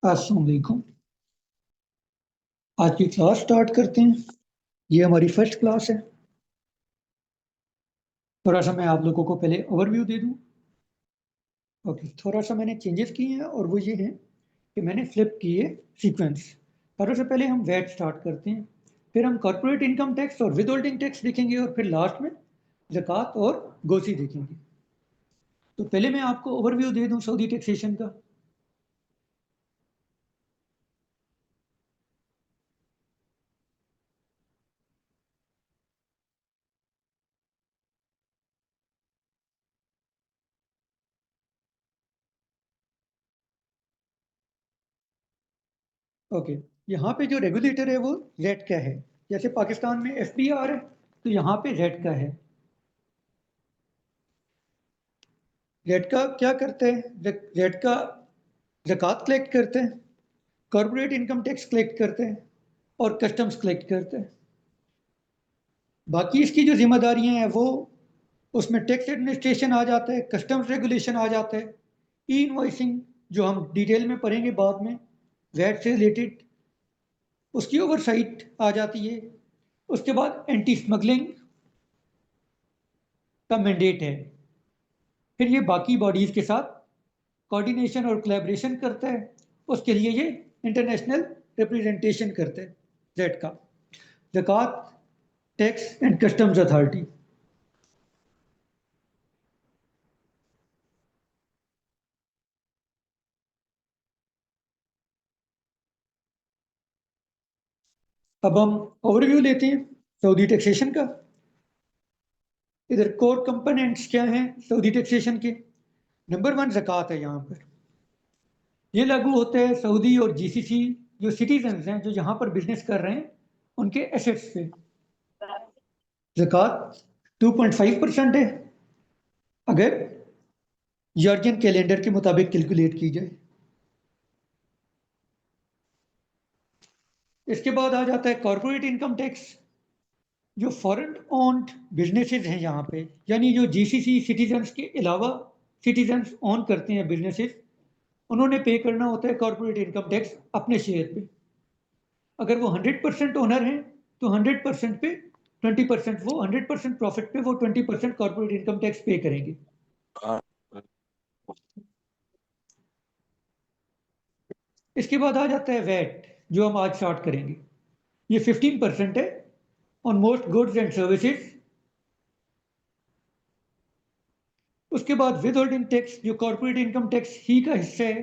अस्सलाम वालेकुम। आज की क्लास स्टार्ट करते हैं। ये हमारी फर्स्ट क्लास है। थोड़ा सा मैं आप लोगों को पहले ओवरव्यू दे दूं। ओके, थोड़ा सा मैंने चेंजेस किए हैं और वो ये हैं कि मैंने फ्लिप किए सीक्वेंस। सबसे पहले हम वैट स्टार्ट करते हैं, फिर हम कॉर्पोरेट इनकम टैक्स और विद होल्डिंग टैक्स देखेंगे और फिर लास्ट में ज़कात और गोसी देखेंगे। तो पहले मैं आपको ओवरव्यू दे दूं सऊदी टैक्सेशन का। ओके, यहाँ पे जो रेगुलेटर है वो जेड का है। जैसे पाकिस्तान में FBR है तो यहाँ पे जेड का है। जेड का क्या करते हैं? जेड का ज़कात कलेक्ट करते हैं, कॉर्पोरेट इनकम टैक्स कलेक्ट करते हैं और कस्टम्स कलेक्ट करते हैं। बाकी इसकी जो जिम्मेदारियां हैं वो उसमें टैक्स एडमिनिस्ट्रेशन आ जाता है, कस्टम्स रेगुलेशन आ जाता है, ई इनवॉइसिंग जो हम डिटेल में पढ़ेंगे बाद में, वैट से रिलेटेड उसकी ओवरसाइट आ जाती है। उसके बाद एंटी स्मगलिंग का मैंडेट है। फिर ये बाकी बॉडीज़ के साथ कोऑर्डिनेशन और कोलैबोरेशन करता है। उसके लिए ये इंटरनेशनल रिप्रेजेंटेशन करते हैं जेड का, ज़कात टैक्स एंड कस्टम्स अथॉरिटी। अब हम ओवरव्यू लेते हैं सऊदी टैक्सेशन का। इधर कोर कंपोनेंट्स क्या हैं सऊदी टैक्सेशन के? नंबर 1 ज़कात है। यहाँ पर ये लागू होता है सऊदी और GCC जो सिटीजन हैं जो यहाँ पर बिजनेस कर रहे हैं उनके एसेट्स पे। ज़कात 2.5% है अगर जॉर्जियन कैलेंडर के मुताबिक कैलकुलेट की जाए। इसके बाद आ जाता है कॉर्पोरेट इनकम टैक्स। जो फॉरेन ओन्ड बिजनेसेस हैं यहाँ पे, यानी जो GCC सिटीजन्स के अलावा सिटीजन्स ओन करते हैं बिजनेसेस, उन्होंने पे करना होता है कॉर्पोरेट इनकम टैक्स अपने शेयर पे। अगर वो 100% ओनर हैं तो 100% पे 20%, वो 100% प्रॉफिट पे वो 20% कॉर्पोरेट इनकम टैक्स पे करेंगे। इसके बाद आ जाता है वैट जो हम आज स्टार्ट करेंगे। ये 15% है on most goods and services. उसके बाद विद होल्डिंग टैक्स जो कॉर्पोरेट इनकम टैक्स ही का हिस्सा है,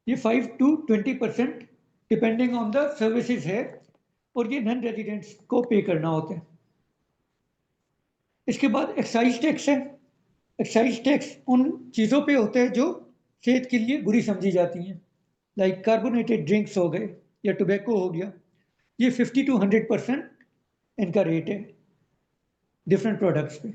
ये 5 to 20% depending on the services है और ये नॉन रेजिडेंट्स को पे करना होता है। इसके बाद एक्साइज टैक्स है। एक्साइज टैक्स उन चीज़ों पे होता है जो सेहत के लिए बुरी समझी जाती हैं, लाइक कार्बोनेटेड ड्रिंक्स हो गए या टोबैको हो गया। ये 50 to 100% इनका रेट है डिफरेंट प्रोडक्ट्स पे।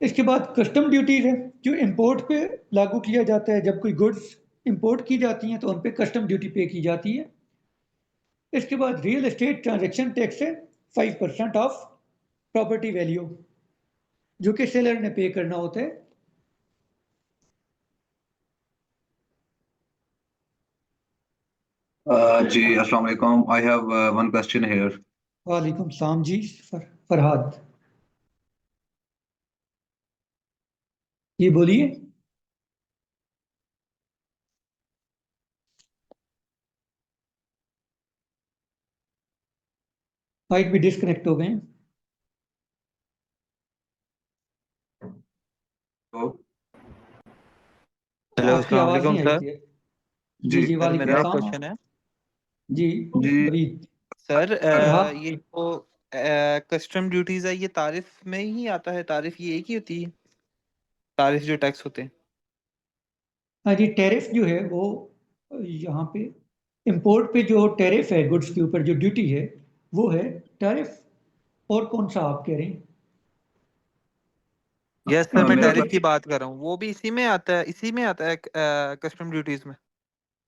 इसके बाद कस्टम ड्यूटीज है जो इंपोर्ट पे लागू किया जाता है। जब कोई गुड्स इंपोर्ट की जाती हैं तो उन पे कस्टम ड्यूटी पे की जाती है। इसके बाद रियल एस्टेट ट्रांजैक्शन टैक्स है 5% ऑफ प्रॉपर्टी वैल्यू जो कि सेलर ने पे करना होता है। जी अस्सलाम वालेकुम। I have one question here. वालेकुम सलाम जी। फरहाद, ये बोलिए। माइक भी डिस्कनेक्ट हो गए हैं। हेलो आपकी अस्सलाम आवाज़ वालेकुम नहीं आई सर। थी। जी जी जी, सर वालेकुम मेरा एक सलाम। क्वेश्चन है। जी जी वरीद। सर हाँ ये जो कस्टम ड्यूटीज है ये तारिफ में ही आता है? तारिफ ये एक ही होती है? तारिफ जो टैक्स होते हैं। हाँ जी, टैरिफ जो है वो यहाँ पे इंपोर्ट पे जो टैरिफ है गुड्स के ऊपर जो ड्यूटी है वो है टैरिफ। और कौन सा आप कह रहे हैं? यस सर, मैं मेरा टैरिफ की बात कर रहा हूँ। वो भी इसी में आता है, इसी में आता है कस्टम ड्यूटीज में।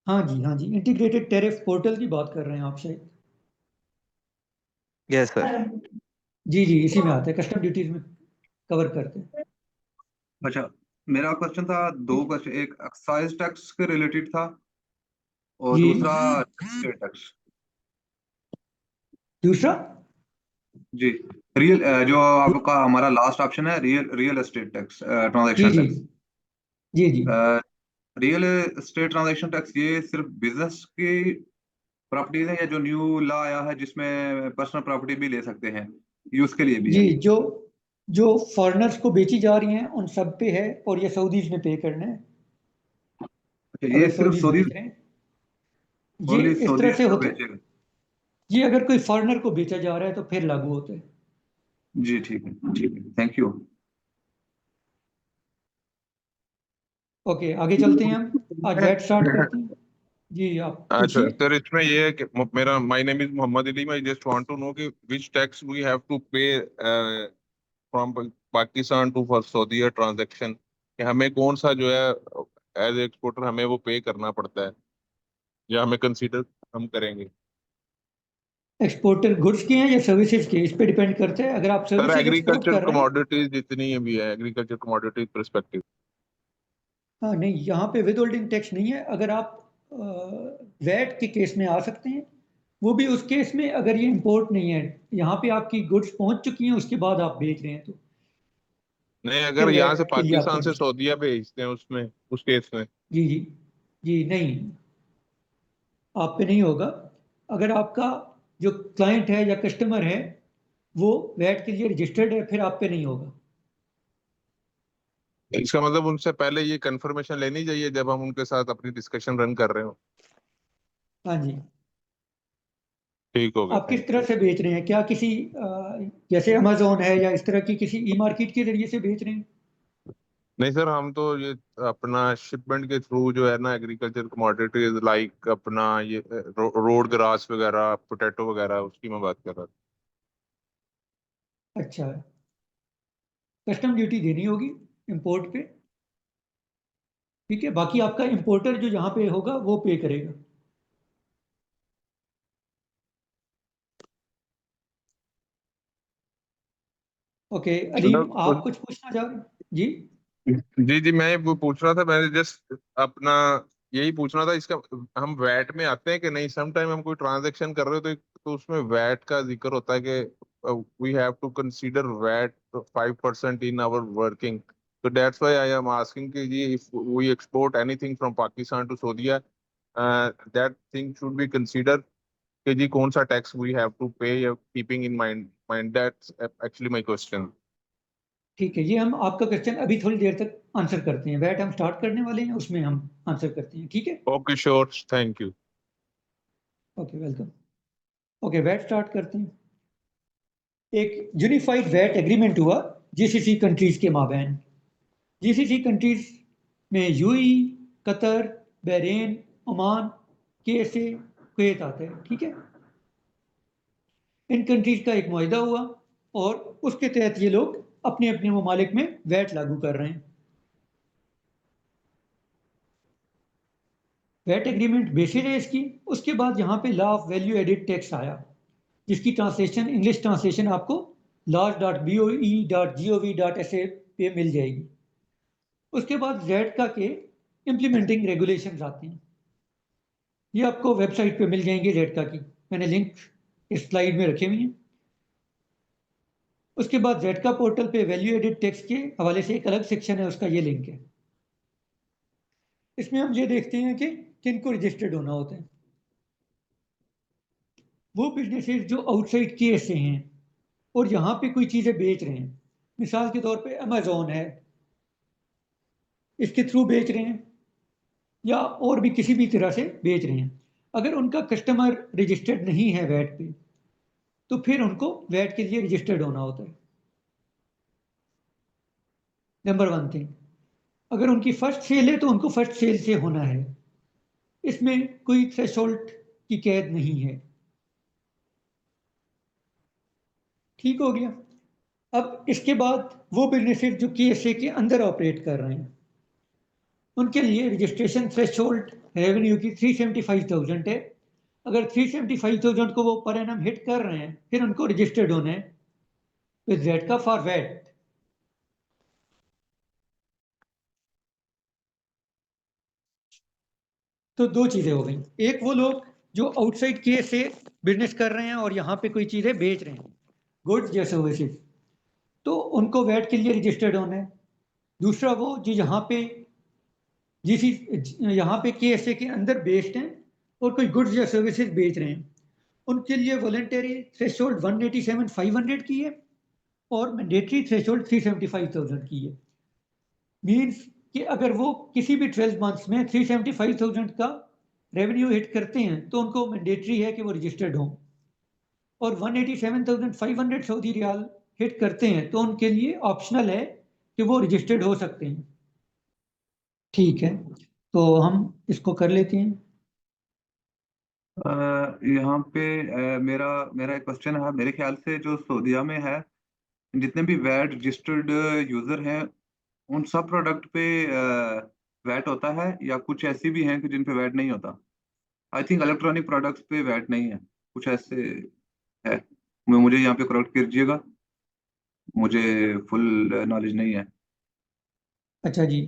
हाँ जी, इंटीग्रेटेड टैरिफ पोर्टल की बात कर रहे हैं आप शायद। Yes sir. जी जी, इसी में आता है, कस्टम ड्यूटीज में कवर करते हैं। अच्छा, मेरा क्वेश्चन था, दो क्वेश्चन। एक एक्साइज टैक्स के रिलेटेड था और जी दूसरा स्टेट टैक्स। दूसरा जी, रियल जो आपका हमारा लास्ट ऑप्शन है, रियल रियल एस्टेट टैक्स, जी ट्रांजैक्शन जी टैक्स। जी जी रियल एस्टेट ट्रांजैक्शन टैक्स ये सिर्फ बिजनेस की प्रॉपर्टीज है, या जो न्यू लॉ आया है जिसमें पर्सनल प्रॉपर्टी भी ले सकते हैं, ये उसके लिए भी है? जी जो जो फॉरेनर्स को बेची जा रही हैं उन सब पे है, और ये सऊदीज ने पे करना है अच्छा, ये अगर सिर्फ सऊदीज सऊदी, बेच रहे हैं। ये ओनली इस सऊदी तरह से को होता है। बेचेगा? ये अगर कोई फॉरेनर को बेचा जा रहा है तो फिर लागू होता है। जी ठीक है, ठीक है, थैंक यू। ओके, आगे चलते हैं, हम आज वैट स्टार्ट करते हैं। जी आप अच्छा पूछिए। सर, इसमें ये है कि मेरा my name is Mohammad Ali. मैं जस्ट वांट टू नो कि which tax we have to pay from Pakistan to for Saudi transaction, कि हमें कौन सा जो है एज एक्सपोर्टर हमें वो पे करना पड़ता है, या हमें कंसीडर हम करेंगे? एक्सपोर्टर गुड्स के हैं या सर्विसेज के, इस पे डिपेंड करता है। अगर आप सर सर्विसेज एक्सपोर्ट एग्रीकल्चर कर रहे हैं। कमोडिटीज जितनी भी है, एग्रीकल्चर कमोडिटीज परस्पेक्टिव। हाँ नहीं, यहाँ पे विद होल्डिंग टैक्स नहीं है। अगर आप वैट के केस में आ सकते हैं, वो भी उस केस में अगर ये इंपोर्ट नहीं है, यहाँ पे आपकी गुड्स पहुंच चुकी हैं, उसके बाद आप बेच रहे हैं तो नहीं, फिर अगर यहाँ से वैट के लिए आपको पाकिस्तान से नहीं। सऊदीया भेजते हैं उसमें, उस केस में? जी जी जी नहीं, आप पे नहीं होगा। अगर आपका जो क्लाइंट है या कस्टमर है वो वैट के लिए रजिस्टर्ड है, फिर आप पे नहीं होगा। इसका मतलब उनसे पहले ये कंफर्मेशन लेनी चाहिए जब हम उनके साथ अपनी डिस्कशन रन कर रहे हो। हाँ जी। ठीक हो गया, आप किस थैंक तरह यू। से बेच रहे हैं, क्या किसी जैसे अमेजोन है या इस तरह की किसी ई मार्केट के जरिए से बेच रहे हैं? नहीं सर, हम तो ये अपना शिपमेंट के थ्रू जो है ना, एग्रीकल्चर कमोडिटीज लाइक अपना ये रोड ग्रास वगैरह, पोटैटो वगैरह, उसकी मैं बात कर रहा था। अच्छा, कस्टम ड्यूटी देनी होगी इंपोर्ट पे। ठीक है, बाकी आपका इंपोर्टर जो यहाँ पे होगा वो पे करेगा। ओके अलीम, आप मतलब कुछ पूछना चाह रहे हैं? जी जी जी, मैं वो पूछ रहा था, मैंने जस्ट अपना यही पूछना था इसका। हम वैट में आते हैं कि नहीं? सम टाइम हम कोई ट्रांजैक्शन कर रहे हो तो उसमें वैट का जिक्र होता है कि we have to consider VAT 5% in our working. तो that's why I am asking कि जी, if we export anything from Pakistan to Saudia, that thing should be consider कि जी कौन सा tax we have to pay, keeping in mind that's actually my question. ठीक है, ये हम आपका क्वेश्चन अभी थोड़ी देर तक आंसर करते हैं। वैट हम स्टार्ट करने वाले हैं, उसमें हम आंसर करते हैं, ठीक है? Okay sure, thank you. Okay welcome. Okay VAT start करते हैं। एक यूनिफाइड वैट एग्रीमेंट हुआ जीसीसी कंट्रीज के माबैन। जीसीसी कंट्रीज में UAE, Qatar, Bahrain, Oman, KSA, Kuwait आता है, ठीक है? इन कंट्रीज का एक मुआहिदा हुआ और उसके तहत ये लोग अपने अपने ममालिक में वैट लागू कर रहे हैं। वैट एग्रीमेंट बेसिस है इसकी। उसके बाद यहाँ पे law of value added tax आया, जिसकी ट्रांसलेशन, इंग्लिश ट्रांसलेशन आपको laws.boe.gov.sa पे मिल जाएगी। उसके बाद जैडका के इम्प्लीमेंटिंग रेगुलेशंस आते हैं, ये आपको वेबसाइट पे मिल जाएंगे जैडका की। मैंने लिंक इस स्लाइड में रखे हुए हैं। उसके बाद जेडका पोर्टल पे वैल्यू एडिड टैक्स के हवाले से एक अलग सेक्शन है, उसका ये लिंक है। इसमें हम ये देखते हैं कि किन को रजिस्टर्ड होना होता है। वो बिजनेसेस जो आउटसाइड के से हैं और यहाँ पे कोई चीज़ें बेच रहे हैं, मिसाल के तौर पे अमेजोन है, इसके थ्रू बेच रहे हैं, या और भी किसी भी तरह से बेच रहे हैं। अगर उनका कस्टमर रजिस्टर्ड नहीं है वैट पे, तो फिर उनको वैट के लिए रजिस्टर्ड होना होता है। नंबर वन थिंग, अगर उनकी फर्स्ट सेल है तो उनको फर्स्ट सेल से होना है, इसमें कोई थ्रेशोल्ड की कैद नहीं है। ठीक हो गया। अब इसके बाद वो बिजनेसेस जो केएसए के अंदर ऑपरेट कर रहे हैं, उनके लिए रजिस्ट्रेशन थ्रेशोल्ड रेवेन्यू की 375,000 है। अगर 375,000 को वो पर एनम हिट कर रहे हैं, फिर उनको रजिस्टर्ड होना है विद जेडका फॉर वैट। तो दो चीज़ें हो गई, एक वो लोग जो आउटसाइड के से बिजनेस कर रहे हैं और यहाँ पे कोई चीज़ें बेच रहे हैं, गुड्स या सर्विसेज, तो उनको वैट के लिए रजिस्टर्ड होना है। दूसरा वो जो यहाँ पे यहाँ पे के के अंदर बेस्ड हैं और कोई गुड्स या सर्विसेज बेच रहे हैं, उनके लिए वॉलेंटरी थ्रेशोल्ड 187,500 की है और मैंडेटरी थ्रेशोल्ड 375,000 की है। मीन्स कि अगर वो किसी भी 12 मंथ्स में 375,000 का रेवेन्यू हिट करते हैं तो उनको मैंडेटरी है कि वो रजिस्टर्ड हों, और 187,500 सऊदी रियाल हिट करते हैं तो उनके लिए ऑप्शनल है कि वो रजिस्टर्ड हो सकते हैं। ठीक है, तो हम इसको कर लेते हैं। यहाँ पे मेरा मेरा एक क्वेश्चन है। मेरे ख्याल से जो सऊदीया में है, जितने भी वैट रजिस्टर्ड यूजर हैं, उन सब प्रोडक्ट पे वैट होता है, या कुछ ऐसी भी हैं कि जिन पे वैट नहीं होता? आई थिंक इलेक्ट्रॉनिक प्रोडक्ट्स पे वैट नहीं है, कुछ ऐसे है। मुझे यहाँ पे करेक्ट कीजिएगा, मुझे फुल नॉलेज नहीं है। अच्छा जी,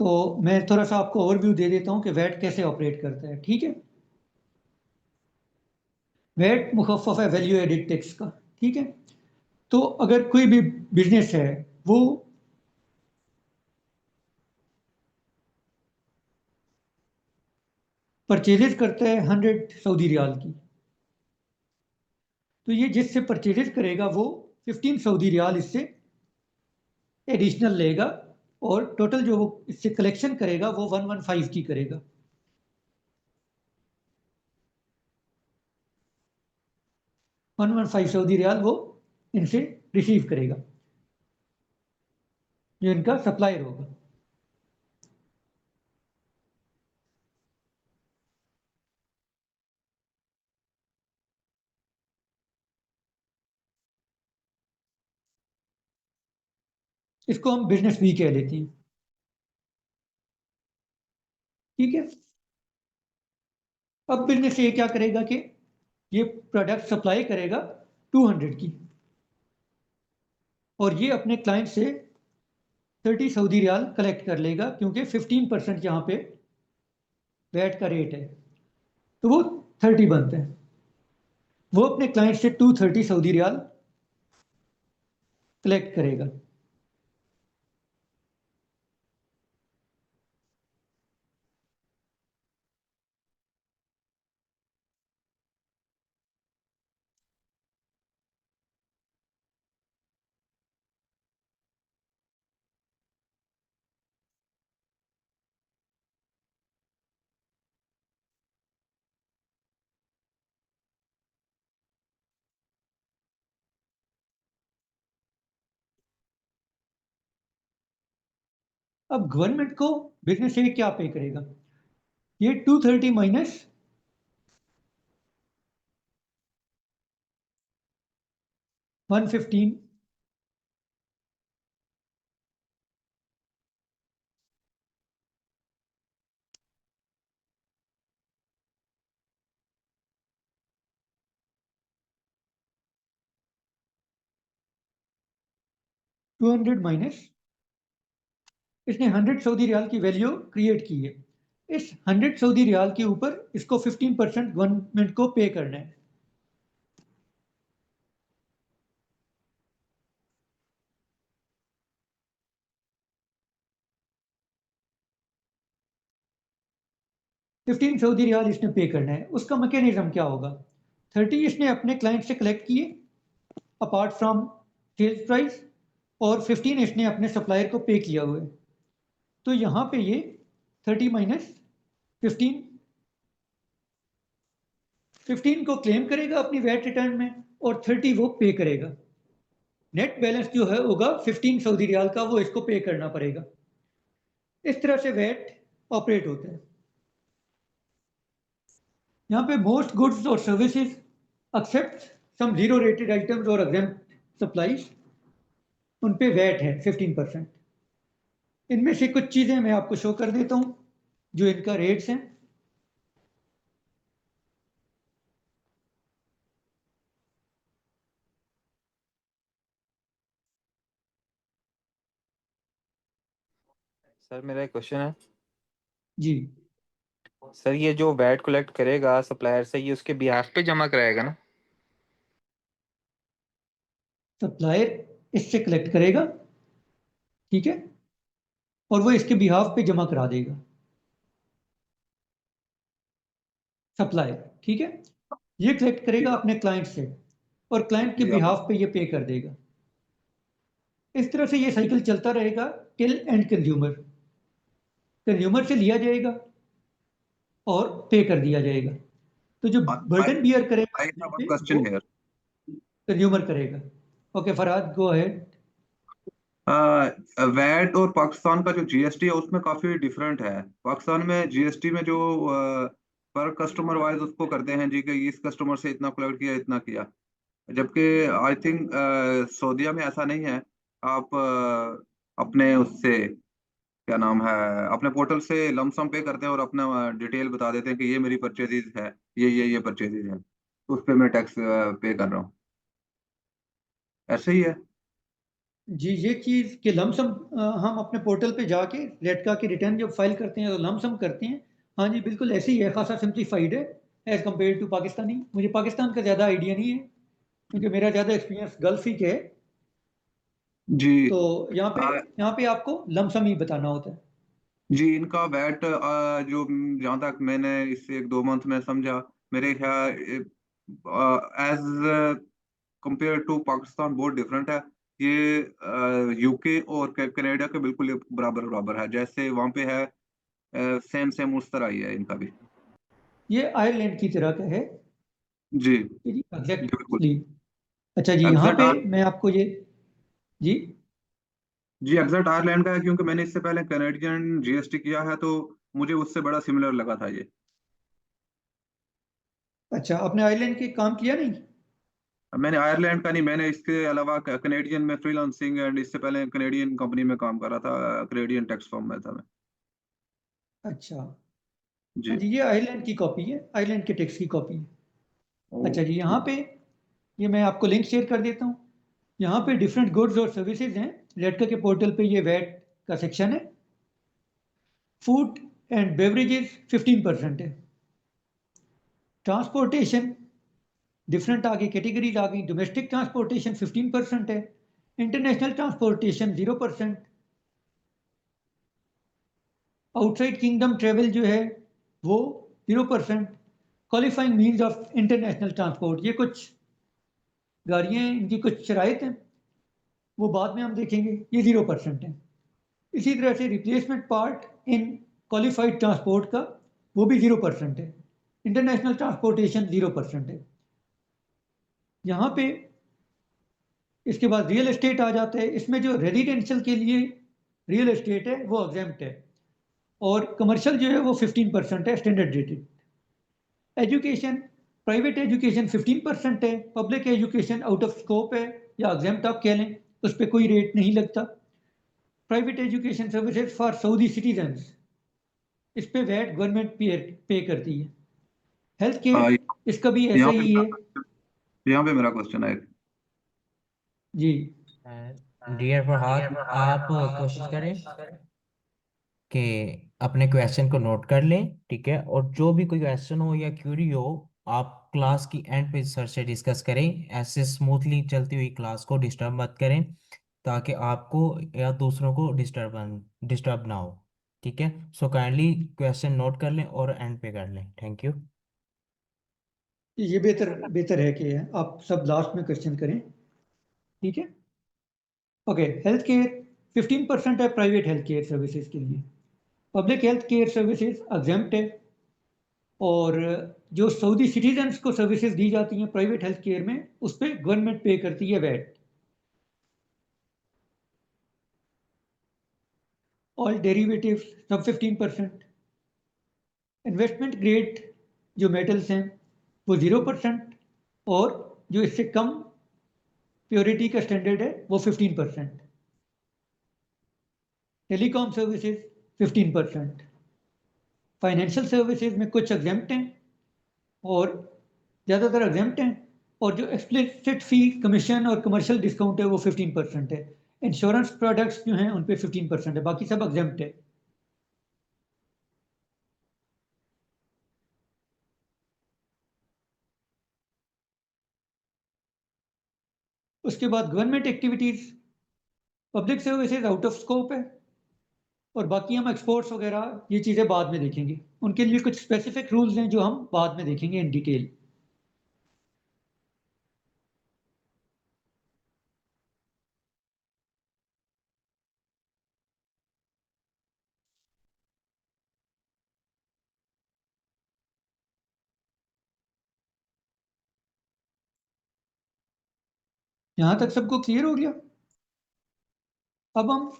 तो मैं थोड़ा सा आपको ओवरव्यू दे देता हूँ कि वैट कैसे ऑपरेट करता है। ठीक है, वैट मुखफ़फ़ है वैल्यू एडिड टैक्स का। ठीक है, तो अगर कोई भी बिजनेस है वो परचेजेस करता है 100 सऊदी रियाल की, तो ये जिससे परचेजेस करेगा वो 15 सऊदी रियाल इससे एडिशनल लेगा, और टोटल जो वो इससे कलेक्शन करेगा वो 115 की करेगा। सऊदी रियाल वो इनसे रिसीव करेगा, जो इनका सप्लायर होगा। इसको हम बिजनेस बी कह लेते हैं। ठीक है, अब बिजनेस ए क्या करेगा कि ये प्रोडक्ट सप्लाई करेगा 200 की, और ये अपने क्लाइंट से 30 सऊदी रियाल कलेक्ट कर लेगा, क्योंकि 15% यहाँ पे वैट का रेट है, तो वो 30 बनते हैं। वो अपने क्लाइंट से 230 सऊदी रियाल कलेक्ट करेगा। अब गवर्नमेंट को बिजनेस से क्या पे करेगा? ये 230 माइनस 115 200 माइनस, इसने 100 सऊदी रियाल की वैल्यू क्रिएट की है। इस 100 सऊदी रियाल के ऊपर इसको 15% गवर्नमेंट को पे करना है। सऊदी रियाल इसने पे करना है। उसका मैकेनिज्म क्या होगा? 30 इसने अपने क्लाइंट से कलेक्ट किए अपार्ट फ्रॉम सेल्स प्राइस, और 15 इसने अपने सप्लायर को पे किया हुआ है। तो यहाँ पे ये 30 माइनस 15 15 को क्लेम करेगा अपनी वैट रिटर्न में, और 30 वो पे करेगा। नेट बैलेंस जो है होगा 15 सऊदी रियाल का, वो इसको पे करना पड़ेगा। इस तरह से वैट ऑपरेट होता है। यहाँ पे मोस्ट गुड्स और services except sum zero rated items और एग्जेम्प्ट सप्लाईज, उन पे वैट है 15%। इनमें से कुछ चीज़ें मैं आपको शो कर देता हूँ जो इनका रेट्स हैं। सर मेरा एक क्वेश्चन है। जी, सर ये जो वैट कलेक्ट करेगा सप्लायर से, ये उसके बिहाफ पे जमा कराएगा ना? सप्लायर इससे कलेक्ट करेगा, ठीक है, और वो इसके बिहाफ पे जमा करा देगा सप्लायर, ठीक है। ये कलेक्ट करेगा अपने क्लाइंट से और क्लाइंट के जी, बिहाफ पे ये पे कर देगा। इस तरह से ये साइकिल चलता रहेगा टिल एंड कंज्यूमर। कंज्यूमर से लिया जाएगा और पे कर दिया जाएगा। तो जो बर्डन बियर करेगा I have one वो question here. कंज्यूमर करेगा। Okay Farhad, go ahead. VAT और पाकिस्तान का जो जीएसटी है उसमें काफी डिफरेंट है। पाकिस्तान में जीएसटी में जो पर कस्टमर वाइज उसको करते हैं जी कि इस कस्टमर से इतना कलेक्ट किया, इतना किया, जबकि आई थिंक सऊदीया में ऐसा नहीं है। आप अपने उससे क्या नाम है, अपने पोर्टल से लमसम पे करते हैं और अपना डिटेल बता देते हैं कि ये मेरी परचेजेज है, ये परचेजेज है, तो उस पे मैं टैक्स पे कर रहा हूँ। ऐसे ही है। जी, ये चीज़ कि लमसम हम अपने पोर्टल पे जाके रेटका की रिटर्न जब फाइल करते हैं तो लमसम करते हैं। हाँ जी, बिल्कुल ऐसे ही है, खासा सिंप्लीफाइड है एज़ कम्पेयर टू पाकिस्तानी। मुझे पाकिस्तान का ज़्यादा आइडिया नहीं है क्योंकि मेरा ज़्यादा एक्सपीरियंस गल्फ ही के है। जी। तो यहाँ पे आ, आपको लमसम ही बताना होता है। जी, इनका वैट जो जहाँ तक मैंने इससे 1-2 मंथ में समझा, मेरे ख्याल एज कंपेयर टू पाकिस्तान बहुत डिफरेंट है। ये यूके और कनाडा के बिल्कुल बराबर बराबर है, जैसे वहाँ पे है सेम सेम उस तरह ही है इनका भी। ये आयरलैंड की तरह का है जी जी, बिल्कुल। एग्जैक्टली। अच्छा जी, यहाँ एग्जैक्ट पे मैं आपको ये जी जी एग्जैक्ट आयरलैंड का है, क्योंकि मैंने इससे पहले कनेडियन जीएसटी किया है तो मुझे उससे बड़ा सिमिलर लगा था ये। अच्छा, आपने आयरलैंड के काम किया नहीं? मैंने आयरलैंड का नहीं, मैंने इसके अलावा कनेडियन में फ्रीलांसिंग एंड इससे पहले कनेडियन कंपनी में काम कर रहा था, कनेडियन टैक्स फर्म में था मैं। अच्छा, हाँ जी। जी, ये आयरलैंड की कॉपी है, आयरलैंड के टैक्स की कॉपी है। अच्छा जी, यहाँ पे ये मैं आपको लिंक शेयर कर देता हूँ। यहाँ पे डिफरेंट गुड्स और सर्विसेज हैं। रेडका के पोर्टल पे ये वैट का सेक्शन है। फूड एंड बेवरेजेस 15% है। ट्रांसपोर्टेशन डिफरेंट आ गई, कैटेगरीज आ गई। डोमेस्टिक ट्रांसपोर्टेशन 15% है। International transportation 0%। Outside kingdom travel जो है वो 0%। Qualifying means of international transport, ये कुछ गाड़ियाँ हैं, इनकी कुछ शराइत हैं, वो बाद में हम देखेंगे, ये 0% है। इसी तरह से replacement part in qualified transport का वो भी 0% है। इंटरनेशनल ट्रांसपोर्टेशन 0% है। यहाँ पे इसके बाद रियल एस्टेट आ जाता है। इसमें जो रेजिडेंशियल के लिए रियल एस्टेट है वो एग्जेम्प्ट है और कमर्शियल जो है वो 15% है, standard rated. Education, private education 15% है। Public education out of scope है या एग्जेम्प्ट आप कह लें, उस पर कोई रेट नहीं लगता। Private education services for Saudi citizens, इस पे वैट गवर्नमेंट पे करती है। हेल्थ केयर, इसका भी ऐसा यहाँ ही है यहाँ पे मेरा क्वेश्चन है। जी। डियर फरहाद, आप कोशिश करें कि अपने क्वेश्चन को नोट कर लें, ठीक है, और जो भी कोई क्वेश्चन हो या क्यूरी हो आप क्लास की एंड पे सर से डिस्कस करें। ऐसे स्मूथली चलती हुई क्लास को डिस्टर्ब मत करें ताकि आपको या दूसरों को डिस्टर्ब ना हो, ठीक है। सो काइंडली क्वेश्चन नोट कर लें और एंड पे कर लें। Thank you. ये बेहतर बेहतर है कि आप सब लास्ट में क्वेश्चन करें, ठीक है। ओके, हेल्थ केयर 15% है प्राइवेट हेल्थ केयर सर्विसेज के लिए। Public health care services exempt है और जो सऊदी सिटीजन्स को सर्विसेज दी जाती हैं प्राइवेट हेल्थ केयर में, उस पर गवर्नमेंट पे करती है वैट। ऑल डेरिवेटिव्स सब 15%। इन्वेस्टमेंट ग्रेड जो मेटल्स हैं वो 0% और जो इससे कम प्योरिटी का स्टैंडर्ड है वो 15%। Telecom services 15%। फाइनेंशियल सर्विसेज में कुछ एग्जेम्प्ट हैं और ज़्यादातर एग्जेम्प्ट हैं और जो एक्सप्लिसिट फी, कमीशन और कमर्शियल डिस्काउंट है वो 15% है। इंश्योरेंस प्रोडक्ट्स जो हैं उन पे 15% है, बाकी सब एग्जेम्प्ट है। उसके बाद government activities, public services out of scope है, और बाकी हम एक्सपोर्ट्स वगैरह ये चीज़ें बाद में देखेंगे। उनके लिए कुछ स्पेसिफिक रूल्स हैं जो हम बाद में देखेंगे इन डिटेल। यहाँ तक सबको क्लियर हो गया? अब हम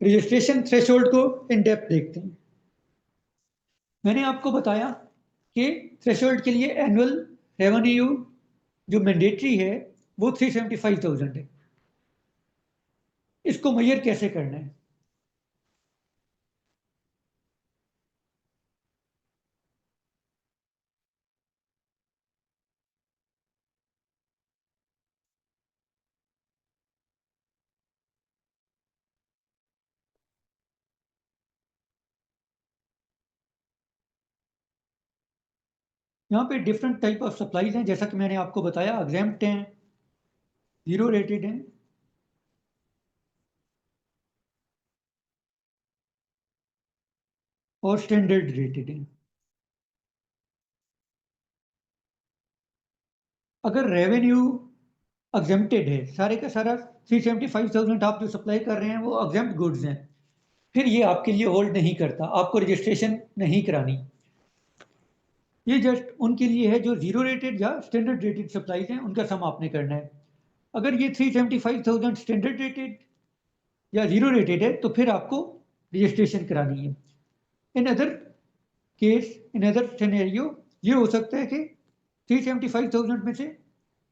रजिस्ट्रेशन थ्रेशोल्ड को इन डेप्थ देखते हैं। मैंने आपको बताया कि थ्रेशोल्ड के लिए एनुअल रेवेन्यू जो मैंडेटरी है वो 375,000 है। इसको मेजर कैसे करना है? यहाँ पे डिफरेंट टाइप ऑफ सप्लाईज हैं, जैसा कि मैंने आपको बताया, एग्जेम्प्ट हैं, जीरो रेटेड हैं, और स्टैंडर्ड रेटेड हैं। अगर रेवेन्यू एग्जेम्प्टेड है, सारे का सारा 375,000 आप जो सप्लाई कर रहे हैं वो एग्जेम्प्ट गुड्स हैं, फिर ये आपके लिए होल्ड नहीं करता, आपको रजिस्ट्रेशन नहीं करानी। ये जस्ट उनके लिए है जो जीरो रेटेड या स्टैंडर्ड रेटेड सप्लाईज हैं, उनका सम आपने करना है। अगर ये 375,000 स्टैंडर्ड रेटेड या जीरो रेटेड है तो फिर आपको रजिस्ट्रेशन करानी है। In other case, in other scenario ये हो सकता है कि 375,000 में से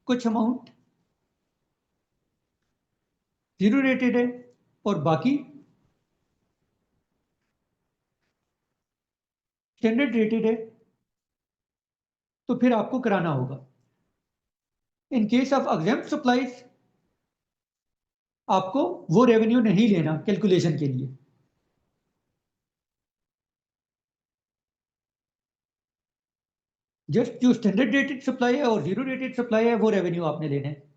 कुछ अमाउंट जीरो रेटेड है और बाकी स्टैंडर्ड रेटेड है, तो फिर आपको कराना होगा। In case of exempt supplies आपको वो रेवेन्यू नहीं लेना कैलकुलेशन के लिए। जस्ट जो स्टैंडर्ड रेटेड सप्लाई है और जीरो रेटेड सप्लाई है वो रेवेन्यू आपने लेना है।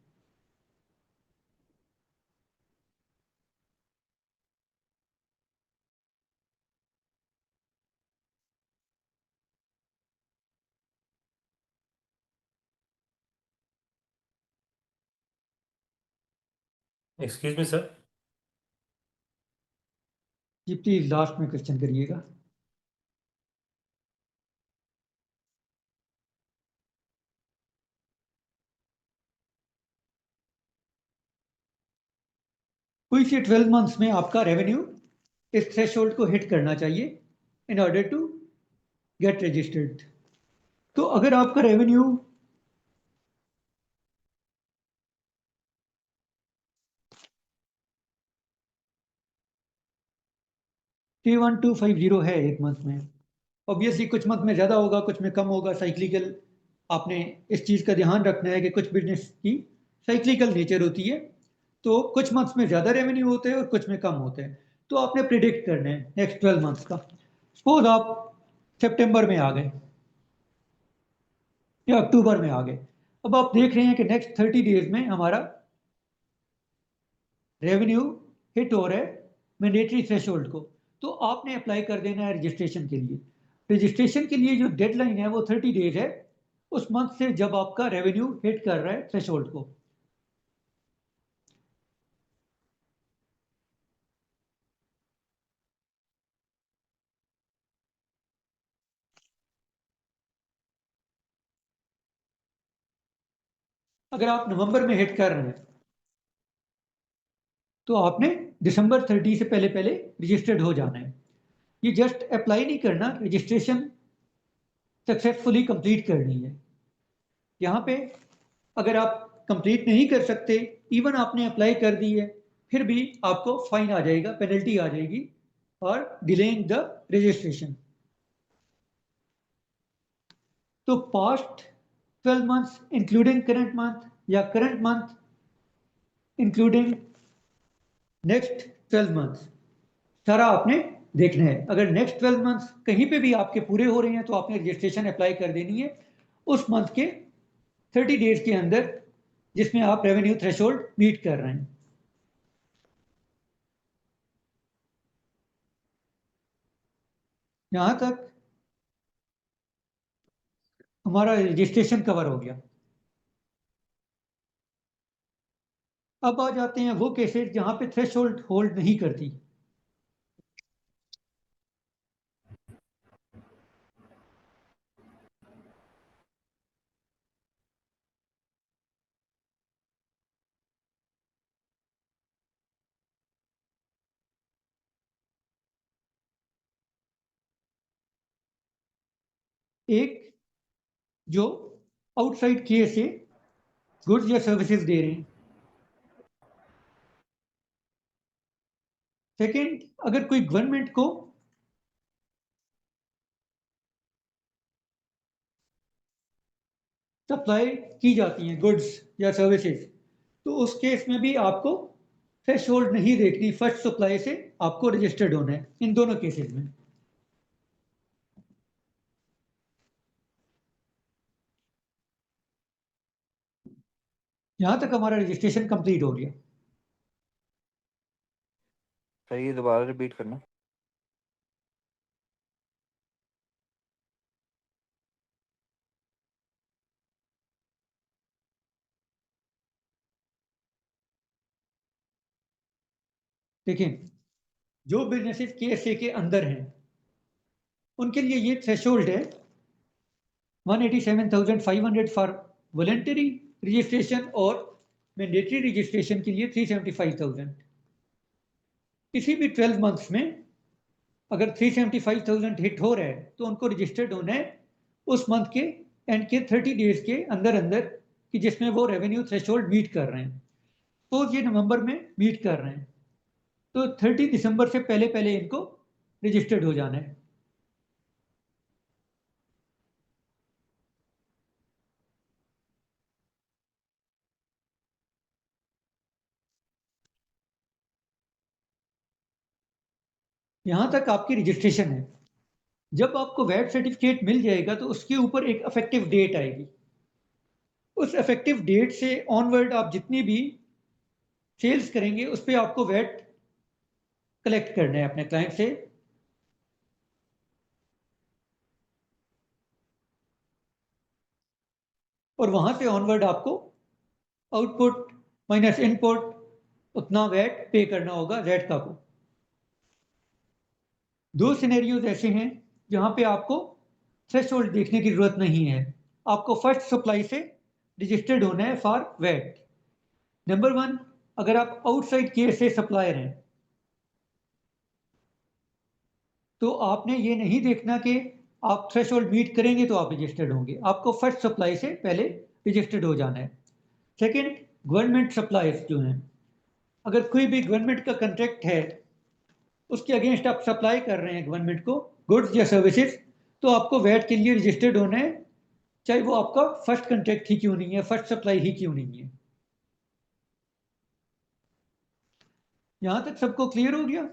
Excuse me sir. जी प्लीज लास्ट में क्वेश्चन करिएगा। कोई से 12 मंथ्स में आपका रेवेन्यू इस थ्रेशोल्ड को हिट करना चाहिए in order to get registered. तो अगर आपका रेवेन्यू $31250 है एक मंथ में, ऑब्वियसली कुछ मंथ में ज़्यादा होगा, कुछ में कम होगा, साइक्लिकल। आपने इस चीज़ का ध्यान रखना है कि कुछ बिजनेस की साइक्लिकल नेचर होती है, तो कुछ मंथ्स में ज़्यादा रेवेन्यू होते हैं और कुछ में कम होते हैं। तो आपने प्रिडिक्ट करना है नेक्स्ट 12 मंथ्स का। सपोज आप सितंबर में आ गए या अक्टूबर में आ गए, अब आप देख रहे हैं कि नेक्स्ट 30 डेज में हमारा रेवेन्यू हिट हो रहा है मैंडेटरी थ्रेशोल्ड को, तो आपने अप्लाई कर देना है रजिस्ट्रेशन के लिए। रजिस्ट्रेशन के लिए जो डेडलाइन है वो 30 डेज है उस मंथ से जब आपका रेवेन्यू हिट कर रहा है थ्रेशोल्ड को। अगर आप नवंबर में हिट कर रहे हैं तो आपने दिसंबर 30 से पहले पहले रजिस्टर्ड हो जाना है। ये जस्ट अप्लाई नहीं करना, रजिस्ट्रेशन सक्सेसफुली कंप्लीट करनी है। यहाँ पे अगर आप कंप्लीट नहीं कर सकते, इवन आपने अप्लाई कर दी है, फिर भी आपको फाइन आ जाएगा, पेनल्टी आ जाएगी और डिलेइंग द रजिस्ट्रेशन। तो past 12 months including current month या current month including next 12 months सारा आपने देखना है। अगर नेक्स्ट 12 मंथ्स कहीं पे भी आपके पूरे हो रहे हैं तो आपने रजिस्ट्रेशन अप्लाई कर देनी है। उस मंथ के 30 डेज के अंदर जिसमें आप रेवेन्यू थ्रेशोल्ड मीट कर रहे हैं। यहां तक हमारा रजिस्ट्रेशन कवर हो गया। अब आ जाते हैं वो केसेस जहां पे थ्रेशोल्ड होल्ड नहीं करती। एक, जो आउटसाइड केए से गुड्स या सर्विसेज दे रहे हैं। सेकंड, अगर कोई गवर्नमेंट को सप्लाई की जाती हैं गुड्स या सर्विसेज, तो उस केस में भी आपको थ्रेशोल्ड नहीं देखनी, फर्स्ट सप्लाई से आपको रजिस्टर्ड होना है इन दोनों केसेस में। यहां तक हमारा रजिस्ट्रेशन कंप्लीट हो गया। सर ये दोबारा रिपीट करना। देखिए, जो बिजनेसेस केएसए के अंदर हैं उनके लिए ये थ्रेशोल्ड है 187,500 फॉर वॉलंटरी रजिस्ट्रेशन और मैंडेटरी रजिस्ट्रेशन के लिए 375,000। किसी भी 12 मंथ्स में अगर 375,000 हिट हो रहा है तो उनको रजिस्टर्ड होना है उस मंथ के एंड के 30 डेज के अंदर अंदर, कि जिसमें वो रेवेन्यू थ्रेशोल्ड मीट कर रहे हैं। तो ये नवंबर में मीट कर रहे हैं तो 30 दिसंबर से पहले पहले इनको रजिस्टर्ड हो जाना है। यहां तक आपकी रजिस्ट्रेशन है। जब आपको वैट सर्टिफिकेट मिल जाएगा तो उसके ऊपर एक इफेक्टिव डेट आएगी। उस इफेक्टिव डेट से ऑनवर्ड आप जितनी भी सेल्स करेंगे उस पर आपको वैट कलेक्ट करना है अपने क्लाइंट से। और वहां से ऑनवर्ड आपको आउटपुट माइनस इनपुट उतना वैट पे करना होगा रेडका को। दो सिनेरियोज ऐसे हैं जहां पे आपको थ्रेशोल्ड देखने की जरूरत नहीं है, आपको फर्स्ट सप्लाई से रजिस्टर्ड होना है फॉर वैट। नंबर वन, अगर आप आउटसाइड केयर से सप्लायर हैं तो आपने ये नहीं देखना कि आप थ्रेशोल्ड मीट करेंगे तो आप रजिस्टर्ड होंगे, आपको फर्स्ट सप्लाई से पहले रजिस्टर्ड हो जाना है। सेकंड, गवर्नमेंट सप्लाईज जो हैं, अगर कोई भी गवर्नमेंट का कंट्रैक्ट है उसके अगेंस्ट आप सप्लाई कर रहे हैं गवर्नमेंट को गुड्स या सर्विसेज, तो आपको वैट के लिए रजिस्टर्ड होना है, चाहे वो आपका फर्स्ट कंट्रैक्ट ही क्यों नहीं है, फर्स्ट सप्लाई ही क्यों नहीं है। यहां तक सबको क्लियर हो गया?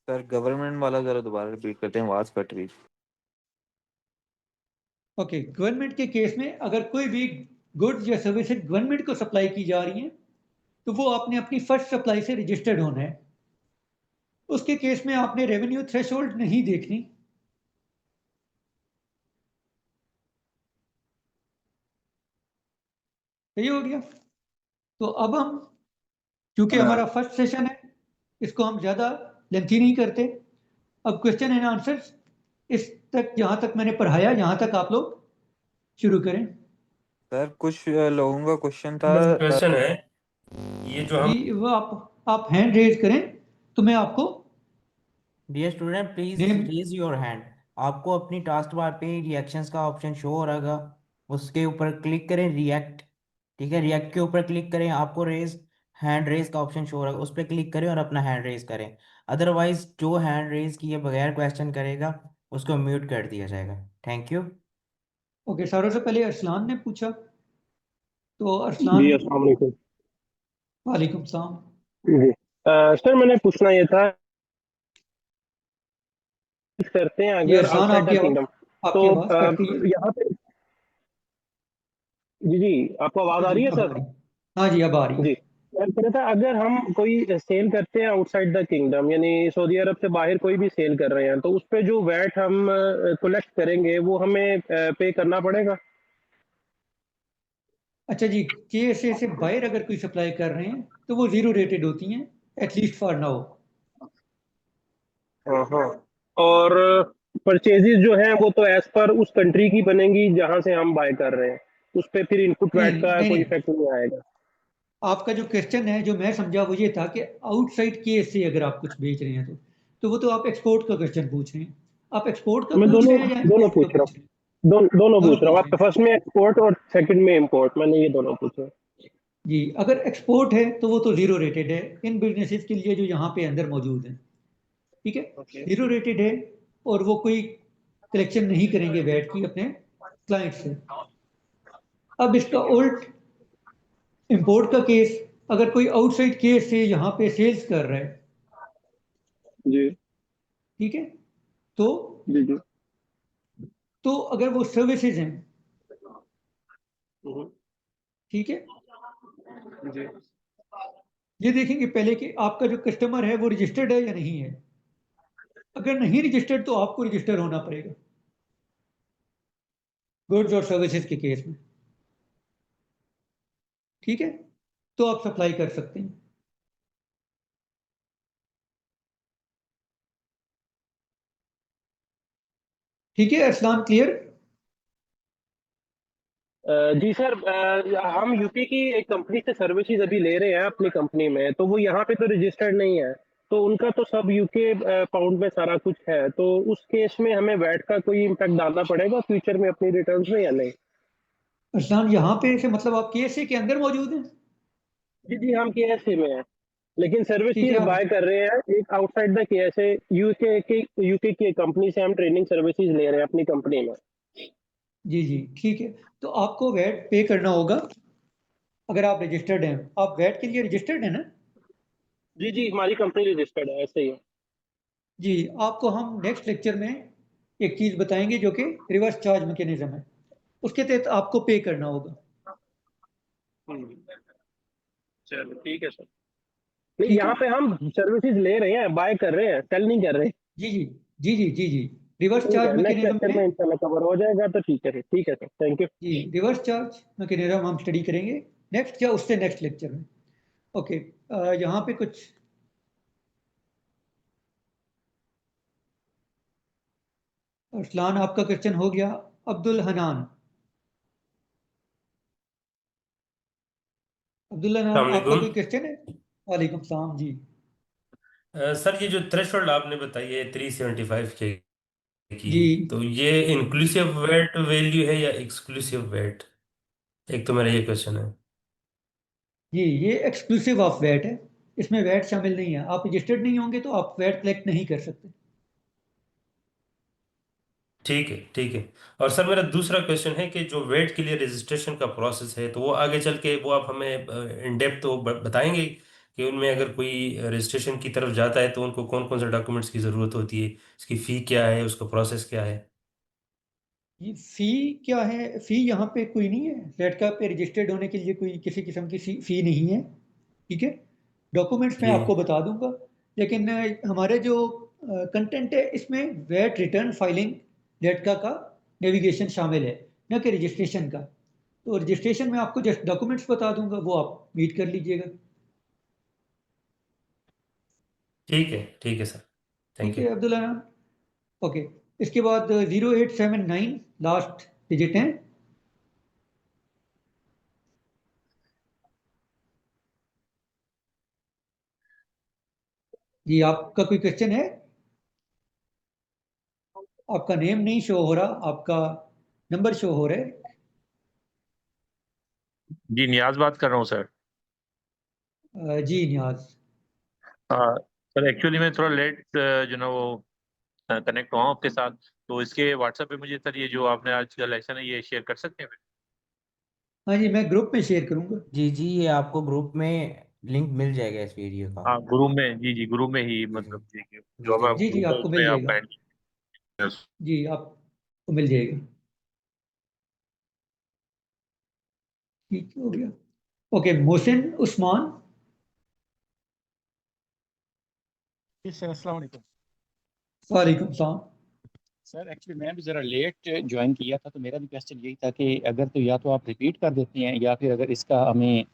सर गवर्नमेंट वाला जरा दोबारा रिपीट करते हैं, आवाज कट रही। ओके, गवर्नमेंट के केस में अगर कोई भी गुड्स या सर्विसेज गवर्नमेंट को सप्लाई की जा रही हैं तो वो आपने अपनी फर्स्ट सप्लाई से रजिस्टर्ड होना है। उसके केस में आपने रेवेन्यू थ्रेशोल्ड नहीं देखनी। सही हो गया? तो अब हम, क्योंकि हमारा फर्स्ट सेशन है, इसको हम ज्यादा लेंथी नहीं करते। अब क्वेश्चन एंड आंसर्स इस तक, जहां तक मैंने पढ़ाया यहां तक आप लोग शुरू करें। सर कुछ लोगों का क्वेश्चन था। क्वेश्चन है ये जो हम जी, वो आप हैंड रेज करें तो मैं आपको dear student please name. Raise your hand. आपको अपनी टास्क बार पे रिएक्शंस का ऑप्शन शो हो रहेगा, उसके ऊपर क्लिक करें रिएक्ट। ठीक है, रिएक्ट के ऊपर क्लिक करें, आपको रेज हैंड रेज का ऑप्शन शो हो रहेगा, उस पर क्लिक करें और अपना हैंड रेज करें। अदरवाइज जो हैंड रेज किए बगैर क्वेश्चन करेगा उसको म्यूट कर दिया जाएगा। Thank you. ओके, सारों से पहले अरसलान ने पूछा, तो जी अरसलान। अस्सलाम वालेकुम। वालेकुम सलाम। जी सर, मैंने पूछना ये था, करते हैं ये अगर अरसलान आउटसाइड द आपकी किंगडम आवाज तो कट रही है। यहाँ पे जी जी, आपको आवाज आ रही है अब आ सर? रही। हाँ जी, अब आ रही है। जी, मैं कह रहा था अगर हम कोई सेल करते हैं आउटसाइड द किंगडम, यानी सऊदी अरब से बाहर कोई भी सेल कर रहे हैं, तो उस पे जो वैट हम कलेक्ट करेंगे वो हमें पे करना पड़ेगा? अच्छा जी, KSA से बाहर अगर कोई सप्लाई कर रहे हैं तो वो जीरो रेटेड होती हैं, एटलीस्ट फॉर नाउ। हाँ हाँ। और परचेजेस जो हैं वो तो एज पर उस कंट्री की बनेंगी जहां से हम बाय कर रहे हैं, उस पे फिर इनपुट नहीं वैट का नहीं कोई नहीं, इफेक्ट नहीं आएगा? आपका जो क्वेश्चन है, जो मैं समझा, वो ये था कि आउटसाइड KSA अगर आप कुछ बेच रहे हैं तो वो तो आप एक्सपोर्ट का क्वेश्चन पूछ रहे हैं। आप एक्सपोर्ट का मैं पूछ दोनों रहे हैं या दोनों इम्पोर्ट का पूछ रहा पूछ रहे हैं? हूँ, दोनों दोनों पूछ रहा हूँ। पूछ रहे आपका हैं। फर्स्ट में एक्सपोर्ट और सेकंड में इंपोर्ट, मैंने ये दोनों पूछे। जी, अगर एक्सपोर्ट है तो वो तो जीरो रेटेड है इन बिजनेसेस के लिए जो यहाँ पे अंदर मौजूद हैं। ठीक है, ओके। जीरो रेटेड है, और वो कोई कलेक्शन नहीं करेंगे वैट की अपने क्लाइंट से। अब इसका उल्ट इंपोर्ट का केस, अगर कोई आउटसाइड केस से यहाँ पे सेल्स कर रहा है, जी ठीक है, तो जी जी। अगर वो सर्विसेज हैं, हम्म, ठीक है, जी। ये देखेंगे पहले कि आपका जो कस्टमर है वो रजिस्टर्ड है या नहीं है। अगर नहीं रजिस्टर्ड तो आपको रजिस्टर होना पड़ेगा गुड्स और सर्विसेज के केस में। ठीक है, तो आप सप्लाई कर सकते हैं। ठीक है अरसलान, क्लियर? जी सर, हम यूपी की एक कंपनी से सर्विसेज अभी ले रहे हैं अपनी कंपनी में, तो वो यहाँ पे तो रजिस्टर्ड नहीं है, तो उनका तो सब यूके पाउंड में सारा कुछ है, तो उस केस में हमें वैट का कोई इम्पैक्ट डालना पड़ेगा फ्यूचर में अपनी रिटर्न्स में या नहीं? अरसलान, यहाँ पे से मतलब आप KSA के अंदर मौजूद हैं? जी जी, हम केएसए में हैं, लेकिन ठीक है सर्विसेज आप, बाय कर रहे हैं एक आउटसाइड द केएसए, यूके की कंपनी से हम ट्रेनिंग सर्विसेज ले रहे हैं अपनी कंपनी में। जी जी ठीक है, तो आपको वैट पे करना होगा अगर आप रजिस्टर्ड हैं। आप वैट के लिए रजिस्टर्ड हैं ना? जी जी, हमारी कंपनी रजिस्टर्ड है, ऐसे ही है। जी, आपको हम नेक्स्ट लेक्चर में एक चीज़ बताएंगे जो कि रिवर्स चार्ज मैकेनिज्म है, उसके तहत आपको पे करना होगा। हम्म, चलो ठीक है सर। नहीं, ठीक है, यहाँ पे हम सर्विसेज ले रहे हैं, बाय कर रहे हैं, सेल नहीं कर रहे। जी जी जी जी जी जी, रिवर्स ठीक है, चार्ज नेक्स्ट मैकेनिज्म लेक्चर में में। इंशाल्लाह कवर हो जाएगा, तो ठीक है सर, ठीक है सर, थैंक यू। जी, रिवर्स चार्ज मैकेनिज्म हम स्टडी करेंगे नेक्स्ट या उससे नेक्स्ट लेक्चर में। ओके, यहाँ पे कुछ अरसलान, आपका क्वेश्चन हो गया। अब्दुल हनान, अब्दुल हनान, आपका अस्सलाम कोई क्वेश्चन है? वालेकुम सलाम जी। सर, ये जो थ्रेशोल्ड आपने बताई है 375 की, जी तो ये इंक्लूसिव वेट वैल्यू है या एक्सक्लूसिव वेट? एक तो मेरा ये क्वेश्चन है। जी, ये एक्सक्लूसिव ऑफ वैट है, इसमें वैट शामिल नहीं है। आप रजिस्टर्ड नहीं होंगे तो आप वैट कलेक्ट नहीं कर सकते। ठीक है, ठीक है। और सर, मेरा दूसरा क्वेश्चन है कि जो वेट के लिए रजिस्ट्रेशन का प्रोसेस है, तो वो आगे चल के वो आप हमें इन डेप्थ तो बताएंगे कि उनमें अगर कोई रजिस्ट्रेशन की तरफ जाता है तो उनको कौन कौन से डॉक्यूमेंट्स की ज़रूरत होती है, इसकी फ़ी क्या है, उसका प्रोसेस क्या है? ये फ़ी क्या है? फ़ी यहाँ पे कोई नहीं है, वेटका पे रजिस्टर्ड होने के लिए कोई किसी किस्म की फ़ी नहीं है। ठीक है, डॉक्यूमेंट्स मैं जी। आपको बता दूंगा, लेकिन हमारे जो कंटेंट है इसमें वेट रिटर्न फाइलिंग वेटका का नेविगेशन शामिल है, न कि रजिस्ट्रेशन का। तो रजिस्ट्रेशन में आपको जस्ट डॉक्यूमेंट्स बता दूंगा, वो आप मीट कर लीजिएगा। ठीक है सर। ठीक थैंक है यू। अब्दुल्ला नाम। ओके, इसके बाद 0879 लास्ट डिजिट है। जी, आपका कोई क्वेश्चन है? आपका नेम नहीं शो हो रहा, आपका नंबर शो हो रहा है। जी नियाज बात कर रहा हूँ सर। जी नियाज। सर एक्चुअली मैं थोड़ा लेट जो ना वो कनेक्ट हुआ हूँ आपके साथ, तो इसके व्हाट्सएप पे मुझे सर ये जो आपने आज का लेक्चर है ये शेयर कर सकते हैं फिर? हाँ जी, मैं ग्रुप में शेयर करूंगा। जी जी, ये आपको ग्रुप में लिंक मिल जाएगा इस वीडियो का। हाँ गुरु में, जी जी गुरु में ही, जी जी मतलब जी जी जो जी हमारा जी जी, ग्रुप है आपको मिल उसमें आप जाएगा। एड। जी, आपको मिल जाएगा। ठीक हो गया। ओके, मोहसिन उस्मान। जी सर, अस्सलाम वालेकुम। वालेकुम सलाम। सर एक्चुअली मैं भी ज़रा लेट ज्वाइन किया था, तो मेरा भी क्वेश्चन यही था कि अगर तो या तो आप रिपीट कर देते हैं या फिर अगर इसका हमें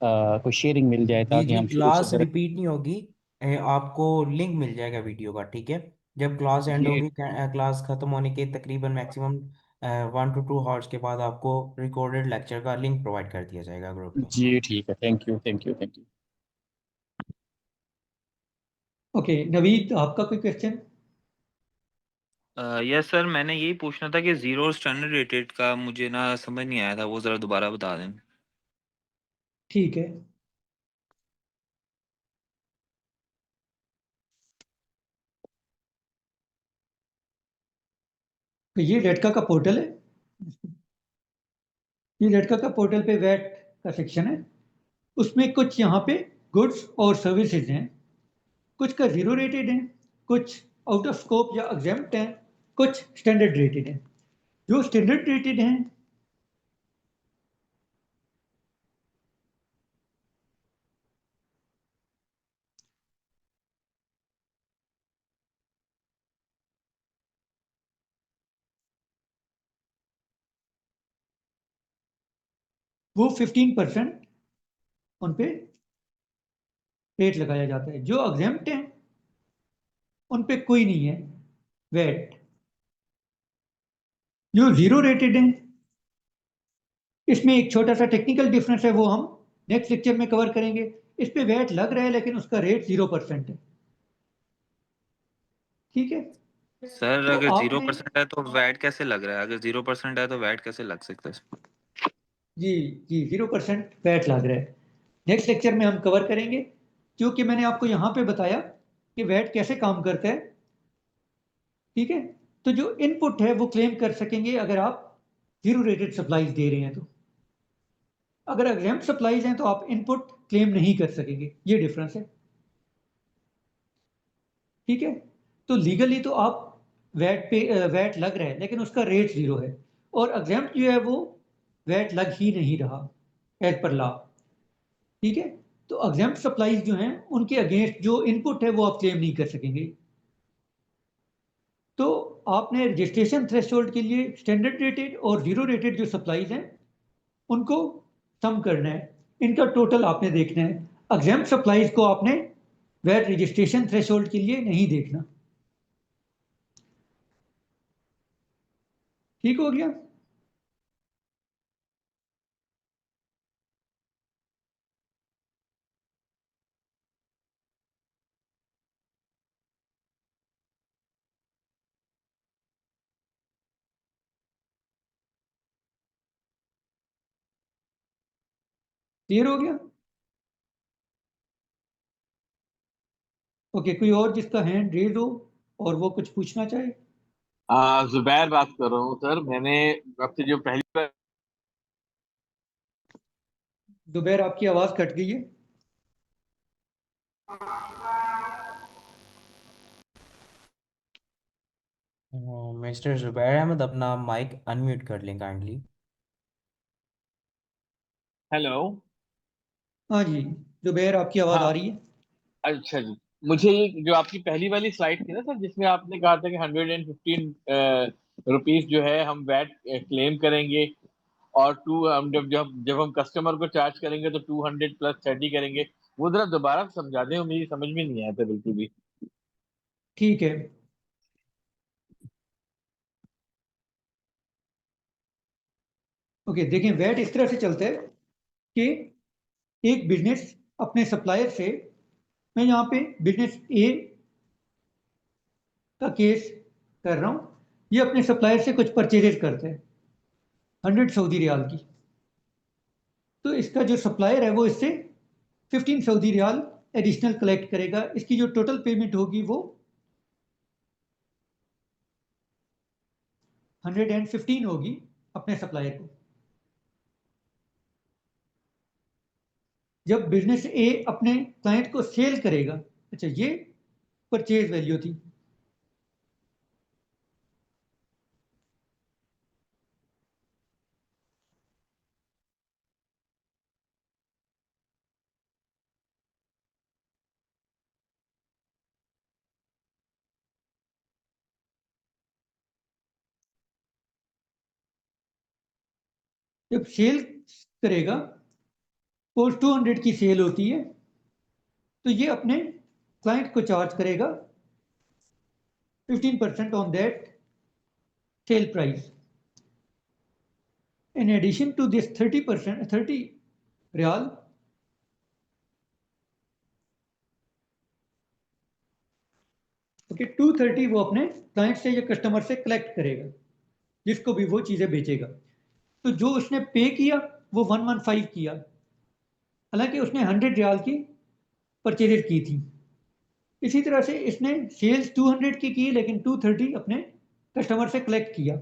कोई शेयरिंग मिल जाए जी ताकि जी, हम शुरू से क्लास डायरेक्ट। रिपीट नहीं होगी। आपको लिंक मिल जाएगा वीडियो का, ठीक है। जब क्लास एंड जी होगी, क्लास खत्म होने के तकरीबन मैक्सिमम 1 to 2 आवर्स के बाद आपको रिकॉर्डेड लेक्चर का लिंक प्रोवाइड कर दिया जाएगा ग्रुप में। जी ठीक है, thank you thank you thank you. Okay, Naveed आपका कोई क्वेश्चन? यस सर, मैंने यही पूछना था कि जीरो और स्टैंडर्ड रेटेड का मुझे ना समझ नहीं आया था, वो ज़रा दोबारा बता दें। ठीक है। तो ये लेटका का पोर्टल है। ये लेटका का पोर्टल पे वैट का सेक्शन है। उसमें कुछ यहाँ पे गुड्स और सर्विसेज हैं। कुछ का जीरो रेटेड है, कुछ आउट ऑफ स्कोप या एग्जेम्प्ट हैं, कुछ स्टैंडर्ड रेटेड हैं। जो स्टैंडर्ड रेटेड हैं वो 15% उन पे रेट लगाया जाता है। जो एग्जेम्प्ट हैं उन पे कोई नहीं है वैट। जो जीरो रेटेड हैं, इसमें एक छोटा सा टेक्निकल डिफरेंस है, वो हम नेक्स्ट लेक्चर में कवर करेंगे। इस पे वैट लग रहा है लेकिन उसका रेट 0% है। ठीक है। सर तो अगर जीरो आपने, परसेंट है तो वैट कैसे लग रहा है? अगर 0% है तो वैट कैसे लग सकता है? जी जी, 0% वैट लग रहा है। नेक्स्ट लेक्चर में हम कवर करेंगे, क्योंकि मैंने आपको यहाँ पे बताया कि वैट कैसे काम करता है। ठीक है। तो जो इनपुट है वो क्लेम कर सकेंगे अगर आप जीरो रेटेड सप्लाईज दे रहे हैं। तो अगर एग्जेम्प्ट सप्लाईज हैं तो आप इनपुट क्लेम नहीं कर सकेंगे। ये डिफरेंस है। ठीक है। तो लीगली तो आप वैट लग रहा है लेकिन उसका रेट जीरो है। और एग्जेम्प्ट जो है वो वैट लग ही नहीं रहा एज पर लॉ। ठीक है। तो एग्जेम्प्ट सप्लाईज जो हैं उनके अगेंस्ट जो इनपुट है वो आप क्लेम नहीं कर सकेंगे। तो आपने रजिस्ट्रेशन थ्रेशोल्ड के लिए स्टैंडर्ड रेटेड और जीरो रेटेड जो सप्लाईज हैं उनको सम करना है। इनका टोटल आपने देखना है। एग्जेम्प्ट सप्लाईज को आपने वैट रजिस्ट्रेशन थ्रेशोल्ड के लिए नहीं देखना। ठीक हो गया। क्लियर हो गया। ओके, कोई और जिसका हैंड रेज हो और वो कुछ पूछना चाहे? जुबैर बात कर रहा हूँ सर। मैंने आपसे जो पहली बार दोपहर आपकी आवाज कट गई है। मिस्टर जुबैर अहमद, अपना माइक अनम्यूट कर लें काइंडली। हेलो। हाँ जी, दोपहर आपकी आवाज आ हाँ, रही है। अच्छा जी। मुझे ये जो आपकी पहली वाली स्लाइड थी ना सर, जिसमें आपने कहा था कि 115 रुपीज जो है हम वैट क्लेम करेंगे, और टू हम जब हम कस्टमर को चार्ज करेंगे तो 200 + 30 करेंगे। वो जरा दोबारा समझा दें, मेरी समझ में नहीं आया था बिल्कुल भी। ठीक है। ओके, देखिए वैट इस तरह से चलता है कि एक बिजनेस अपने सप्लायर से, मैं यहाँ पे बिजनेस ए का केस कर रहा हूँ। ये अपने सप्लायर से कुछ परचेजेज करते हैं 100 सऊदी रियाल की। तो इसका जो सप्लायर है वो इससे 15 सऊदी रियाल एडिशनल कलेक्ट करेगा। इसकी जो टोटल पेमेंट होगी वो 115 होगी अपने सप्लायर को। जब बिजनेस ए अपने क्लाइंट को सेल करेगा, अच्छा ये परचेज वैल्यू थी। जब सेल करेगा, पोस्ट 200 की सेल होती है, तो ये अपने क्लाइंट को चार्ज करेगा 15% on that sale price. In addition to this 30%, 30 riyal, okay, 230 वो अपने क्लाइंट से या कस्टमर से कलेक्ट करेगा, जिसको भी वो चीज़ें बेचेगा. तो जो उसने पे किया वो 115 किया, हालांकि उसने 100 रियाल की परचेज की थी. इसी तरह से इसने सेल्स 200 की लेकिन 230 अपने कस्टमर से कलेक्ट किया.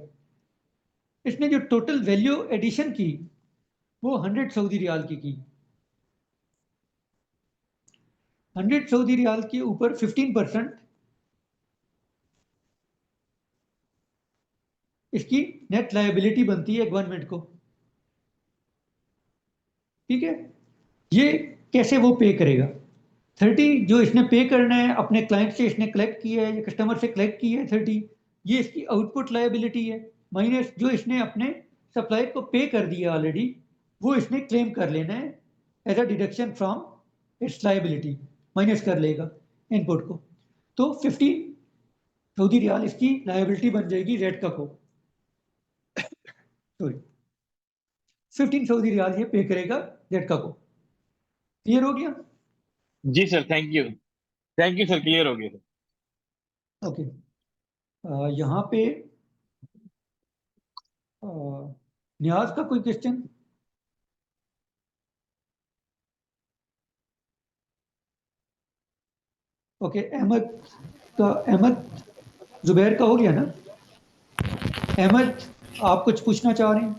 इसने जो टोटल वैल्यू एडिशन की वो 100 सऊदी रियाल की. 100 सऊदी रियाल के ऊपर 15% इसकी नेट लायबिलिटी बनती है गवर्नमेंट को. ठीक है, ये कैसे वो पे करेगा? 30 जो इसने पे करना है अपने क्लाइंट से, इसने कलेक्ट किया है या कस्टमर से कलेक्ट किया है 30, ये इसकी आउटपुट लायबिलिटी है, माइनस जो इसने अपने सप्लायर को पे कर दिया ऑलरेडी, वो इसने क्लेम कर लेना है as a deduction from its liability, minus कर लेगा इनपुट को. तो 50 सऊदी रियाल इसकी लायबिलिटी बन जाएगी रेडका को. सॉरी, 15 सऊदी रियाल ये पे करेगा रेडका को. क्लियर हो गया? जी sir, thank you sir, clear हो गया. ओके, यहाँ पे नियाज का कोई क्वेश्चन? ओके, अहमद जुबैर का हो गया ना? अहमद, आप कुछ पूछना चाह रहे हैं?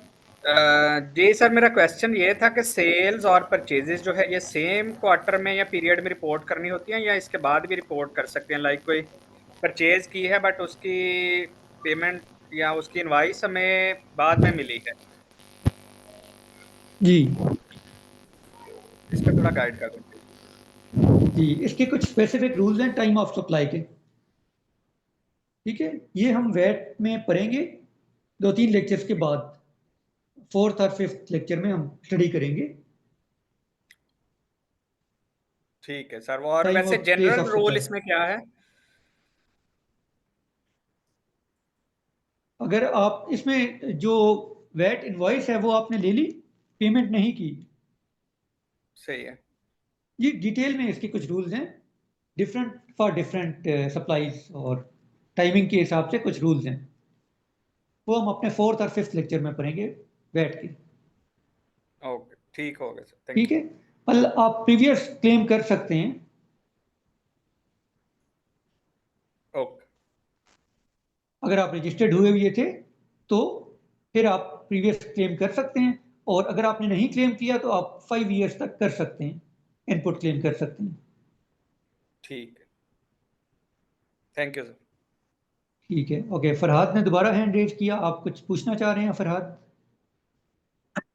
जी सर, मेरा क्वेश्चन ये था कि सेल्स और परचेजेस जो है ये सेम क्वार्टर में या पीरियड में रिपोर्ट करनी होती हैं या इसके बाद भी रिपोर्ट कर सकते हैं? लाइक कोई परचेज की है बट उसकी पेमेंट या उसकी इनवाइस हमें बाद में मिली है. जी, इस पर थोड़ा गाइड कर दीजिए. जी, इसके कुछ स्पेसिफिक रूल्स हैं टाइम ऑफ सप्लाई के. ठीक है, ये हम वैट में पढ़ेंगे 2-3 लेक्चर्स के बाद. 4th और 5th लेक्चर में हम स्टडी करेंगे. ठीक है सर. और टाइम वैसे of place general of rule supply. इसमें क्या है? अगर आप इसमें जो वैट इनवॉइस है वो आपने ले ली, पेमेंट नहीं की, सही है. ये डिटेल में इसके कुछ रूल्स हैं, डिफरेंट फॉर डिफरेंट सप्लाईज और टाइमिंग के हिसाब से कुछ रूल्स हैं. वो हम अपने 4th और 5th लेक्चर में पढ़ेंगे वैट के. ओके, ठीक हो गया सर. ठीक है, कल आप प्रीवियस क्लेम कर सकते हैं. ओके, अगर आप रजिस्टर्ड हुए हुए थे तो फिर आप प्रीवियस क्लेम कर सकते हैं, और अगर आपने नहीं क्लेम किया तो आप 5 ईयर्स तक कर सकते हैं, इनपुट क्लेम कर सकते हैं. ठीक है, थैंक यू सर. ठीक है, ओके. फरहाद ने दोबारा हैंड रेज किया, आप कुछ पूछना चाह रहे हैं फरहाद?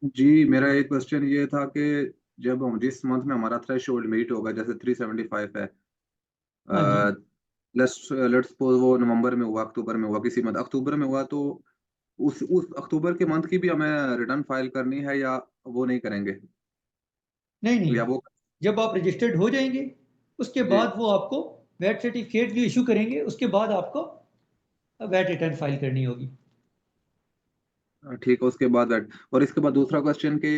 जी, मेरा एक क्वेश्चन ये था कि जब हम जिस मंथ में हमारा थ्रेशोल्ड मीट होगा, जैसे 375 है, हाँ जी, लेट्स सपोज वो नवंबर में हुआ, अक्टूबर में हुआ, किसी मंथ अक्टूबर में हुआ, तो उस अक्टूबर के मंथ की भी हमें रिटर्न फाइल करनी है या वो नहीं करेंगे? नहीं, या वो जब आप रजिस्टर्ड हो जाएंगे उसके जी, बाद वो आपको वैट सर्टिफिकेट जो इशू करेंगे, उसके बाद आपको वैट रिटर्न फाइल करनी होगी. ठीक है, उसके बाद दैट. और इसके बाद दूसरा क्वेश्चन कि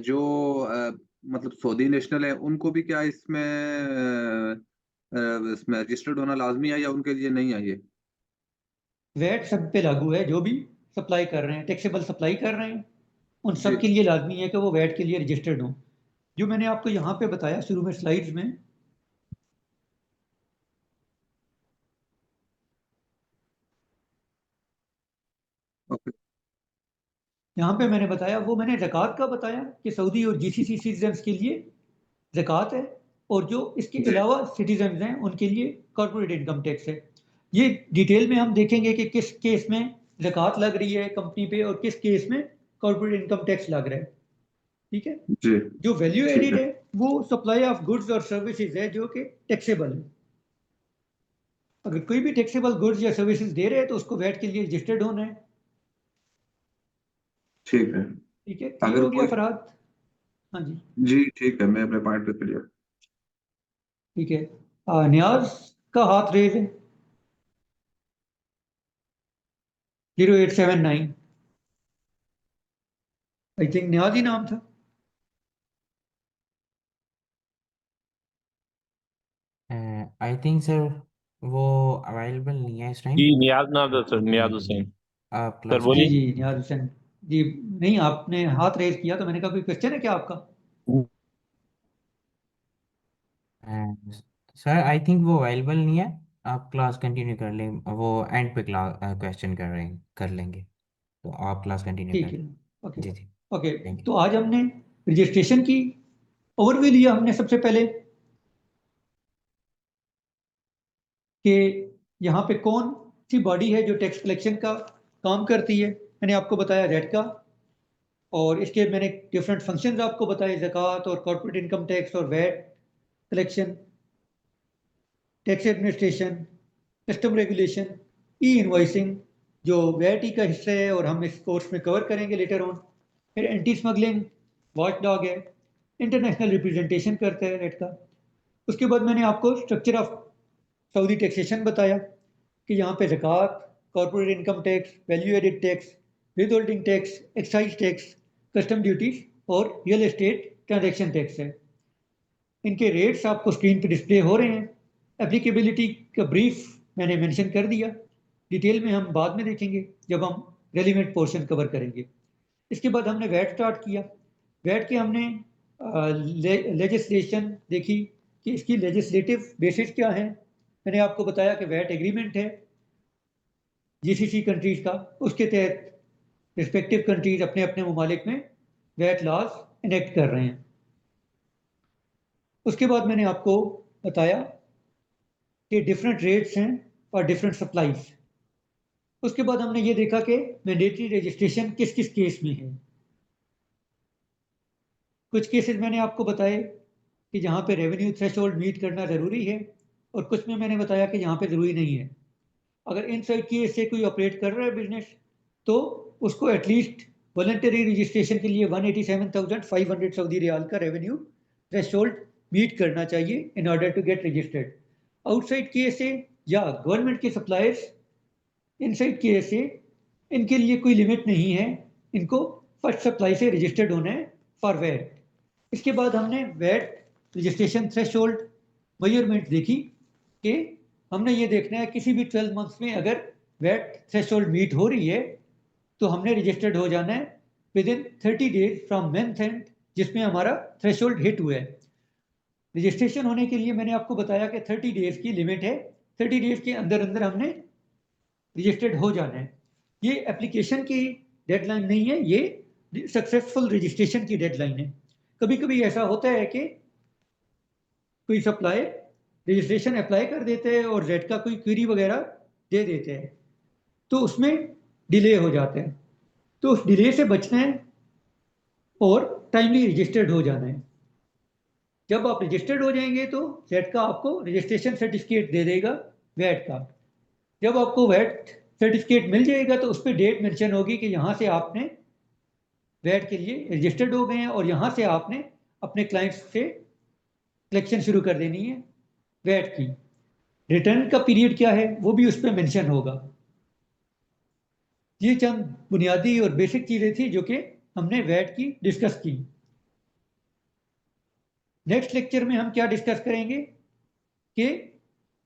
जो मतलब सऊदी नेशनल है, उनको भी क्या इसमें रजिस्टर्ड होना लाजमी है या उनके लिए नहीं है ये? वैट सब पे लागू है, जो भी सप्लाई कर रहे हैं, टैक्सेबल सप्लाई कर रहे हैं, उन जी, सब के लिए लाजमी है कि वो वैट के लिए रजिस्टर्ड हों. जो मैंने आपको यहाँ पे बताया शुरू में स्लाइड्स में, ओके, यहाँ पे मैंने बताया, वो मैंने ज़कात का बताया कि सऊदी और जीसीसी सिटीजन्स के लिए ज़कात है, और जो इसके जी, अलावा सिटीजन्स हैं उनके लिए कॉर्पोरेट इनकम टैक्स है. ये डिटेल में हम देखेंगे कि किस केस में ज़कात लग रही है कंपनी पे और किस केस में कॉर्पोरेट इनकम टैक्स लग रहा है. ठीक है, जी, जो वैल्यू ठीक एडिड है, है वो सप्लाई ऑफ गुड्स और सर्विसेज है जो कि टैक्सेबल है. अगर कोई भी टैक्सेबल गुड्स या सर्विसेज दे रहे हैं तो उसको वैट के लिए रजिस्टर्ड होना है. ठीक है. ठीक है, क्लियर अगर हो गया कोई फरहाद? हाँ जी, जी ठीक है, मैं अपने पॉइंट पे क्लियर। ठीक है। नियाज का हाथ रेज है, 0879। आई थिंक नियाज ही नाम था। आई थिंक सर वो अवेलेबल नहीं है इस टाइम। जी नियाज नाम था सर, नियाज हुसैन। आप सर क्लास जी बोलिए। जी, नियाज हुसैन जी। नहीं, आपने हाथ रेज किया तो मैंने कहा कोई क्वेश्चन है क्या आपका? सर आई थिंक वो अवेलेबल नहीं है। आप क्लास कंटिन्यू कर लें, वो एंड पे क्लास क्वेश्चन कर लेंगे, तो आप क्लास कंटिन्यू ठीक कर है, लें। ओके। जी जी, ओके, थैंक तो आज हमने रजिस्ट्रेशन की ओवरव्यू लिया हमने सबसे पहले, कि यहाँ पे कौन सी बॉडी है जो टैक्स कलेक्शन का काम करती है। मैंने आपको बताया रेट का, और इसके मैंने डिफरेंट फंक्शंस आपको बताए, ज़कात और कॉर्पोरेट इनकम टैक्स और VAT collection, tax administration, custom regulation, e invoicing जो वैट ई का हिस्सा है और हम इस कोर्स में कवर करेंगे लेटर ऑन। फिर एंटी स्मगलिंग वॉच डॉग है, इंटरनेशनल रिप्रेजेंटेशन करता है रेट का। उसके बाद मैंने आपको स्ट्रक्चर ऑफ सऊदी टैक्सेशन बताया कि यहाँ पे ज़कात, corporate income tax, value added tax, withholding tax, excise tax, custom duties और रियल एस्टेट ट्रांजैक्शन टैक्स है। इनके रेट्स आपको स्क्रीन पे डिस्प्ले हो रहे हैं। एप्लीकेबिलिटी का ब्रीफ मैंने मेंशन कर दिया, डिटेल में हम बाद में देखेंगे जब हम रेलिवेंट पोर्शन कवर करेंगे। इसके बाद हमने वैट स्टार्ट किया। वैट के हमने लेजिस्लेशन देखी कि इसकी लेजिस्लेटिव बेसिस क्या है। मैंने आपको बताया कि वैट एग्रीमेंट है जीसीसी कंट्रीज का, उसके तहत रिस्पेक्टिव कंट्रीज अपने अपने ममालिक में वैट लॉज इनेक्ट कर रहे हैं। उसके बाद मैंने आपको बताया कि डिफरेंट रेट्स हैं और डिफरेंट सप्लाईज। उसके बाद हमने ये देखा कि मैंडेटरी रजिस्ट्रेशन किस किस केस में है। कुछ केसेस मैंने आपको बताए कि जहाँ पे रेवेन्यू थ्रेशोल्ड मीट करना ज़रूरी है, और कुछ में मैंने बताया कि यहाँ पे ज़रूरी नहीं है। अगर इन साइड केस से कोई ऑपरेट कर रहा है बिजनेस, तो उसको एटलीस्ट वॉलंटरी रजिस्ट्रेशन के लिए 187,500 सऊदी रियाल का रेवेन्यू थ्रेशोल्ड मीट करना चाहिए in order to get registered. Outside case से या गवर्नमेंट के सप्लायर्स इनसाइड केस से, इनके लिए कोई लिमिट नहीं है, इनको फर्स्ट सप्लाई से रजिस्टर्ड होना है फॉर वैट। इसके बाद हमने वैट रजिस्ट्रेशन थ्रेशोल्ड मेजरमेंट देखी कि हमने ये देखना है किसी भी 12 मंथ्स में अगर वैट थ्रेशोल्ड मीट हो रही है तो हमने रजिस्टर्ड हो जाना है with in 30 days from month and जिसमें हमारा थ्रेशोल्ड हिट हुआ है। रजिस्ट्रेशन होने के लिए मैंने आपको बताया कि 30 डेज की लिमिट है, 30 डेज के अंदर अंदर हमने रजिस्टर्ड हो जाना है। ये एप्लीकेशन की डेडलाइन नहीं है, ये सक्सेसफुल रजिस्ट्रेशन की डेडलाइन है। कभी कभी ऐसा होता है कि कोई सप्लाई रजिस्ट्रेशन अप्लाई कर देते हैं और रेट का कोई क्वेरी वगैरह दे देते हैं, तो उसमें डिले हो जाते हैं। तो उस डिले से बचना है और टाइमली रजिस्टर्ड हो जाना है। जब आप रजिस्टर्ड हो जाएंगे तो रेट का आपको रजिस्ट्रेशन सर्टिफिकेट दे देगा वैट का। जब आपको वैट सर्टिफिकेट मिल जाएगा तो उस पर डेट मेंशन होगी कि यहाँ से आपने वैट के लिए रजिस्टर्ड हो गए हैं और यहाँ से आपने अपने क्लाइंट्स से कलेक्शन शुरू कर देनी है वैट की। रिटर्न का पीरियड क्या है वो भी उस पर मेंशन होगा। ये चंद बुनियादी और बेसिक चीज़ें थी जो कि हमने वैट की डिस्कस की। नेक्स्ट लेक्चर में हम क्या डिस्कस करेंगे कि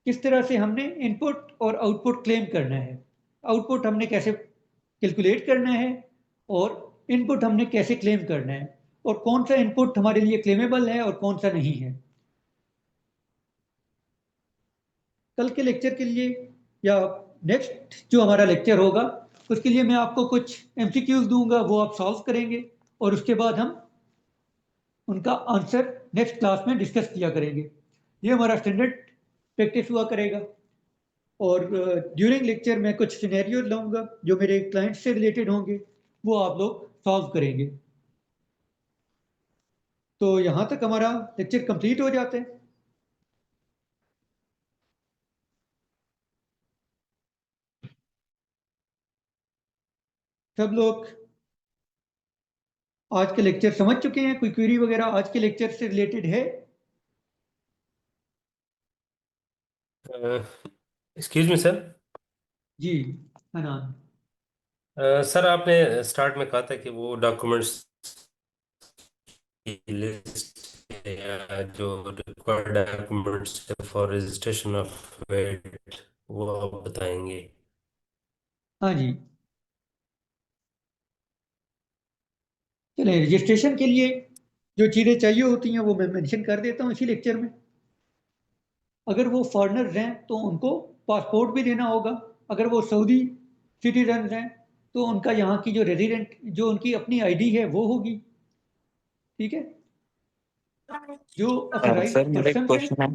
किस तरह से हमने इनपुट और आउटपुट क्लेम करना है, आउटपुट हमने कैसे कैलकुलेट करना है और इनपुट हमने कैसे क्लेम करना है, और कौन सा इनपुट हमारे लिए क्लेमेबल है और कौन सा नहीं है। कल के लेक्चर के लिए या नेक्स्ट जो हमारा लेक्चर होगा उसके लिए मैं आपको कुछ एमसीक्यूज दूंगा, वो आप सॉल्व करेंगे और उसके बाद हम उनका आंसर नेक्स्ट क्लास में डिस्कस किया करेंगे। ये हमारा स्टैंडर्ड प्रैक्टिस हुआ करेगा। और ड्यूरिंग लेक्चर मैं कुछ सिनेरियो लाऊंगा जो मेरे क्लाइंट से रिलेटेड होंगे, वो आप लोग सॉल्व करेंगे। तो यहाँ तक हमारा लेक्चर कंप्लीट हो जाते हैं। सब लोग आज के लेक्चर समझ चुके हैं? कोई क्वेरी वगैरह आज के लेक्चर से रिलेटेड है? Excuse me sir. जी हनान। सर आपने स्टार्ट में कहा था कि वो डॉक्यूमेंट्स की लिस्ट जो required documents for registration of VAT वो आप बताएंगे। हाँ जी, चलिए रजिस्ट्रेशन के लिए जो चीज़ें चाहिए होती हैं वो मैं मेंशन कर देता हूँ इसी लेक्चर में। अगर वो फॉरेनर्स हैं तो उनको पासपोर्ट भी देना होगा। अगर वो सऊदी सिटीजन हैं तो उनका यहाँ की जो रेजिडेंट जो उनकी अपनी आईडी है वो होगी। ठीक है, जो अथराइज्ड सर मेरा एक पर्सन हैं। क्वेश्चन है।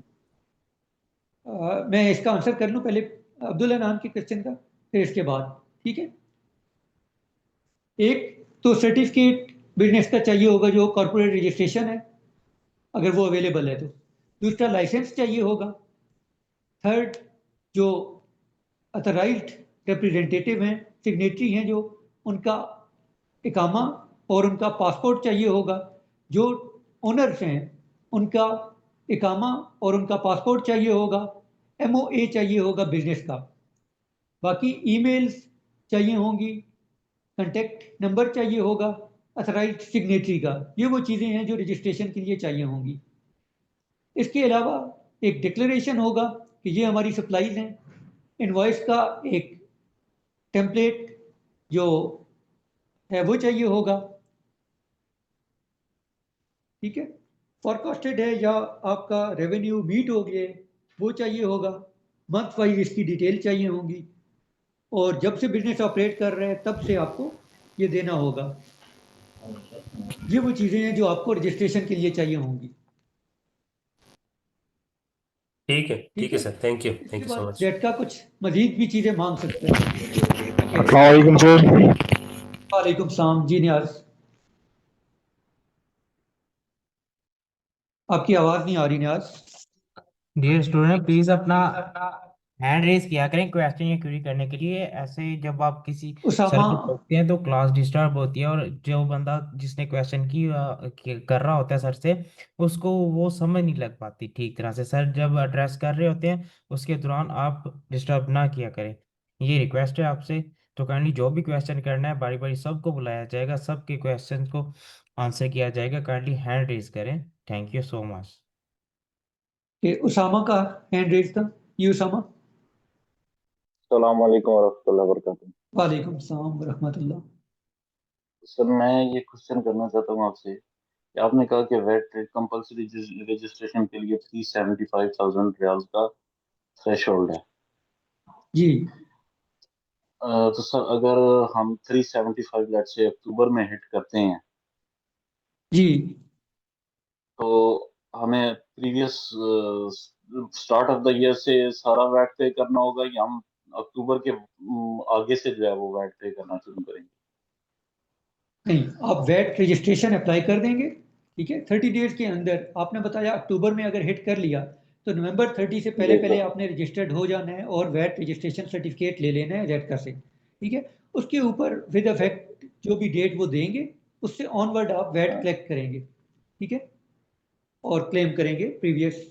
मैं इसका आंसर कर लूँ पहले अब्दुल हनान के क्वेश्चन का, फिर इसके बाद। ठीक है, एक तो सर्टिफिकेट बिजनेस का चाहिए होगा जो कॉर्पोरेट रजिस्ट्रेशन है, अगर वो अवेलेबल है तो। दूसरा लाइसेंस चाहिए होगा। थर्ड, जो अथराइज्ड रिप्रेजेंटेटिव हैं, सिग्नेटरी हैं जो, उनका इकामा और उनका पासपोर्ट चाहिए होगा। जो ओनर्स हैं उनका इकामा और उनका पासपोर्ट चाहिए होगा। MOA चाहिए होगा बिजनेस का। बाकी ईमेल्स चाहिए होंगी, कंटेक्ट नंबर चाहिए होगा अथराइज्ड सिग्नेटरी का। ये वो चीज़ें हैं जो रजिस्ट्रेशन के लिए चाहिए होंगी। इसके अलावा एक डिक्लेरेशन होगा कि ये हमारी सप्लाईज हैं। इनवॉइस का एक टेम्पलेट जो है वो चाहिए होगा। ठीक है, फॉरकास्टेड है या आपका रेवेन्यू मीट हो गया वो चाहिए होगा। मंथ वाइज इसकी डिटेल चाहिए होंगी, और जब से बिजनेस ऑपरेट कर रहे हैं तब से आपको ये देना होगा। ये वो चीज़ें हैं जो आपको रजिस्ट्रेशन के लिए चाहिए होंगी। ठीक है सर, थैंक यू इसके सो बाद मच। जेट का कुछ मजीद भी चीज़ें मांग सकते हैं। अस्सलाम सर। वालेकुम सलाम जी नियाज। आपकी आवाज़ नहीं आ रही नियाज। डियर स्टूडेंट प्लीज अपना हैंड रेज किया करें क्वेश्चन या क्वेरी करने के लिए। ऐसे जब आप किसी सर उसामा, को पूछते हैं तो क्लास डिस्टर्ब होती है, और जो बंदा जिसने क्वेश्चन कर रहा होता है सर से, उसको वो समझ नहीं लग पाती ठीक तरह से। सर जब एड्रेस कर रहे होते हैं उसके दौरान आप डिस्टर्ब ना किया करें, ये रिक्वेस्ट है आपसे। तो काइंडली जो भी क्वेश्चन करना है बारी बारी सबको बुलाया जाएगा, सबके क्वेश्चन को आंसर किया जाएगा। काइंडली हैंड रेज करें। Thank you so much. कि उसामा का हैंड रेज था। ये उसामा। अस्सलाम वालेकुम वरहमतुल्लाहि वबरकातुहू। वालेकुम सलाम रहमतुल्लाह। सर मैं ये क्वेश्चन करना चाहता हूँ आपसे कि आपने कहा कि वेट कंपल्सरी रजिस्ट्रेशन के लिए 375,000 रियाल का थ्रेशोल्ड है। जी तो सर अगर हम 375 लेट से अक्टूबर में हिट करते हैं जी, तो हमें previous start of the year से सारा वैट पे करना होगा, या हम अक्टूबर के आगे से जो है वो वैट पे करना शुरू करेंगे? नहीं, आप वैट रजिस्ट्रेशन अप्लाई कर देंगे। ठीक है, 30 डेज के अंदर। आपने बताया अक्टूबर में अगर हिट कर लिया तो नवंबर 30 से पहले पहले आपने रजिस्टर्ड हो जाना है और वैट रजिस्ट्रेशन सर्टिफिकेट ले लेना है जेटका से। ठीक है, उसके ऊपर विद इफेक्ट जो भी डेट वो देंगे उससे ऑनवर्ड आप वैट कलेक्ट करेंगे। ठीक है, और क्लेम करेंगे previous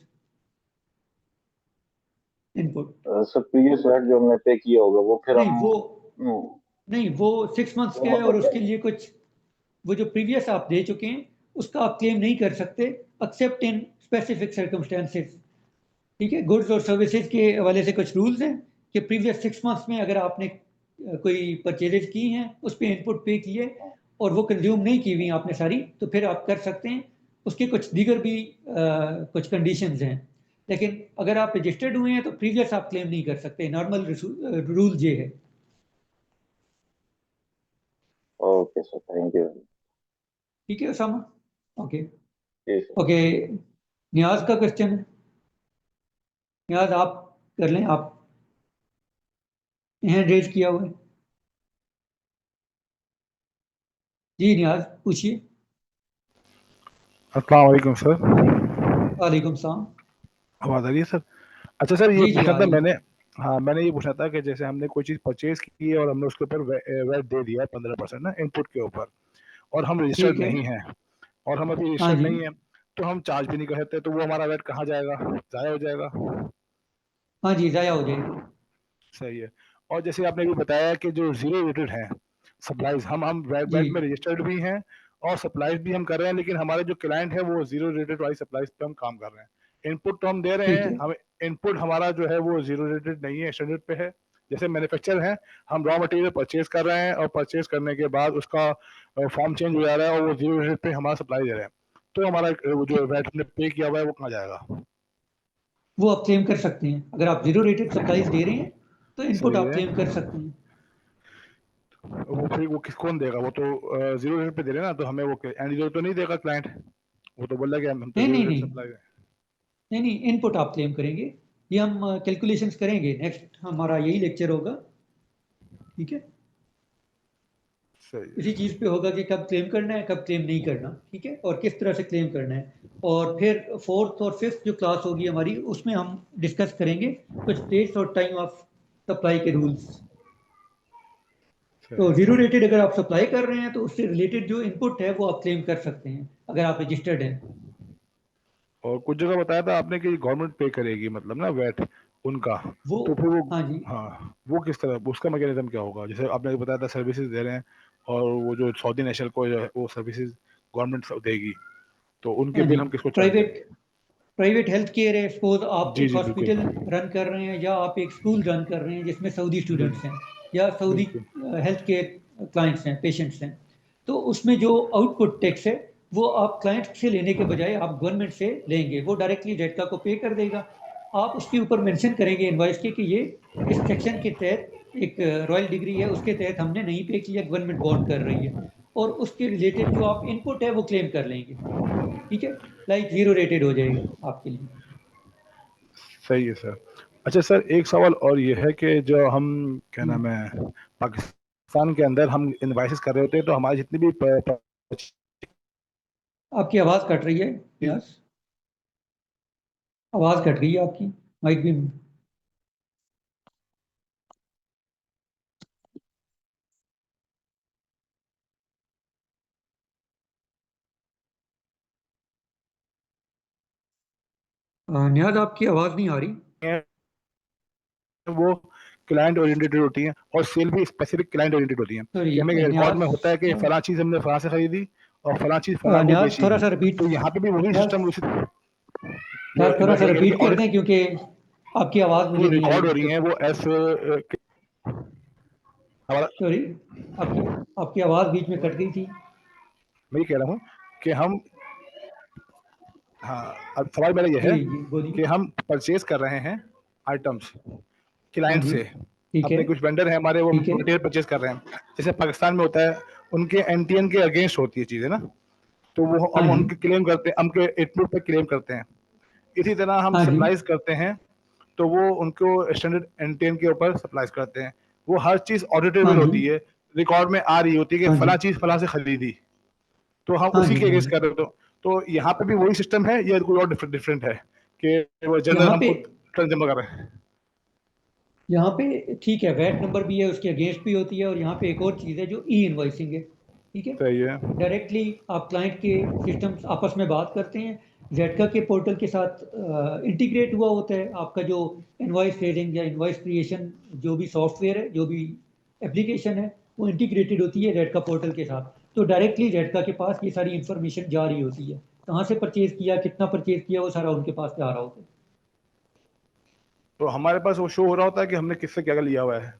input. Sir previous VAT जो हमने पे किया होगा वो फिर नहीं हम वो 6 मंथ्स का है, और उसके लिए कुछ वो जो प्रीवियस आप दे चुके हैं उसका आप क्लेम नहीं कर सकते एक्सेप्ट इन स्पेसिफिक सर्कमस्टेंसेस। ठीक है, गुड्स और सर्विसेज के हवाले से कुछ रूल्स हैं कि प्रीवियस 6 मंथ्स में अगर आपने कोई परचेजेज की हैं उस पर इनपुट पे किए और वो कंज्यूम नहीं की हुई आपने सारी, तो फिर आप कर सकते हैं। उसके कुछ दीगर भी कुछ कंडीशंस हैं, लेकिन अगर आप रजिस्टर्ड हुए हैं तो प्रीवियस आप क्लेम नहीं कर सकते। नॉर्मल रूल ये है। Okay sir, thank you. ठीक है उसामा। ओके ओके, नियाज का क्वेश्चन है। नियाज आप कर लें, आप हैंड रेज किया हुआ है। जी नियाज पूछिए। अस्सलाम वालेकुम सर। वालेकुम सलाम। आवाज़ आ रही है सर? अच्छा सर, ये जी पूछना आ था रही है। मैंने। हाँ, मैंने ये पूछना था कि जैसे हमने कोई चीज़ परचेज की है और हमने उसके ऊपर वैट दे दिया है 15% ना इनपुट के ऊपर, और हम रजिस्टर्ड ठीक है। नहीं हैं, और हम अभी हाँ रजिस्टर्ड जी। नहीं है, तो हम चार्ज भी नहीं कर सकते, तो वो हमारा वेट कहाँ जाएगा, ज़ाया हो जाएगा। हाँ जी, ज़ाया हो जाएगी। सही है। और जैसे आपने भी बताया कि जो जीरो रेटेड हैं सप्लाईज, हम वेट जी में रजिस्टर्ड भी हैं और सप्लाईज भी हम कर रहे हैं, लेकिन हमारे जो क्लाइंट है वो जीरो रेटेड वाली सप्लाईज पे हम काम कर रहे हैं। इनपुट तो हम दे रहे ठीक हैं, है। हमें इनपुट हमारा जो है वो जीरो रेटेड नहीं है, स्टैंडर्ड पे है। जैसे मैन्युफैक्चर है, हम रॉ मटेरियल परचेज कर रहे हैं और परचेज करने के बाद उसका फॉर्म चेंज हो जा रहा है और वो जीरो रेटेड पे हमारा सप्लाई दे रहे हैं, तो हमारा वो जो वेट हमने पे किया हुआ है वो कहाँ जाएगा। वो आप क्लेम कर सकते हैं। अगर आप जीरो रेटेड सप्लाईज दे रहे हैं तो इनपुट सही आप है। क्लेम कर सकते हैं। वो फिर वो कौन देगा, वो तो जीरो रेट पे दे रहे हैं ना, तो हमें वो एंड यूजर तो नहीं देगा क्लाइंट, वो तो बोल रहा है कि हम तो नहीं जीरो नहीं रेट नहीं सप्लाई है। नहीं नहीं, इनपुट आप क्लेम करेंगे। ये हम कैलकुलेशंस करेंगे, नेक्स्ट हमारा यही लेक्चर होगा। ठीक है। सही इसी है। चीज़ पे होगा कि कब क्लेम करना है, कब क्लेम नहीं करना। ठीक है। और किस तरह से क्लेम करना है। और फिर फोर्थ और फिफ्थ जो क्लास होगी हमारी, उसमें हम डिस्कस करेंगे कुछ डेट्स और टाइम ऑफ सप्लाई के रूल्स। तो जीरो रेटेड अगर आप सप्लाई कर रहे हैं तो उससे रिलेटेड जो इनपुट है वो आप क्लेम कर सकते हैं अगर आप रजिस्टर्ड हैं। और कुछ जगह बताया था आपने कि गवर्नमेंट पे करेगी, मतलब ना वेट उनका, वो तो फिर वो, हाँ जी। हाँ वो किस तरह, उसका मैकेनिज्म क्या होगा, जैसे आपने बताया था सर्विसेज दे रहे हैं और वो जो सऊदी नेशनल को जो है वो सर्विसेज गवर्नमेंट देगी, तो उनके हाँ जी। बिल हम किसको चार्ज प्राइवेट करेंगे। प्राइवेट हेल्थ केयर है। सपोज आप जी एक जी बिल्कुल। हॉस्पिटल रन कर रहे हैं या आप एक स्कूल रन कर रहे हैं जिसमें सऊदी स्टूडेंट्स हैं या सऊदी बिल्कुल। हेल्थ केयर क्लाइंट्स हैं, पेशेंट्स हैं। तो उसमें जो आउटपुट टैक्स है वो आप क्लाइंट से लेने के बजाय आप गवर्नमेंट से लेंगे। वो डायरेक्टली झटका को पे कर देगा। आप उसके ऊपर मेंशन करेंगे इनवॉइस के कि ये इस सेक्शन के तहत एक रॉयल डिग्री है, उसके तहत हमने नहीं पे किया, गवर्नमेंट बॉन्ड कर रही है। और उसके रिलेटेड जो आप इनपुट है वो क्लेम कर लेंगे। ठीक है। लाइक जीरो रेटेड हो जाएगा आपके लिए। सही है सर। अच्छा सर, एक सवाल और ये है कि जो हम क्या हम्म। नाम है पाकिस्तान के अंदर हम इनवाइसेस कर रहे होते हैं, तो हमारी जितनी भी आपकी आवाज कट रही है। यस, आवाज कट रही है आपकी। माइक भी। नियाज, आपकी आवाज नहीं आ रही। वो क्लाइंट ओरिएंटेड होती हैं और सेल भी स्पेसिफिक क्लाइंट ओरिएंटेड होती हैं, सॉरी कि हमें रिकॉर्ड नियाज। में होता है कि फला चीज हमने फला से खरीदी और फला चीज फला को नियाज बेची, थोड़ा सा रिपीट। तो यहाँ पे भी वही नियाज, सिस्टम जो नियाज थोड़ा सा कह रहे रिपीट कि कर ऑडिट दें क्योंकि आपकी आवाज मुझे जो नहीं आई रिकॉर्ड हो रही बिल्कुल। हैं वो एस हमारा, सॉरी, आपकी आपकी आवाज बीच में कट गई थी। मैं ये कह रहा हूँ कि हम, हाँ अब सवाल मेरा ये जी है जी बोलिए। कि हम परचेज कर रहे हैं आइटम्स हाँ क्लाइंट जी। से, ठीक है। अपने कुछ वेंडर हैं हमारे, वो ठीक है। मटेरियल परचेज कर रहे हैं, जैसे पाकिस्तान में होता है उनके एनटीएन के अगेंस्ट होती है चीजें ना, तो वो हाँ हम जी। उनके क्लेम करते हैं, उनके इनपुट पे क्लेम करते हैं। इसी तरह हम हाँ जी। सप्लाईज करते हैं, तो वो उनको स्टैंडर्ड एनटीएन के ऊपर सप्लाईज करते हैं, वो हर चीज हाँ ऑडिटेबल जी। होती है, रिकॉर्ड में आ रही होती है कि हाँ जी। फला चीज फला से खरीदी, तो हम हाँ उसी जी। के हाँ अगेंस्ट जी। कर रहे हो, तो यहाँ पे भी वही सिस्टम है या कोई और डिफरेंट डिफरेंट है कि वो जनरल यहाँ हम पे खुद टर्न जमा कर रहे हैं। यहाँ पे ठीक है, वैट नंबर भी है, उसके अगेंस्ट भी होती है। और यहाँ पे एक और चीज़ है जो ई इनवॉइसिंग है। ठीक है। सही है। डायरेक्टली आप क्लाइंट के सिस्टम्स आपस में बात करते हैं, जेटका के पोर्टल के साथ इंटीग्रेट हुआ होता है आपका जो इनवॉइस ट्रेडिंग या इनवॉइस क्रिएशन, जो भी सॉफ्टवेयर है, जो भी एप्लीकेशन है, वो इंटीग्रेटेड होती है जेटका पोर्टल के साथ। तो डायरेक्टली जेटका के पास ये सारी इंफॉर्मेशन जा रही होती है, कहाँ से परचेज किया, कितना परचेज किया, वो सारा उनके पास जा रहा होता है। तो हमारे पास वो शो हो रहा होता है कि हमने किससे क्या क्या लिया हुआ है।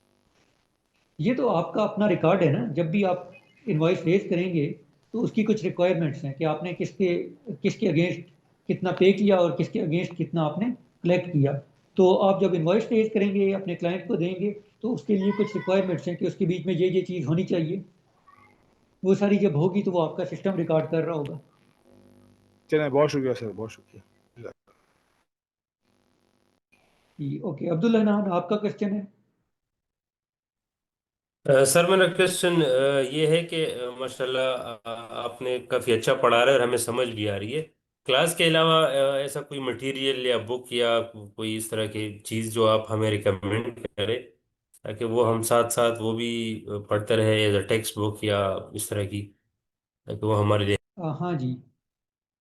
ये तो आपका अपना रिकॉर्ड है ना। जब भी आप इनवॉइस रेज करेंगे तो उसकी कुछ रिक्वायरमेंट्स हैं कि आपने किसके किसके अगेंस्ट कितना पे किया और किसके अगेंस्ट कितना आपने कलेक्ट किया। तो आप जब इनवॉइस रेज करेंगे अपने क्लाइंट को देंगे तो उसके लिए कुछ रिक्वायरमेंट्स हैं कि उसके बीच में ये चीज़ होनी चाहिए। वो सारी जब होगी तो वो आपका सिस्टम रिकॉर्ड कर रहा होगा। चलिए, बहुत शुक्रिया सर, बहुत शुक्रिया। ओके, अब्दुल हनान, आपका क्वेश्चन है। सर मेरा क्वेश्चन ये है कि माशाल्लाह आपने काफ़ी अच्छा पढ़ा रहे हैं और हमें समझ भी आ रही है। क्लास के अलावा ऐसा कोई मटेरियल या बुक या कोई इस तरह की चीज़ जो आप हमें रिकमेंड करें ताकि वो हम साथ साथ वो भी पढ़ते रहे एज अ टेक्स्ट बुक या इस तरह की। ताकि वो हमारे लिए। हाँ जी,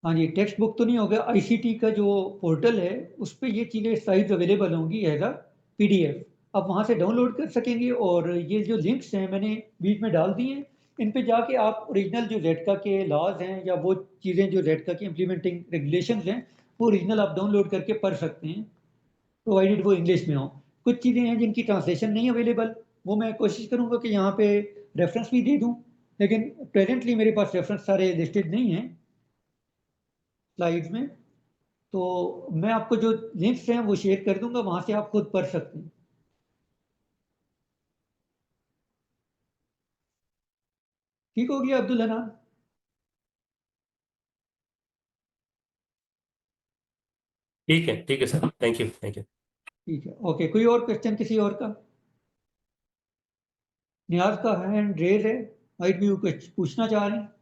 हाँ जी, टेक्स्ट बुक तो नहीं होगा। आईसीटी का जो पोर्टल है उस पे ये चीज़ें साइज अवेलेबल होंगी एज अ पीडीएफ, आप वहाँ से डाउनलोड कर सकेंगे। और ये जो लिंक्स हैं मैंने बीच में डाल दिए हैं, इन पे जाके आप ओरिजिनल जो जेडका के लॉज हैं या वो चीज़ें जो जेडका की इम्प्लीमेंटिंग रेगुलेशंस हैं वो ओरिजिनल आप डाउनलोड करके पढ़ सकते हैं, प्रोवाइडेड वो इंग्लिश में हो। कुछ चीज़ें हैं जिनकी ट्रांसलेशन नहीं अवेलेबल, वो मैं कोशिश करूँगा कि यहाँ पे रेफरेंस भी दे दूँ, लेकिन प्रेजेंटली मेरे पास रेफरेंस सारे लिस्टेड नहीं हैं स्लाइड्स में। तो मैं आपको जो लिंक्स हैं वो शेयर कर दूंगा, वहां से आप खुद पढ़ सकते हैं। ठीक हो गया अब्दुल हनान? ठीक है sir, thank you thank you. ठीक है, ओके। कोई और क्वेश्चन किसी और का? नियाज का हैंड रेज है, माइट भी वो कुछ पूछना चाह रहे हैं।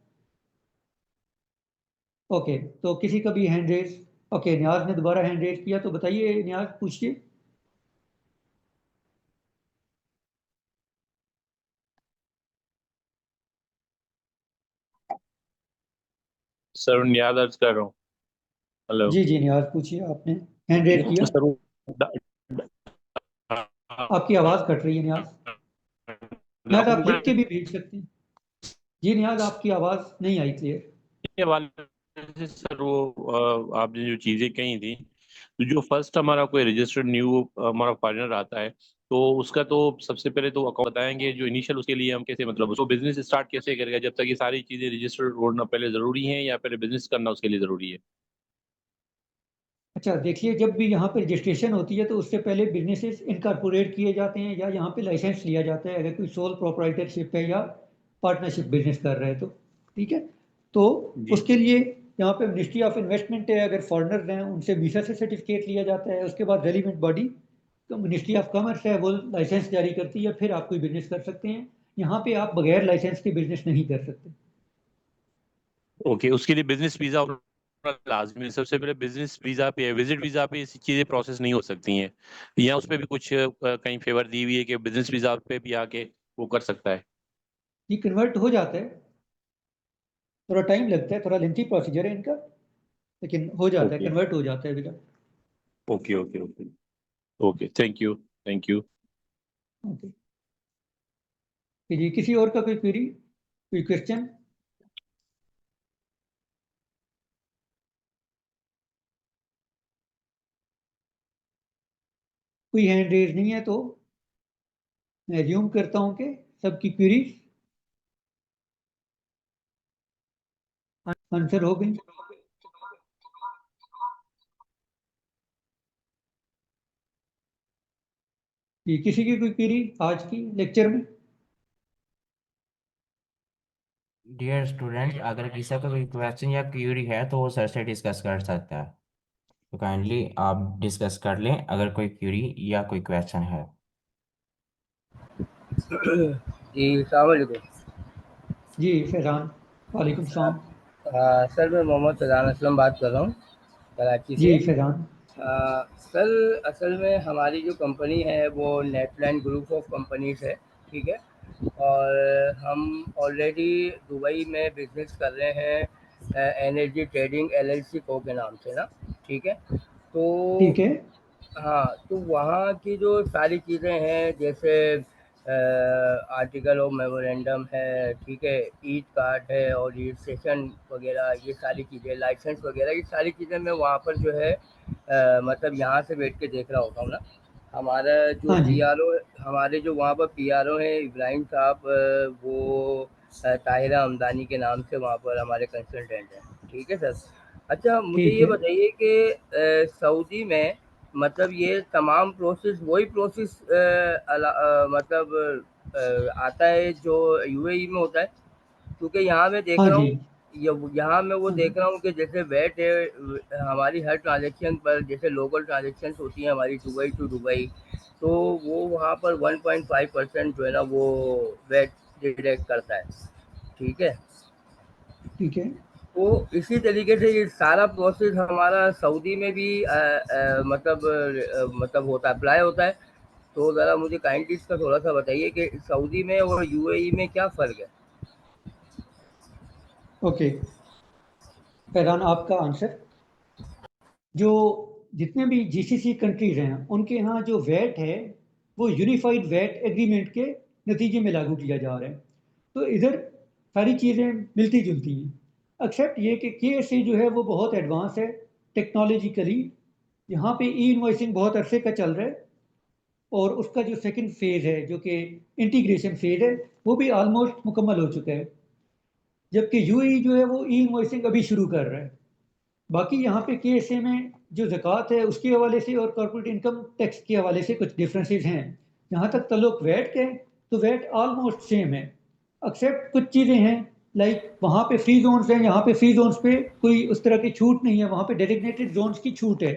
ओके, तो किसी का भी हैंड रेज। ओके, नियाज ने दोबारा हैंड रेज किया, तो बताइए नियाज, पूछिए। सर नियाज अर्ज कर रहा हूँ। हेलो जी जी नियाज पूछिए, आपने हैंड रेज किया। सर आपकी आवाज कट रही है नियाज। नियाज आप लिख के भी भेज सकते हैं। जी नियाज, आपकी आवाज नहीं आई क्लियर। के वाले से सर वो आपने जो चीज़ें कही थी, तो जो फर्स्ट हमारा कोई रजिस्टर्ड न्यू हमारा पार्टनर आता है, तो उसका तो सबसे पहले तो अकाउंट बताएंगे जो इनिशियल, उसके लिए हम कैसे मतलब उसको बिजनेस स्टार्ट कैसे करेगा, जब तक ये सारी चीज़ें रजिस्टर्ड होना पहले ज़रूरी है या पहले बिजनेस करना उसके लिए ज़रूरी है? अच्छा देखिए, जब भी यहाँ पे रजिस्ट्रेशन होती है तो उससे पहले बिजनेसेस इनकॉर्पोरेट किए जाते हैं या यहाँ पे लाइसेंस लिया जाता है, अगर कोई सोल प्रोप्राइटरशिप है या पार्टनरशिप बिजनेस कर रहे हैं तो। ठीक है, तो जी उसके लिए यहाँ पे मिनिस्ट्री ऑफ इन्वेस्टमेंट है, अगर फॉरेनर हैं उनसे वीसा से सर्टिफिकेट लिया जाता है। उसके बाद रेलिवेंट बॉडी तो मिनिस्ट्री ऑफ कॉमर्स है, वो लाइसेंस जारी करती है, फिर आप कोई बिजनेस कर सकते हैं। यहाँ पे आप बगैर लाइसेंस के बिजनेस नहीं कर सकते। ओके, उसके लिए बिजनेस वीजा लाजमी है। सबसे पहले बिजनेस वीजा पे, विजिट वीजा पे ऐसी चीजें प्रोसेस नहीं हो सकती हैं, या उस पे भी कुछ कहीं फेवर दी हुई है कि बिजनेस वीजा पे भी आके वो कर सकता है? ये कन्वर्ट हो जाता है, थोड़ा टाइम लगता है, थोड़ा लेंथी प्रोसीजर है इनका, लेकिन हो जाता है, ओके कन्वर्ट हो जाता है visa. Okay okay okay okay, thank you thank you. Okay जी, किसी और का कोई क्वेरी, कोई क्वेश्चन? कोई हैंड रेज नहीं है तो मैं एज्यूम करता हूं कि सबकी क्वेरीज आंसर हो गई। जी, किसी की कोई क्वेरी आज की लेक्चर में? डियर स्टूडेंट, अगर किसी का कोई क्वेश्चन या क्यूरी है तो वो सर से डिस्कस कर सकता है, तो काइंडली आप डिस्कस कर लें अगर कोई क्यूरी या कोई क्वेश्चन है। जी अस्सलाम वालेकुम। जी फैजान, वालेकुम सलाम। सर मैं मोहम्मद फैजान असलम बात कर रहा हूँ कराची जी से। फैजान। सर असल में हमारी जो कंपनी है वो नेटलाइन ग्रुप ऑफ कंपनीज है, ठीक है, और हम ऑलरेडी दुबई में बिजनेस कर रहे हैं एनर्जी ट्रेडिंग एलएलसी को के नाम से ना, ठीक है। तो ठीक है। हाँ, तो वहाँ की जो सारी चीज़ें हैं जैसे आर्टिकल ऑफ मेमोरेंडम है, ठीक है, ईद कार्ड है और रजिस्ट्रेशन वगैरह, ये सारी चीज़ें, लाइसेंस वगैरह, ये सारी चीज़ें मैं वहाँ पर जो है मतलब यहाँ से बैठ के देख रहा होता हूँ ना। हमारा जो हाँ जी। पीआरओ, हमारे जो वहाँ पर पीआरओ हैं इब्राहिम साहब, वो ताहिरा हमदानी के नाम से वहाँ पर हमारे कंसल्टेंट हैं, ठीक है सर। अच्छा मुझे ठीक ये है। बताइए कि सऊदी में मतलब ये तमाम प्रोसेस वही प्रोसेस मतलब आता है जो यूएई में होता है, क्योंकि यहाँ मैं देख हाँ रहा जी। हूँ, यहाँ मैं वो हाँ जी। देख रहा हूँ कि जैसे वैट है हमारी हर ट्रांजैक्शन पर, जैसे लोकल ट्रांजैक्शंस होती हैं हमारी दुबई टू दुबई, तो वो वहाँ पर 1.5% जो है ना वो वैट डिडक्ट करता है, ठीक है। ठीक है। तो इसी तरीके से ये सारा प्रोसेस हमारा सऊदी में भी मतलब होता है, अप्लाई होता है। तो ज़रा मुझे काइंडली इसका थोड़ा सा बताइए कि सऊदी में और यूएई में क्या फ़र्क है? ओके फैजान, आपका आंसर, जो जितने भी जीसीसी कंट्रीज हैं उनके यहाँ जो वैट है वो यूनिफाइड वैट एग्रीमेंट के नतीजे में लागू किया जा रहा है। तो इधर सारी चीज़ें मिलती जुलती हैं, एक्सेप्ट ये कि केएसए जो है वो बहुत एडवांस है टेक्नोलॉजिकली। यहाँ पे ई इनवॉइसिंग बहुत अरसे का चल रहा है और उसका जो सेकंड फेज़ है जो कि इंटीग्रेशन फेज़ है वो भी ऑलमोस्ट मुकम्मल हो चुका है, जबकि यूएई जो है वो ई इनवॉइसिंग अभी शुरू कर रहा है। बाकी यहाँ पे केएसए में जो ज़कात है उसके हवाले से और कॉर्पोरेट इनकम टैक्स के हवाले से कुछ डिफरेंसेस हैं। जहाँ तक ताल्लुक वैट के, तो वैट ऑलमोस्ट सेम है, एक्सेप्ट कुछ चीज़ें हैं लाइक वहाँ पे फ्री जोन्स हैं, यहाँ पे फ्री जोन्स पे कोई उस तरह की छूट नहीं है, वहाँ पे डेजिग्नेटेड जोन्स की छूट है,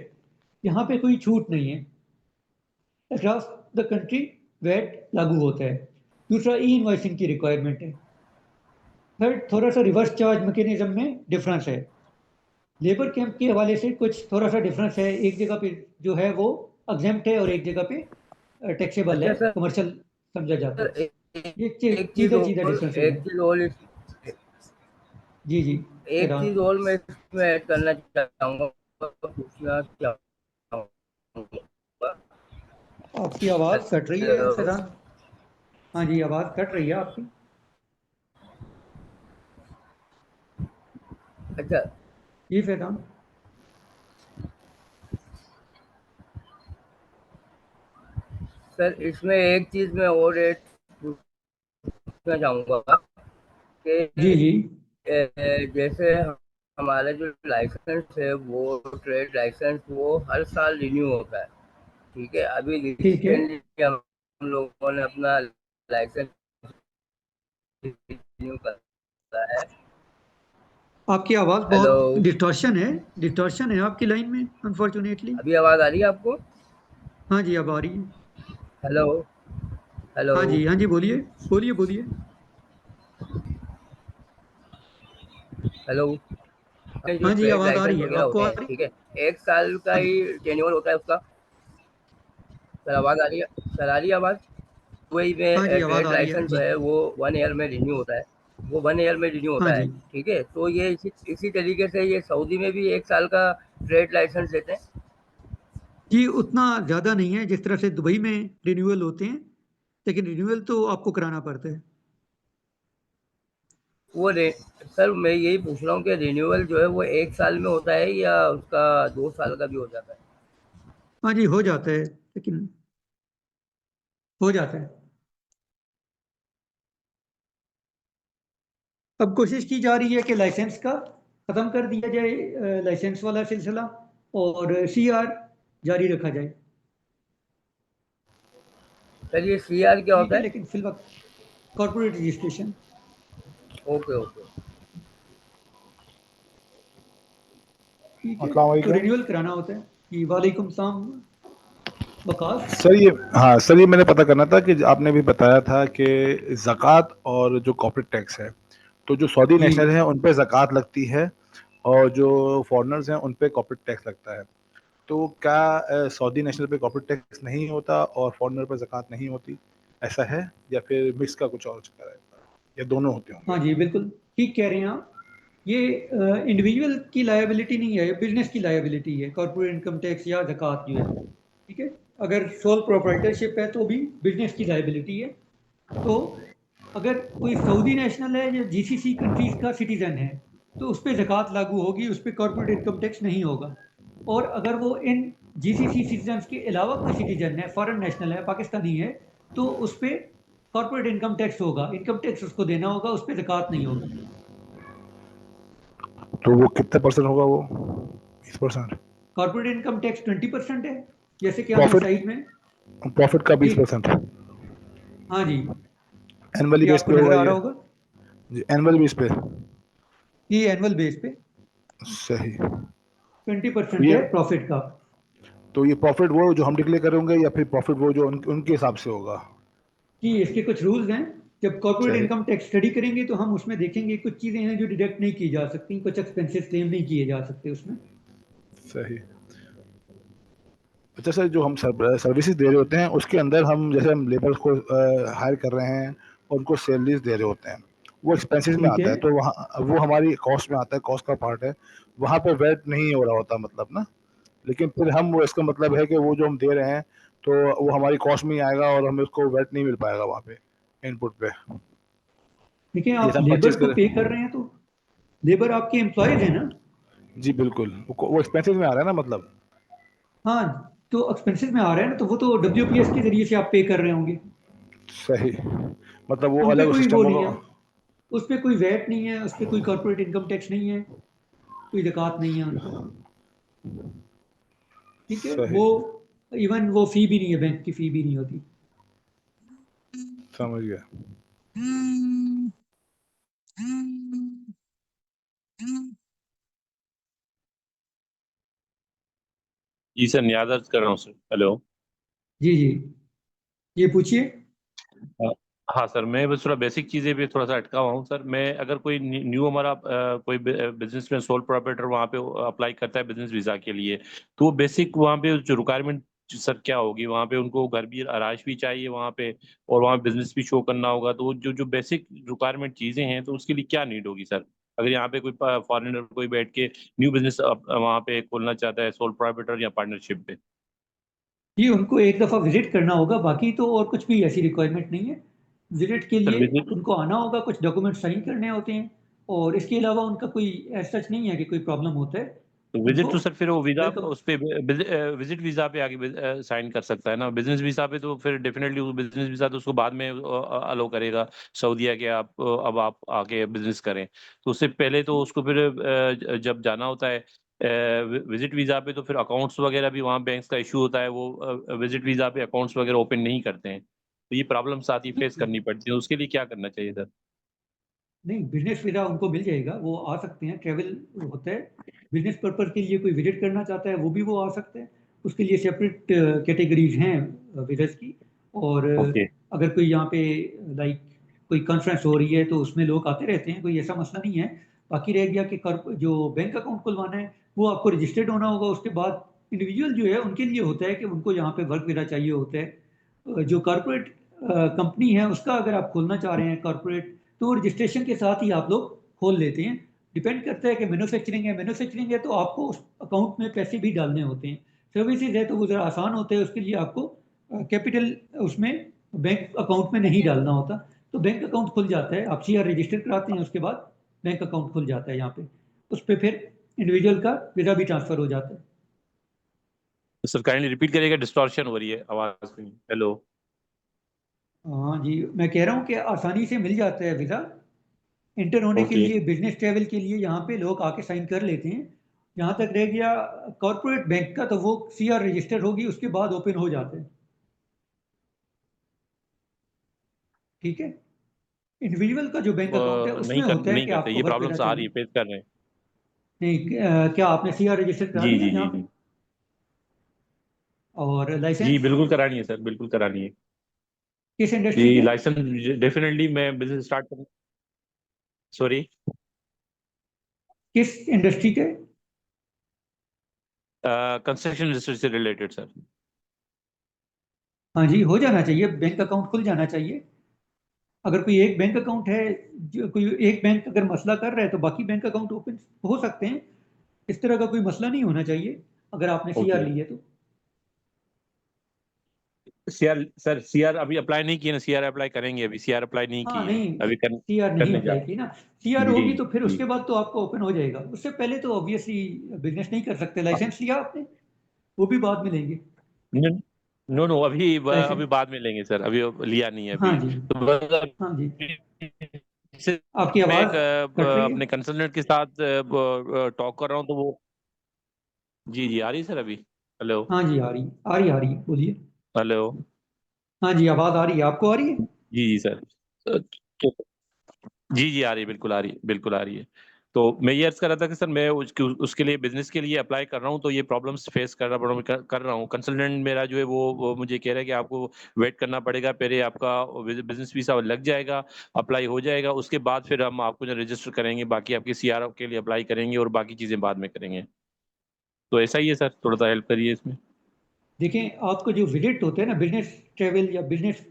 यहाँ पे कोई छूट नहीं है। अक्रॉस द कंट्री वैट लागू होता है। दूसरा ई इनवॉइसिंग की रिक्वायरमेंट है। थर्ड, थोड़ा सा रिवर्स चार्ज मैकेनिज्म में डिफरेंस है। लेबर कैंप के हवाले से कुछ थोड़ा सा डिफरेंस है, एक जगह पे जो है वो एग्जेम्प्ट है और एक जगह पे टैक्सेबल है, अच्छा सर, कमर्शियल समझा जाता है। ये एक चीज सीधा डिफरेंस है। जी जी एक चीज और मैं इसमें ऐड करना चाहूँगा, पूछना चाहूँगा। आपकी आवाज़ कट रही है फैजान। हाँ जी, आवाज़ कट रही है आपकी। अच्छा जी फैजान, सर इसमें एक चीज मैं और ऐड पूछना चाहूँगा कि जी जी जैसे हमारा जो लाइसेंस है वो ट्रेड लाइसेंस वो हर साल रिन्यू होता है, ठीक है। अभी ठीक है। रिसेंटली हम लोगों ने अपना लाइसेंस रिन्यू करा है। आपकी आवाज़ बहुत डिस्टॉर्शन है आपकी लाइन में अनफॉर्चुनेटली। अभी आवाज़ आ रही है आपको? हाँ जी, अब आ रही है। Hello hello. हाँ जी बोलिए बोलिए बोलिए। हेलो। हाँ जी, आवाज़ आ रही है, आपको आ रही? ठीक है, 1 साल का ही टेन्योर होता है उसका। सर आवाज़ आ रही है? सर आ रही है आवाज़? वही में हाँ जी, आवाज़ ट्रेड आ रही है लाइसेंस जी। है वो 1 ईयर में रिन्यू होता है, वो 1 ईयर में रिन्यू हाँ होता है, जी ठीक है। तो ये इसी तरीके से ये सऊदी में भी 1 साल का ट्रेड लाइसेंस देते हैं। जी, उतना ज़्यादा नहीं है जिस तरह से दुबई में रिन्यूअल होते हैं, लेकिन रिन्यूअल तो आपको कराना पड़ता है। वो सर मैं यही पूछ रहा हूँ कि रिन्यूअल जो है वो 1 साल में होता है या उसका 2 साल का भी हो जाता है? हाँ जी, हो जाता है, लेकिन हो जाता है। अब कोशिश की जा रही है कि लाइसेंस का ख़त्म कर दिया जाए, लाइसेंस वाला सिलसिला, और सीआर जारी रखा जाए। सर ये सीआर क्या होता है? लेकिन फिल वक्त कॉर्पोरेट रजिस्ट्रेशन। Okay okay. ठीक है, अस्सलाम तो वालेकुम रिन्यूअल कराना होता है। जी वालेकुम सलाम वकास। सर। ये हाँ सर, ये मैंने पता करना था कि आपने भी बताया था कि ज़कात और जो कॉर्पोरेट टैक्स है, तो जो सऊदी जी नेशनल हैं उन पे ज़कात लगती है और जो फॉरेनर्स हैं उन पे कॉर्पोरेट टैक्स लगता है। तो क्या सऊदी नेशनल पे कॉर्पोरेट टैक्स नहीं होता और फॉरेनर पे ज़कात नहीं होती, ऐसा है? या फिर मिक्स का कुछ और चक्कर है, या दोनों होते होंगे? हाँ जी, बिल्कुल ठीक कह रहे हैं आप। ये इंडिविजुअल की लायबिलिटी नहीं है, ये बिजनेस की लायबिलिटी है, कॉर्पोरेट इनकम टैक्स या ज़कात जो है, ठीक है। अगर सोल प्रोप्राइटरशिप है तो भी बिजनेस की लायबिलिटी है। तो अगर कोई सऊदी नेशनल है या जीसीसी कंट्रीज का सिटीजन है तो उस पर ज़कात लागू होगी, उस पर कॉर्पोरेट इनकम टैक्स नहीं होगा। और अगर वो इन जीसीसी सिटीजन के अलावा कोई सिटीजन है, फॉरेन नेशनल है, पाकिस्तानी है, तो उस पर कॉर्पोरेट इनकम टैक्स होगा, इनकम टैक्स उसको देना होगा, उस पर ज़कात नहीं होगी। तो वो कितने परसेंट होगा? वो 20%? कॉर्पोरेट इनकम टैक्स 20% है, जैसे कि हमने साइड में। प्रॉफिट का जी 20%? हाँ जी, एनुअली ये बेस आपको पे नजर होगा आ रहा ये? होगा। जी, एनुअल बेस पे। ये एनुअल बेस पे सही। 20% ये है प्रॉफिट का। तो ये प्रॉफिट वो जो हम डिक्लेयर करेंगे या फिर प्रॉफिट वो जो उनके हिसाब से होगा? जी, इसके कुछ रूल्स हैं। जब कॉर्पोरेट सही इनकम टैक्स स्टडी करेंगे तो हम उसमें देखेंगे कुछ चीज़ें हैं जो डिडक्ट नहीं की जा सकती, कुछ एक्सपेंसेस क्लेम नहीं किए जा सकते उसमें। सही। अच्छा सर, जो हम सर्विसेज दे रहे होते हैं उसके अंदर हम जैसे हम लेबर्स को हायर कर रहे हैं और उनको सैलरीज दे रहे होते हैं, वो एक्सपेंसेस में ठीक आता है। है, तो वहाँ वो हमारी कॉस्ट में आता है, कॉस्ट का पार्ट है, वहाँ पे वैट नहीं हो रहा होता मतलब ना। लेकिन फिर हम वो इसका मतलब है कि वो जो हम दे रहे हैं तो वो हमारी कॉस्ट में ही आएगा और हमें उसको वैट नहीं मिल पाएगा वहाँ पे इनपुट पे। देखिए आप जैसे हम लेबर परचेज को करें। पे कर रहे हैं तो लेबर आपके एम्प्लॉयज है ना। जी बिल्कुल, वो एक्सपेंसेस में आ रहा है ना मतलब। हाँ, तो एक्सपेंसेस में आ रहा है ना, तो वो तो WPS के जरिए से आप पे कर रहे होंगे। सही, मतलब वो उन पे अलग कोई सिस्टम वो नहीं होगा। है, उस पे कोई वैट नहीं है, उस पे कोई कॉर्पोरेट इनकम टैक्स नहीं है, कोई ज़कात नहीं है उन पे। ठीक है, सही, वो इवन वो फी भी नहीं है, बैंक की फी भी नहीं होती। समझ गया। जी सर, याद अर्ज कर रहा हूँ सर। हेलो। जी जी, ये पूछिए। हाँ हाँ सर, मैं बस थोड़ा बेसिक चीज़ें पे थोड़ा सा अटका हुआ हूँ सर। मैं अगर कोई न्यू हमारा कोई बिजनेस में सोल प्रोप्राइटर वहाँ पे अप्लाई करता है बिजनेस वीज़ा के लिए, तो वो बेसिक वहाँ पे जो रिक्वायरमेंट सर क्या होगी? वहाँ पे उनको घर भी आराइश भी चाहिए वहाँ पे, और वहाँ बिजनेस भी शो करना होगा, तो जो जो बेसिक रिक्वायरमेंट चीज़ें हैं तो उसके लिए क्या नीड होगी सर? अगर यहाँ पे कोई फॉरेनर कोई बैठ के न्यू बिजनेस वहाँ पे खोलना चाहता है सोल प्रोप्राइटर या पार्टनरशिप पे। ये उनको एक दफ़ा विजिट करना होगा, बाकी तो और कुछ भी ऐसी रिक्वायरमेंट नहीं है। विजिट के सर लिए विजिट उनको आना होगा, कुछ डॉक्यूमेंट साइन करने होते हैं, और इसके अलावा उनका कोई ऐसा सच नहीं है कि कोई प्रॉब्लम होता है विजिट उनको। तो सर फिर वो वीजा वेलकम। उस पे विजिट वीजा पे आगे साइन कर सकता है ना। बिजनेस वीजा पे तो फिर डेफिनेटली वो बिजनेस वीजा तो उसको बाद में अलो करेगा सऊदीया के। आप अब आप आके बिजनेस करें, तो उससे पहले तो उसको फिर जब जाना होता है विजिट वीजा पे, तो फिर अकाउंट्स वगैरह भी वहाँ बैंक्स का इशू होता है। वो विजिट वीजा पे अकाउंट्स वगैरह ओपन नहीं करते हैं, तो ये प्रॉब्लम साथ ही फेस करनी पड़ती है। उसके लिए क्या करना चाहिए सर? नहीं, बिजनेस वीज़ा उनको मिल जाएगा, वो आ सकते हैं, ट्रैवल होता है। बिजनेस पर्पज़ के लिए कोई विजिट करना चाहता है वो भी वो आ सकते हैं। उसके लिए सेपरेट कैटेगरीज हैं वीज़ास की। और ओके। अगर कोई यहाँ पे लाइक कोई कॉन्फ्रेंस हो रही है तो उसमें लोग आते रहते हैं, कोई ऐसा मसला नहीं है। बाकी रह गया कि जो बैंक अकाउंट खुलवाना है वो आपको रजिस्टर्ड होना होगा। उसके बाद इंडिविजुअल जो है उनके लिए होता है कि उनको यहाँ पे वर्क वीज़ा चाहिए होता है। जो कॉरपोरेट कंपनी है उसका अगर आप खोलना चाह रहे हैं कॉरपोरेट, तो रजिस्ट्रेशन के साथ ही आप लोग खोल लेते हैं। डिपेंड करता है कि मैन्युफैक्चरिंग है तो आपको उस अकाउंट में पैसे भी डालने होते हैं। सर्विसेज है तो वो ज़रा आसान होते हैं, उसके लिए आपको कैपिटल उसमें बैंक अकाउंट में नहीं डालना होता। तो बैंक अकाउंट खुल जाता है, आप CR रजिस्टर कराते हैं, उसके बाद बैंक अकाउंट खुल जाता है यहाँ पे। उस पर फिर इंडिविजुअल का वीज़ा भी ट्रांसफ़र हो जाता है। सर काइंडली रिपीट करिएगा, डिस्टॉर्शन हो रही है आवाज में। हेलो। हाँ जी, मैं कह रहा हूँ कि आसानी से मिल जाता है वीज़ा। इंटर होने के ओके। लिए, बिजनेस ट्रैवल के लिए यहाँ पे लोग आके साइन कर लेते हैं। जहाँ तक रह गया कॉर्पोरेट बैंक का, तो वो CR रजिस्टर होगी, उसके बाद ओपन हो जाते हैं। ठीक है, इंडिविजुअल का जो बैंक अकाउंट है उसमें होता है नहीं कि करते, आपको ये वर्क वीज़ा प्रॉब्लम्स आ रही चाहिए। है, फेस कर रहे हैं। नहीं, क्या आपने CR रजिस्टर करा जी लिया जी यहाँ जी पे? जी और जी, लाइसेंस बिल्कुल करानी है सर, बिल्कुल करानी है। किस इंडस्ट्री जी के? लाइसेंस डेफिनेटली मैं बिजनेस स्टार्ट कर। सॉरी। किस इंडस्ट्री के? कंस्ट्रक्शन इंडस्ट्री से रिलेटेड सर। हाँ जी, हो जाना चाहिए, बैंक अकाउंट खुल जाना चाहिए। अगर कोई एक बैंक अकाउंट है, जो कोई एक बैंक अगर मसला कर रहा है तो बाकी बैंक अकाउंट ओपन हो सकते हैं। इस तरह का कोई मसला नहीं होना चाहिए अगर आपने CR ओके। ली है तो। सीआर सर, सीआर अभी अप्लाई नहीं किए ना, सीआर अप्लाई करेंगे, अभी सीआर अप्लाई नहीं हाँ किए हैं, नहीं, अभी CR नहीं करने जा अप्लाई रहे की ना। CR हैं। जी होगी तो फिर जी। उसके बाद तो आपको ओपन हो जाएगा, उससे पहले तो ऑब्वियसली बिजनेस नहीं कर सकते। लाइसेंस लिया आपने? वो भी बाद में लेंगे नो नो, लाइसेंस। अभी बाद में लेंगे सर, अभी लिया नहीं है हाँ अभी, जी, तो बस हाँ जी। सिर्फ आपकी मैं आवाज़ एक कट रही है। अपने कंसल्टेंट के साथ टॉक कर रहा हूँ, तो वो। जी जी, आ रही है सर अभी। हेलो। हाँ जी, आ रही आ रही है, बोलिए। हेलो। हाँ जी, आवाज़ आ रही है, आपको आ रही है? जी जी सर। तो जी जी, आ रही है, बिल्कुल आ रही है, बिल्कुल आ रही है। तो मैं ये अर्ज़ कर रहा था कि सर मैं उसके लिए बिज़नेस के लिए अप्लाई कर रहा हूँ, तो ये प्रॉब्लम्स फेस कर रहा हूँ। कंसल्टेंट मेरा जो है वो मुझे कह रहा है कि आपको वेट करना पड़ेगा, पहले आपका बिज़नेस वीज़ा लग जाएगा, अप्लाई हो जाएगा, उसके बाद फिर हम आपको जो रजिस्टर करेंगे, बाकी आपकी CR के लिए अप्लाई करेंगे और बाकी चीज़ें बाद में करेंगे। तो ऐसा ही है सर, थोड़ा-सा हेल्प करिए इसमें। देखिए, आपको जो विजिट होते हैं ना, बिजनेस ट्रैवल या बिजनेस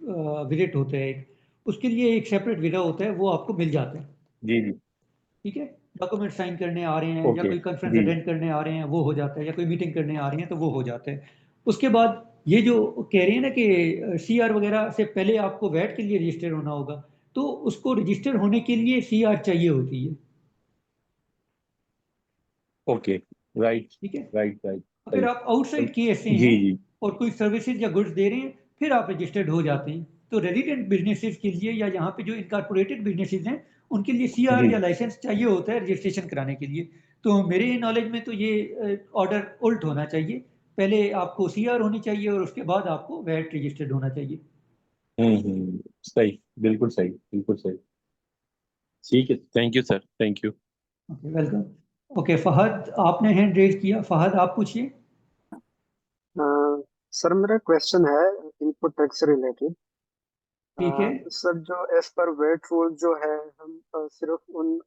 विजिट होता है एक, उसके लिए एक सेपरेट वीज़ा होता है, वो आपको मिल जाता है। जी जी ठीक है, डॉक्यूमेंट साइन करने आ रहे हैं या ओके कोई कॉन्फ्रेंस जी अटेंड करने आ रहे हैं वो हो जाता है, या कोई मीटिंग करने आ रही है तो वो हो जाता है। उसके बाद ये जो कह रहे हैं ना कि सीआर वगैरह से पहले आपको वैट के लिए रजिस्टर होना होगा, तो उसको रजिस्टर होने के लिए सीआर चाहिए होती है। ओके राइट ठीक है, राइट राइट अगर सही आप आउटसाइड के ऐसे जी हैं जी और कोई सर्विसेज या गुड्स दे रहे हैं, फिर आप रजिस्टर्ड हो जाते हैं। तो रेजिडेंट बिजनेसेस के लिए या यहाँ पे जो इनकॉर्पोरेटेड बिजनेसेस हैं उनके लिए सीआर जी या लाइसेंस चाहिए होता है रजिस्ट्रेशन कराने के लिए। तो मेरे नॉलेज में तो ये ऑर्डर उल्ट होना चाहिए, पहले आपको सीआर होनी चाहिए और उसके बाद आपको वैट रजिस्टर्ड होना चाहिए। सही बिल्कुल सही बिल्कुल सही ठीक है thank you sir thank you okay, welcome. Okay Fahad, आपने हैंड रेज किया, फहद आप पूछिए। सर मेरा क्वेश्चन है इनपुट टैक्स से रिलेटेड। ठीक है। सर जो एज पर वेट रूल जो है हम सिर्फ उन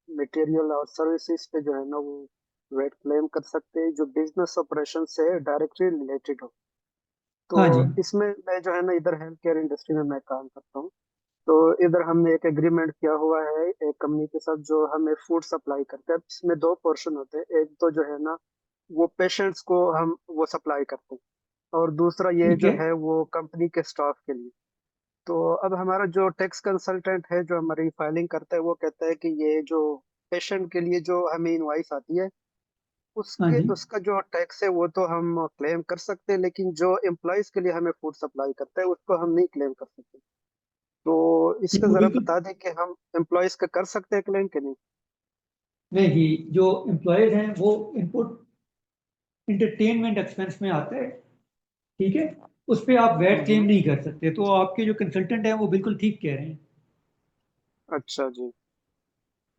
मटेरियल और सर्विसेज पे जो है ना वो वेट क्लेम कर सकते हैं जो बिजनेस ऑपरेशन से डायरेक्टली रिलेटेड हो। तो हाँ जी। इसमें मैं जो है ना इधर हेल्थ केयर इंडस्ट्री में मैं काम करता हूँ। तो इधर हमने एक एग्रीमेंट किया हुआ है एक कंपनी के साथ जो हमें फूड सप्लाई करते हैं। इसमें दो पोर्शन होते हैं, एक तो जो है ना वो पेशेंट्स को हम वो सप्लाई करते हैं और दूसरा ये ठीक जो है। है वो कंपनी के स्टाफ के लिए। तो अब हमारा जो टैक्स कंसल्टेंट है जो हमारी फाइलिंग करता है वो कहता है कि ये जो पेशेंट के लिए जो हमें इनवाइस आती है हाँ उसके जी। उसका जो टैक्स है वो तो हम क्लेम कर सकते हैं, लेकिन जो एम्प्लॉयज के लिए हमें फूड सप्लाई करता है उसको हम नहीं क्लेम कर सकते। तो नहीं, इसका वो जरा बिल्कुल बता दें कि हम एम्प्लॉयज का कर सकते हैं क्लेम कि नहीं। नहीं, जो एम्प्लॉयज हैं वो इनपुट इंटरटेनमेंट एक्सपेंस में आता है। ठीक है, उस पे आप वैट क्लेम हम्म। नहीं कर सकते। तो आपके जो कंसल्टेंट हैं वो बिल्कुल ठीक कह रहे हैं। अच्छा जी,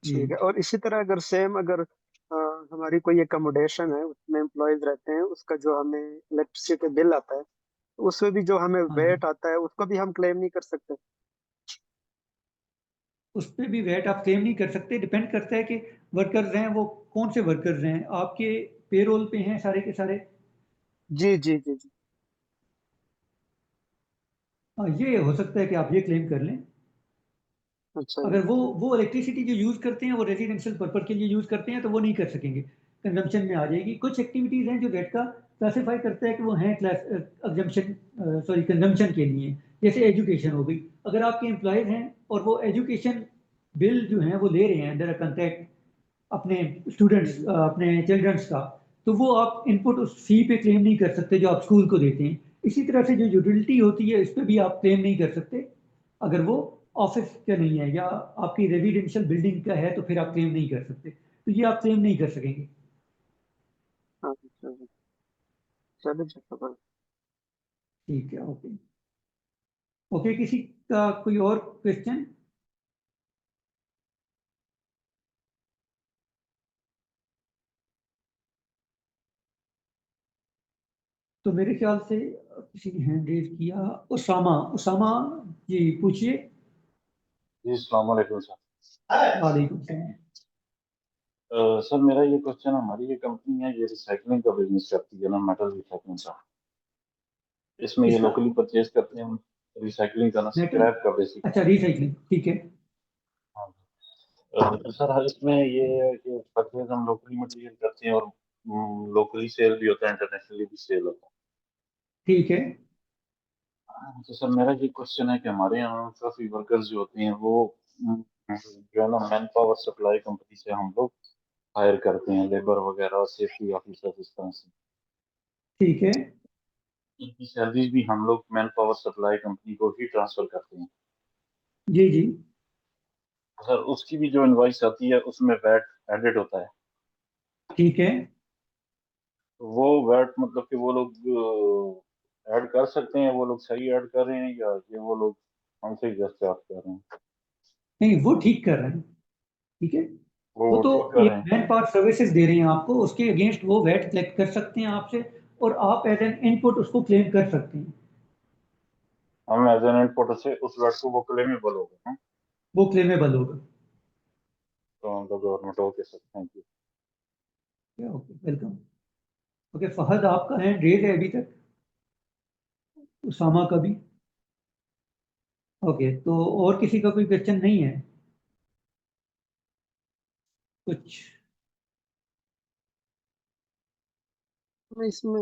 जी। ठीक है। और इसी तरह अगर सेम अगर हमारी कोई एकोमोडेशन है उसमें एम्प्लॉयज रहते हैं उसका जो हमें इलेक्ट्रिसिटी बिल आता है तो उसमें भी जो हमें हाँ जी, वेट आता है उसको भी हम क्लेम नहीं कर सकते। उस पे भी वैट आप क्लेम नहीं कर सकते। डिपेंड करता है कि वर्कर्स हैं वो कौन से वर्कर्स हैं, आपके पेरोल पे हैं सारे के सारे। जी जी जी जी। हाँ, ये हो सकता है कि आप ये क्लेम कर लें। अच्छा जी। अगर वो इलेक्ट्रिसिटी जो यूज़ करते हैं वो रेजिडेंशियल पर्पज के लिए यूज़ करते हैं तो वो नहीं कर सकेंगे, कंजम्पशन में आ जाएगी। कुछ एक्टिविटीज़ हैं जो वेट का क्लासीफाई करता है कि वो हैं क्लास एग्जम्पशन, सॉरी कंजम्पशन के लिए, जैसे एजुकेशन हो गई। अगर आपके एम्प्लॉयज़ हैं और वो एजुकेशन बिल जो हैं वो ले रहे हैं अंडर अ कॉन्ट्रैक्ट अपने स्टूडेंट्स, अपने चिल्ड्रंस का, तो वो आप इनपुट उस फी पे क्लेम नहीं कर सकते जो आप स्कूल को देते हैं। इसी तरह से जो यूटिलिटी होती है इस पर भी आप क्लेम नहीं कर सकते। अगर वो ऑफिस का नहीं है या आपकी रेजिडेंशियल बिल्डिंग का है तो फिर आप क्लेम नहीं कर सकते। तो ये आप क्लेम नहीं कर सकेंगे। हाँ जी, चलिए चलिए चलिए। ठीक है, ओके। ओके, किसी का कोई और क्वेश्चन? तो मेरे ख्याल से किसी ने हैंड रेज किया, उसामा। उसामा जी पूछिए। जी अस्सलाम वालेकुम सर। वालेकुम सलाम। सर मेरा ये क्वेश्चन, हमारी ये कंपनी है ये रिसाइकलिंग का बिजनेस करती है ना, मेटल रिसाइकलिंग का। इसमें ये इसका लोकली परचेज करते हैं रिसाइकलिंग का ना, मेटल, स्क्रैप का बेसिक। अच्छा रिसाइकलिंग, ठीक है। हाँ तो सर हर इसमें ये है कि परचेज हम लोकली मटेरियल करते हैं और लोकली सेल भी होता है, इंटरनेशनली भी सेल होता ठीक है। है। तो सर मेरा ये क्वेश्चन है कि हमारे यहाँ काफी वर्कर्स जो होते हैं वो जो है ना मैन पावर सप्लाई कंपनी से हम लोग हायर करते हैं, लेबर वगैरह सेफ्टी ऑफिसर इस तरह से। ठीक है। इनकी सैलरीज भी हम लोग मैन पावर सप्लाई कंपनी को ही ट्रांसफर करते हैं। जी जी। सर उसकी भी जो इनवॉइस आती है उसमें वैट एडेड होता है। ठीक है। तो वो वैट मतलब कि वो लोग ऐड कर सकते हैं, वो लोग सही ऐड कर रहे हैं या ये वो लोग हमसे ही जस्ट चार्ज कर रहे हैं। नहीं, वो ठीक कर रहे हैं। ठीक है, वो वो तो ठीक कर एक रहे हैं। मैन पावर सर्विसेज दे रहे हैं आपको, उसके अगेंस्ट वो वैट कलेक्ट कर सकते हैं आपसे और आप एज एन इनपुट उसको क्लेम कर सकते हैं। हम एज एन इनपुट से उस वैट को वो क्लेमेबल हो गए हैं वो क्लेमेबल होगा। From the government. Okay sir thank you. Okay, welcome. Okay Fahad, आपका हैंड रेज है अभी तक, उसामा का भी। ओके, तो और किसी का कोई क्वेश्चन नहीं है कुछ? मैं इसमें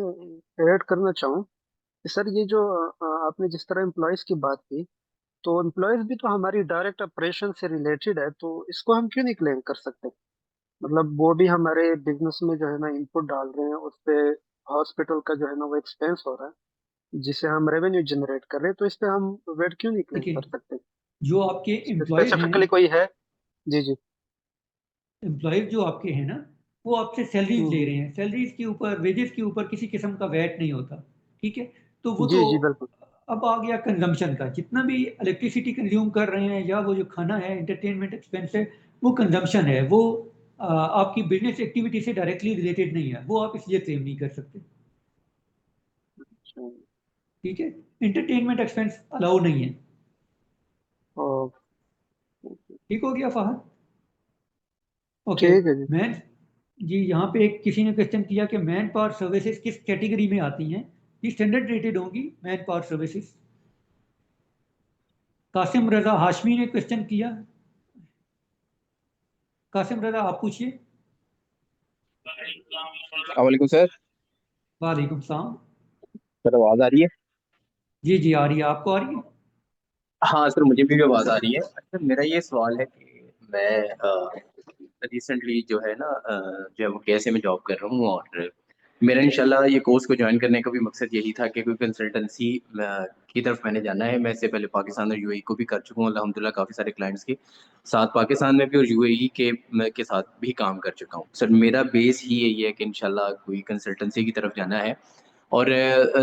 ऐड करना चाहूँ कि सर ये जो आपने जिस तरह एम्प्लॉयज की बात की, तो एम्प्लॉयज भी तो हमारी डायरेक्ट ऑपरेशन से रिलेटेड है, तो इसको हम क्यों नहीं क्लेम कर सकते? मतलब वो भी हमारे बिजनेस में जो है ना इनपुट डाल रहे हैं, उस पे हॉस्पिटल का जो है ना वो एक्सपेंस हो रहा है, जिससे हम रेवेन्यू जनरेट कर रहे हैं, तो इस पे हम वेट क्यों नहीं क्लेम कर देखिए, सकते? जो आपके एम्प्लॉयज हैं, स्पेसिफिकली कोई है? जी जी। एम्प्लॉयज जो आपके हैं ना, वो आपसे सैलरीज ले हम्म। रहे हैं, सैलरीज के ऊपर, वेजेस के ऊपर किसी किस्म का वैट नहीं होता, ठीक है? तो वो जी तो जी बिल्कुल। अब आ गया कंजम्पशन का, जितना भी इलेक्ट्रिसिटी कंज्यूम कर रहे हैं या वो जो खाना है, एंटरटेनमेंट एक्सपेंस है, वो कंजम्पशन है, वो आपकी बिजनेस एक्टिविटी से डायरेक्टली रिलेटेड नहीं है, वो आप इसलिए क्लेम नहीं कर सकते, अच्छा। ठीक है? एंटरटेनमेंट एक्सपेंस अलाउ नहीं है। ओ, ठीक हो गया फहद? ओके। ठीक है जी। मैन जी, यहाँ पे एक किसी ने क्वेश्चन किया कि मैन पावर सर्विसेज किस कैटेगरी में आती हैं? ये स्टैंडर्ड रेटेड होंगी मैन पावर सर्विसेज। कासिम रजा हाशमी ने क्वेश्चन किया। कासिम रजा, आप पूछिए। वालेकुम सर। वालेकुम सलाम। सर आवाज आ रही है? जी जी आ रही है, आपको आ रही है? हाँ सर, मुझे भी आवाज आ रही है। अच्छा, मेरा ये सवाल है कि मैं रिसेंटली जो है ना जो है वो केएसए में जॉब कर रहा हूँ, और मेरा इंशाल्लाह ये कोर्स को ज्वाइन करने का भी मकसद यही था कि कोई कंसल्टेंसी की तरफ मैंने जाना है। मैं इससे पहले पाकिस्तान और यूएई को भी कर चुका हूँ अल्हम्दुलिल्लाह, काफ़ी सारे क्लाइंट्स के साथ पाकिस्तान में भी और यूएई के साथ भी काम कर चुका हूँ। सर मेरा बेस ही यही है कि इंशाल्लाह कोई कंसल्टेंसी की तरफ जाना है। और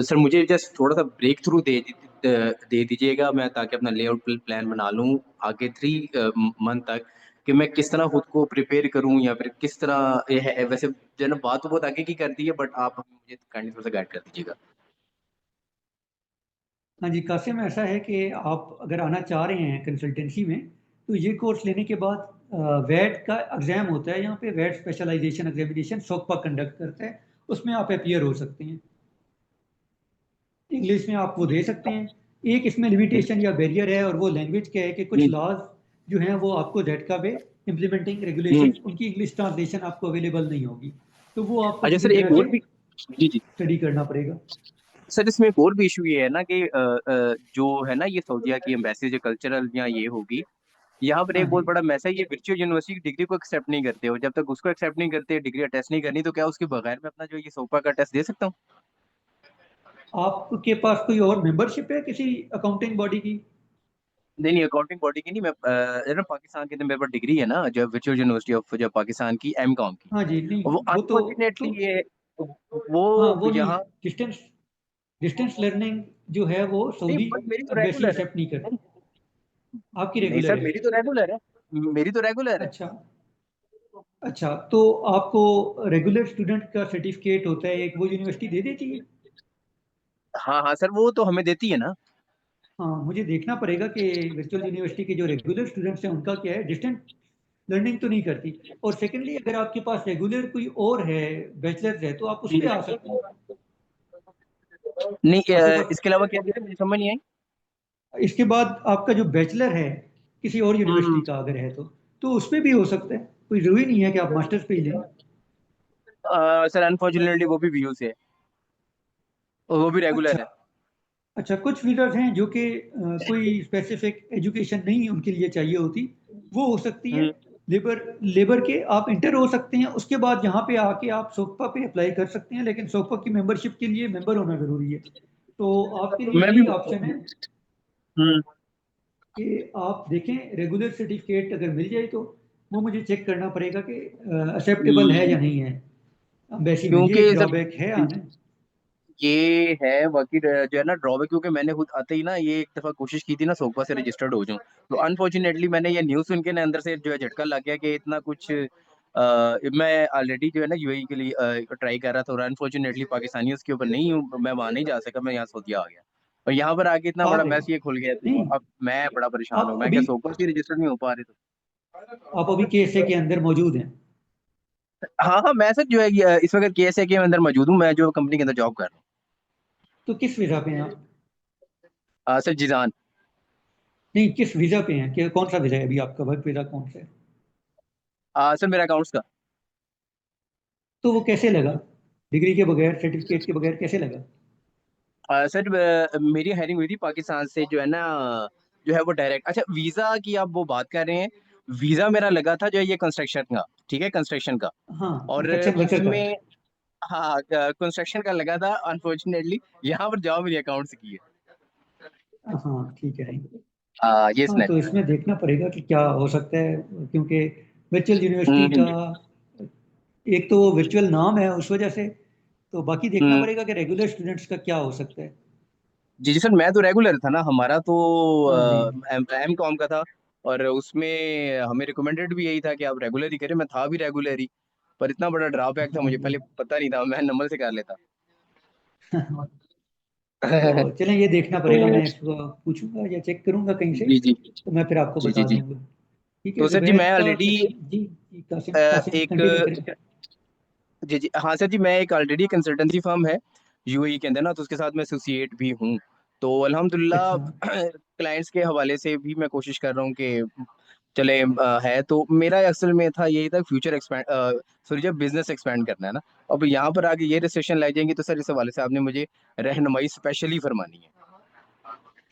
सर मुझे जस्ट थोड़ा सा ब्रेक थ्रू दे दीजिएगा, मैं ताकि अपना लेआउट प्लान बना लूँ आगे 3 मंथ तक, कि मैं किस तरह खुद को प्रिपेयर करूँ या फिर किस तरह ये है। वैसे जो है ना बात तो बहुत आगे की कर दी है, बट आप मुझे काइंडली थोड़ा सा गाइड कर दीजिएगा। हाँ जी कासिम, ऐसा है कि आप अगर आना चाह रहे हैं कंसल्टेंसी में, तो ये कोर्स लेने के बाद वैट का एग्ज़ाम होता है यहाँ पे, वैट स्पेशलाइजेशन एग्जामिनेशन सोकपा कंडक्ट करता है, उसमें आप अपीयर हो सकते हैं। इंग्लिश में आप वो दे सकते हैं। एक इसमें लिमिटेशन या बैरियर है, और वो लैंग्वेज क्या है कि कुछ लॉज जो हैं वो आपको झटका पे इम्प्लीमेंटिंग रेगुलेशन, उनकी इंग्लिश ट्रांसलेशन आपको अवेलेबल नहीं होगी, तो वो आपको अच्छा किसी सर, एक तरह से और भी। जी जी स्टडी करना पड़ेगा। सर, इसमें एक और भी इशू ये है ना कि जो है ना ये सऊदीया की एम्बेसी जो कल्चरल या ये होगी, यहाँ पर हाँ एक जी, बहुत बड़ा मैस है, ये वर्चुअल यूनिवर्सिटी की डिग्री को एक्सेप्ट नहीं करते हो। जब तक उसको एक्सेप्ट नहीं करते, डिग्री अटेस्ट नहीं करनी, तो क्या उसके बगैर में अपना जो ये सोपा का टेस्ट दे सकता हूँ? आपके पास कोई और मेंबरशिप है किसी अकाउंटिंग बॉडी की? नहीं नहीं, अकाउंटिंग बॉडी की नहीं। मैं ना पाकिस्तान के अंदर मेरे पास डिग्री है ना, जो वर्चुअल यूनिवर्सिटी ऑफ जो पाकिस्तान की एमकॉम की। हाँ जी, नहीं और वो वो तो अनफॉर्चुनेटली ये हाँ, वो वो नहीं, यहाँ डिस्टेंस डिस्टेंस लर्निंग जो है वो नहीं, सऊदी बट मेरी तो एम्बेसी रेगुलर है। एक्सेप्ट नहीं करती। आपकी नहीं रेगुलर सर, है? मेरी तो रेगुलर है। मेरी तो रेगुलर है। अच्छा अच्छा, तो आपको रेगुलर स्टूडेंट का सर्टिफिकेट होता है एक, वो यूनिवर्सिटी दे देती है? हाँ हाँ सर, वो तो हमें देती है ना। हाँ, मुझे देखना पड़ेगा कि वर्चुअल यूनिवर्सिटी के जो रेगुलर स्टूडेंट्स हैं उनका क्या है, डिस्टेंट लर्निंग तो नहीं करती। और सेकेंडली, अगर आपके पास रेगुलर कोई और है, बैचलर्स है, तो आप उस पर आ सकते हैं। नहीं, आपके पास इसके अलावा क्या दिया, मुझे समझ नहीं आई। इसके बाद आपका जो बैचलर है किसी और यूनिवर्सिटी हम्म। का अगर है, तो उसमें भी हो सकता है, कोई जरूरी नहीं है कि आप मास्टर्स पे ही लें। सर अनफॉर्चुनेटली वो भी वीयू से है, और वो भी अच्छा रेगुलर है। अच्छा, कुछ वीलर्स हैं जो कि कोई स्पेसिफिक एजुकेशन नहीं उनके लिए चाहिए होती, वो हो सकती है। हम्म। लेबर लेबर के आप इंटर हो सकते हैं, उसके बाद यहाँ पे आके आप सोकपा पे अप्लाई कर सकते हैं, लेकिन सोकपा की मेंबरशिप के लिए मेंबर होना जरूरी है। तो आपके लिए मैं भी। यही ऑप्शन है हम्म। कि आप देखें रेगुलर सर्टिफिकेट अगर मिल जाए, तो वो मुझे चेक करना पड़ेगा कि एक्सेप्टेबल है या नहीं है एम्बेसी में, ये एक क्योंकि सर ड्रॉबैक है आने। ये है बाकी जो है ना ड्रॉबैक, क्योंकि मैंने खुद आते ही ना ये एक दफा कोशिश की थी ना सोकपा से रजिस्टर्ड हो जाऊं, तो अनफॉर्चुनेटली मैंने ये न्यूज़ सुन के ना अंदर से जो है झटका लग गया कि इतना कुछ मैं ऑलरेडी जो है ना यूएई के लिए ट्राई कर रहा था, और अनफॉर्चुनेटली पाकिस्तानियों के ऊपर नहीं हूँ, मैं वहां नहीं जा सका, मैं यहाँ सऊदीया आ गया। और यहाँ पर आके इतना आ बड़ा गए? मैस ये खुल गया, तो नहीं, अब मैं बड़ा परेशान हूँ। आप मैं क्या अभी सोकपा से रजिस्टर्ड नहीं हो पा रहे तो। आप अभी केएसए के अंदर मौजूद हैं? हाँ हाँ, मैं सर जो है इस वक्त केएसए के अंदर मौजूद हूँ, मैं जो कंपनी के अंदर जॉब कर रहा तो किस वीज़ा पे हैं आप? हूँ। सर जीजान। नहीं, किस वीज़ा पे हैं, कि कौन सा वीज़ा है अभी आपका, वर्क वीज़ा कौन सा है? सर मेरा अकाउंट्स का। तो वो कैसे लगा, डिग्री के बगैर, सर्टिफिकेट के बगैर कैसे लगा? सर मेरी हायरिंग हुई थी पाकिस्तान से, जो है ना, जो है वो डायरेक्ट। अच्छा, वीजा की आप वो बात कर रहे हैं, वीजा मेरा लगा था जो है ये कंस्ट्रक्शन का, ठीक है, कंस्ट्रक्शन का। हाँ, और कंस्ट्रक्शन वर्कर का। उसमें हाँ कंस्ट्रक्शन का लगा था, अनफॉर्चुनेटली यहाँ पर जॉब मेरी अकाउंट्स की है। हाँ ठीक है। ये हाँ, सुना तो इसमें देखना पड़ेगा कि क्या हो सकता है, क्योंकि वर्चुअल यूनिवर्सिटी का एक तो वर्चुअल नाम है उस वजह से, तो बाकी देखना पड़ेगा कि रेगुलर स्टूडेंट्स का क्या हो सकता है। जी जी सर, मैं तो रेगुलर था ना, हमारा तो हाँ जी। एम कॉम का था, और उसमें हमें रिकमेंडेड भी यही था कि आप रेगुलर ही करें। मैं था भी रेगुलर ही, पर इतना बड़ा ड्रॉबैक था, हाँ मुझे जी। पहले पता नहीं था, मैं नंबर से कर लेता। तो चलें, ये देखना पड़ेगा, मैं इसको पूछूंगा या चेक करूंगा कहीं से, जी जी तो मैं फिर आपको जी जी बता जी। दूंगा। ठीक है, तो सर जी जुबैर मैं का ऑलरेडी क्वेश्चन। जी जी, कासिम कासिम एक कंटिन्यू करें। जी जी हाँ सर जी, मैं एक ऑलरेडी कंसल्टेंसी फर्म है यूएई के अंदर ना, तो उसके साथ मैं एसोसिएट भी हूँ। तो अल्हम्दुलिल्लाह अच्छा। क्लाइंट्स के हवाले से भी मैं कोशिश कर रहा हूँ कि चले है। तो मेरा असल में था यही था, फ्यूचर एक्सपैंड, सॉरी, जब बिजनेस एक्सपैंड करना है ना, अब यहाँ पर आगे ये रिस्ट्रिक्शन लाई जाएंगी, तो सर इस हवाले से आपने मुझे रहनुमाई स्पेशली फरमानी है।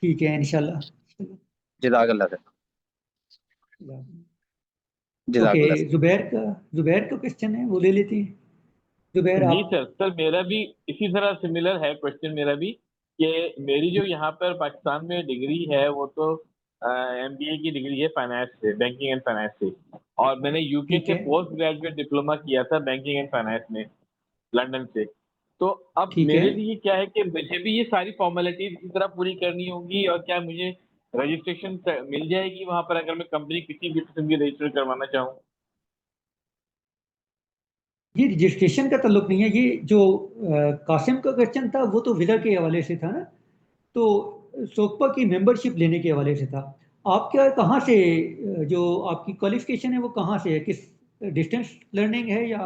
ठीक है, इंशाल्लाह। जज़ाकल्लाह सर। ओके, जज़ाकल्लाह सर। जुबैर का क्वेश्चन है, वो ले लेते हैं। जुबैर जी आप। सर मेरा भी इसी तरह सिमिलर है क्वेश्चन मेरा भी, कि मेरी जो यहाँ पर पाकिस्तान में डिग्री है वो तो एमबीए की डिग्री है फाइनेंस से, बैंकिंग एंड फाइनेंस से। और मैंने यूके ठीक से है। पोस्ट ग्रेजुएट डिप्लोमा किया था बैंकिंग एंड फाइनेंस में, लंदन से। तो अब ठीक है। मेरे लिए क्या है कि मुझे भी ये सारी फॉर्मेलिटीज की तरह पूरी करनी होगी, और क्या मुझे रजिस्ट्रेशन मिल जाएगी वहां पर अगर मैं कंपनी किसी भी किस्म की रजिस्टर करवाना चाहूँ? ये रजिस्ट्रेशन का ताल्लुक नहीं है, ये जो कासिम का क्वेश्चन था वो तो विला के हवाले से था ना, तो सोकपा की मेंबरशिप लेने के हवाले से था। आप क्या, कहाँ से, जो आपकी क्वालिफिकेशन है वो कहाँ से है, किस डिस्टेंस लर्निंग है या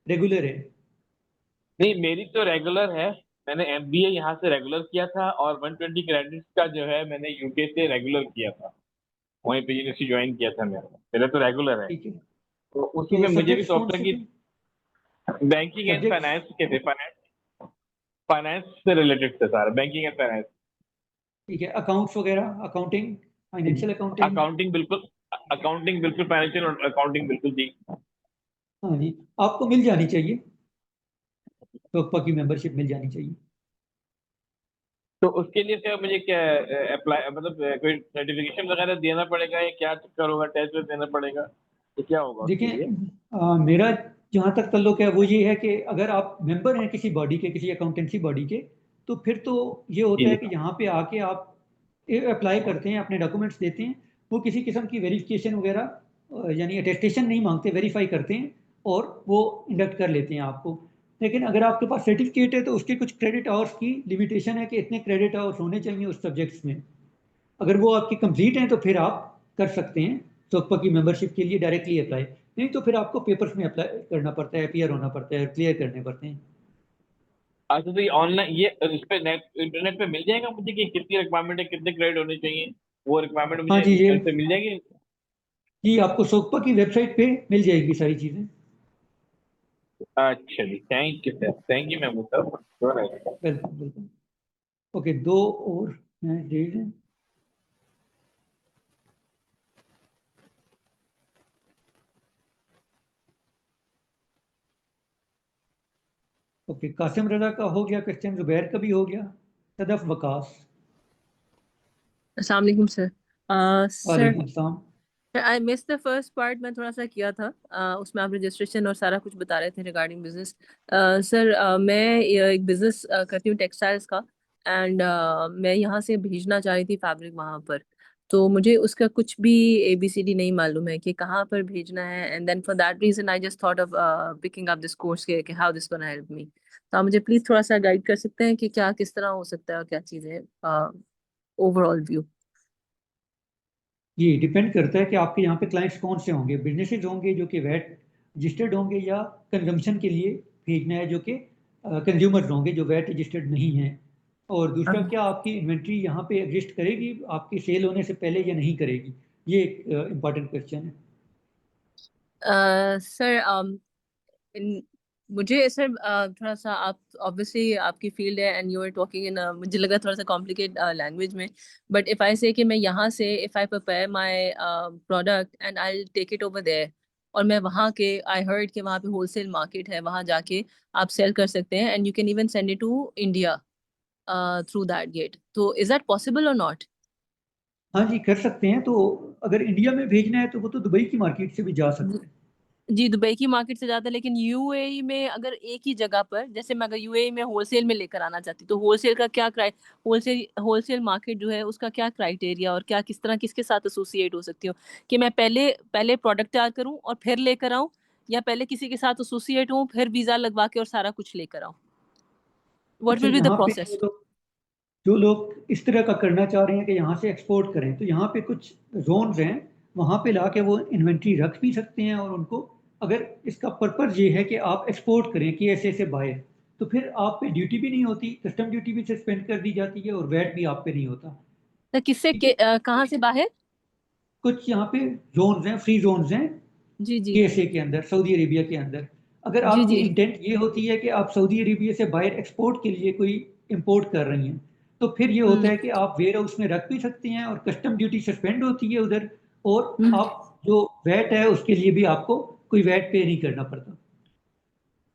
रेगुलर है? नहीं, मेरी तो रेगुलर है। मैंने एमबीए यहाँ से रेगुलर किया था, और 120 क्रेडिट्स का जो है मैंने यूके से रेगुलर किया था, वहीं पे यूनिवर्सिटी ज्वाइन किया था मेरा तो रेगुलर है। ठीक है। तो उसी तो में मुझे भी सब्जेक्ट्स कौन सौंपा से कि थे? Banking and subjects. फाइनेंस के थे, फाइनेंस फाइनेंस से रिलेटेड थे सारा, बैंकिंग एंड फाइनेंस। ठीक है, अकाउंट्स वगैरह, अकाउंटिंग, फाइनेंशियल अकाउंटिंग। अकाउंटिंग बिल्कुल, फाइनेंशियल और अकाउंटिंग बिल्कुल जी। हाँ जी, आपको मिल जानी चाहिए, सोकपा की मेंबरशिप मिल जानी चाहिए। तो उसके लिए क्या मुझे क्या अप्लाई, मतलब कोई सर्टिफिकेशन वगैरह देना पड़ेगा, या क्या चक्कर होगा, टेस्ट देना पड़ेगा, तो क्या होगा उसके लिए? देखिए, मेरा जहाँ तक ताल्लुक है वो ये है कि अगर आप मेंबर हैं किसी बॉडी के, किसी अकाउंटेंसी बॉडी के, तो फिर तो ये होता है जी कि यहाँ पे आके आप अप्लाई करते हैं, अपने डॉक्यूमेंट्स देते हैं, वो किसी किस्म की वेरिफिकेशन वगैरह, यानी अटेस्टेशन नहीं मांगते, वेरीफाई करते हैं और वो इंडक्ट कर लेते हैं आपको। लेकिन अगर आपके पास सर्टिफिकेट है तो उसके कुछ क्रेडिट आवर्स की लिमिटेशन है कि इतने क्रेडिट आवर्स होने चाहिए उस सब्जेक्ट्स में। अगर वो आपकी कंप्लीट हैं तो फिर आप कर सकते हैं सोकपा की मेंबरशिप के लिए डायरेक्टली अप्लाई, नहीं तो फिर आपको पेपर्स में अप्लाई करना पड़ता है, अपीयर होना पड़ता है, क्लियर करने पड़ते हैं। अच्छा, तो ये ऑनलाइन, ये इस पे इंटरनेट पे मिल जाएगा मुझे कि कितनी रिक्वायरमेंट है, कितने क्रेडिट होने चाहिए, वो रिक्वायरमेंट हाँ मुझे जी, ये इंटरनेट पे मिल जाएगी? जी आपको सोकपा की वेबसाइट पे मिल जाएगी सारी चीज़ें। अच्छा जी, thank you sir, thank you Mahmood साहब। बिल्कुल बिल्कुल। ओके, दो और हैं डेज हैं। ओके, कासिम रजा का हो गया क्वेश्चन, जुबैर का भी हो गया, सदफ वकास। अस्सलाम वालेकुम सर। सर वालेकुम सलाम। I miss the first part, मैं थोड़ा सा किया था। उसमें आप रजिस्ट्रेशन और सारा कुछ बता रहे थे रिगार्डिंग बिजनेस। सर मैं एक बिजनेस करती हूँ टेक्सटाइल्स का, एंड मैं यहाँ से भेजना चाह रही थी फैब्रिक वहाँ पर। तो मुझे उसका कुछ भी ABCD नहीं मालूम है कि कहाँ पर भेजना है, and then for that reason I just thought of picking up this course कि how this gonna help me. तो आप मुझे प्लीज थोड़ा सा गाइड कर सकते हैं कि क्या किस तरह हो सकता है और क्या चीज़ें, ओवरऑल व्यू। ये डिपेंड करता है कि आपके यहाँ पे क्लाइंट्स कौन से होंगे, बिजनेसेस होंगे जो कि वैट रजिस्टर्ड होंगे, या कंजम्पशन के लिए भेजना है जो कि कंज्यूमर्स होंगे जो वैट रजिस्टर्ड नहीं हैं। और दूसरा, क्या आपकी इन्वेंट्री यहाँ पे एग्जिस्ट करेगी आपकी सेल होने से पहले या नहीं करेगी? ये एक इम्पॉर्टेंट क्वेश्चन है। सर मुझे सर थोड़ा सा, आप ऑब्वियसली आपकी फील्ड है and you are talking in, मुझे लगा थोड़ा सा कॉम्प्लिकेट लैंग्वेज में, बट इफ आई से कि मैं यहाँ से if I prepare my product and I take it over there, और मैं वहाँ के, आई हर्ड कि वहाँ पे होलसेल मार्केट है, वहाँ जाके आप सेल कर सकते हैं and you can even send it to India through that gate, तो इज दैट पॉसिबल और नॉट? हाँ जी, कर सकते हैं। तो अगर इंडिया में भेजना है तो वो तो दुबई की मार्केट से भी जा सकते हैं। जी, दुबई की मार्केट से ज़्यादा, लेकिन यूएई में अगर एक ही जगह पर, जैसे मैं अगर यूएई में होलसेल में लेकर आना चाहती, तो होलसेल का क्या होलसेल मार्केट जो है उसका क्या क्राइटेरिया, और क्या किस तरह किसके साथ एसोसिएट हो सकती हूँ, कि मैं पहले पहले प्रोडक्ट तैयार करूँ और फिर लेकर आऊँ, या पहले किसी के साथ एसोसिएट हूँ फिर वीज़ा लगवा के और सारा कुछ लेकर आऊँ? व्हाट अच्छा, विल बी द यहाँ पे प्रोसेस? जो लोग इस तरह का करना चाह रहे हैं कि यहाँ से एक्सपोर्ट करें, तो यहाँ पे कुछ जोन्स हैं, वहाँ पे लाके वो इन्वेंट्री रख भी सकते हैं। और उनको, अगर इसका पर्पज ये है कि आप एक्सपोर्ट करें कि ऐसे ऐसे बाहर, तो फिर आप पे ड्यूटी भी नहीं होती, कस्टम ड्यूटी भी सस्पेंड कर दी जाती है और वैट भी आप पे नहीं होता। तो किससे कहाँ से बाहर? कुछ यहाँ पे जोन्स हैं, फ्री जोन्स हैं जी जी केएसए के अंदर, सऊदी अरेबिया के अंदर। अगर जी आपकी जी इंटेंट ये होती है कि आप सऊदी अरेबिया से बाहर एक्सपोर्ट के लिए कोई इंपोर्ट कर रही हैं, तो फिर ये होता है कि आप वेयर हाउस में रख भी सकती हैं और कस्टम ड्यूटी सस्पेंड होती है उधर, और आप जो वैट है उसके लिए भी आपको कोई वैट पे नहीं करना पड़ता।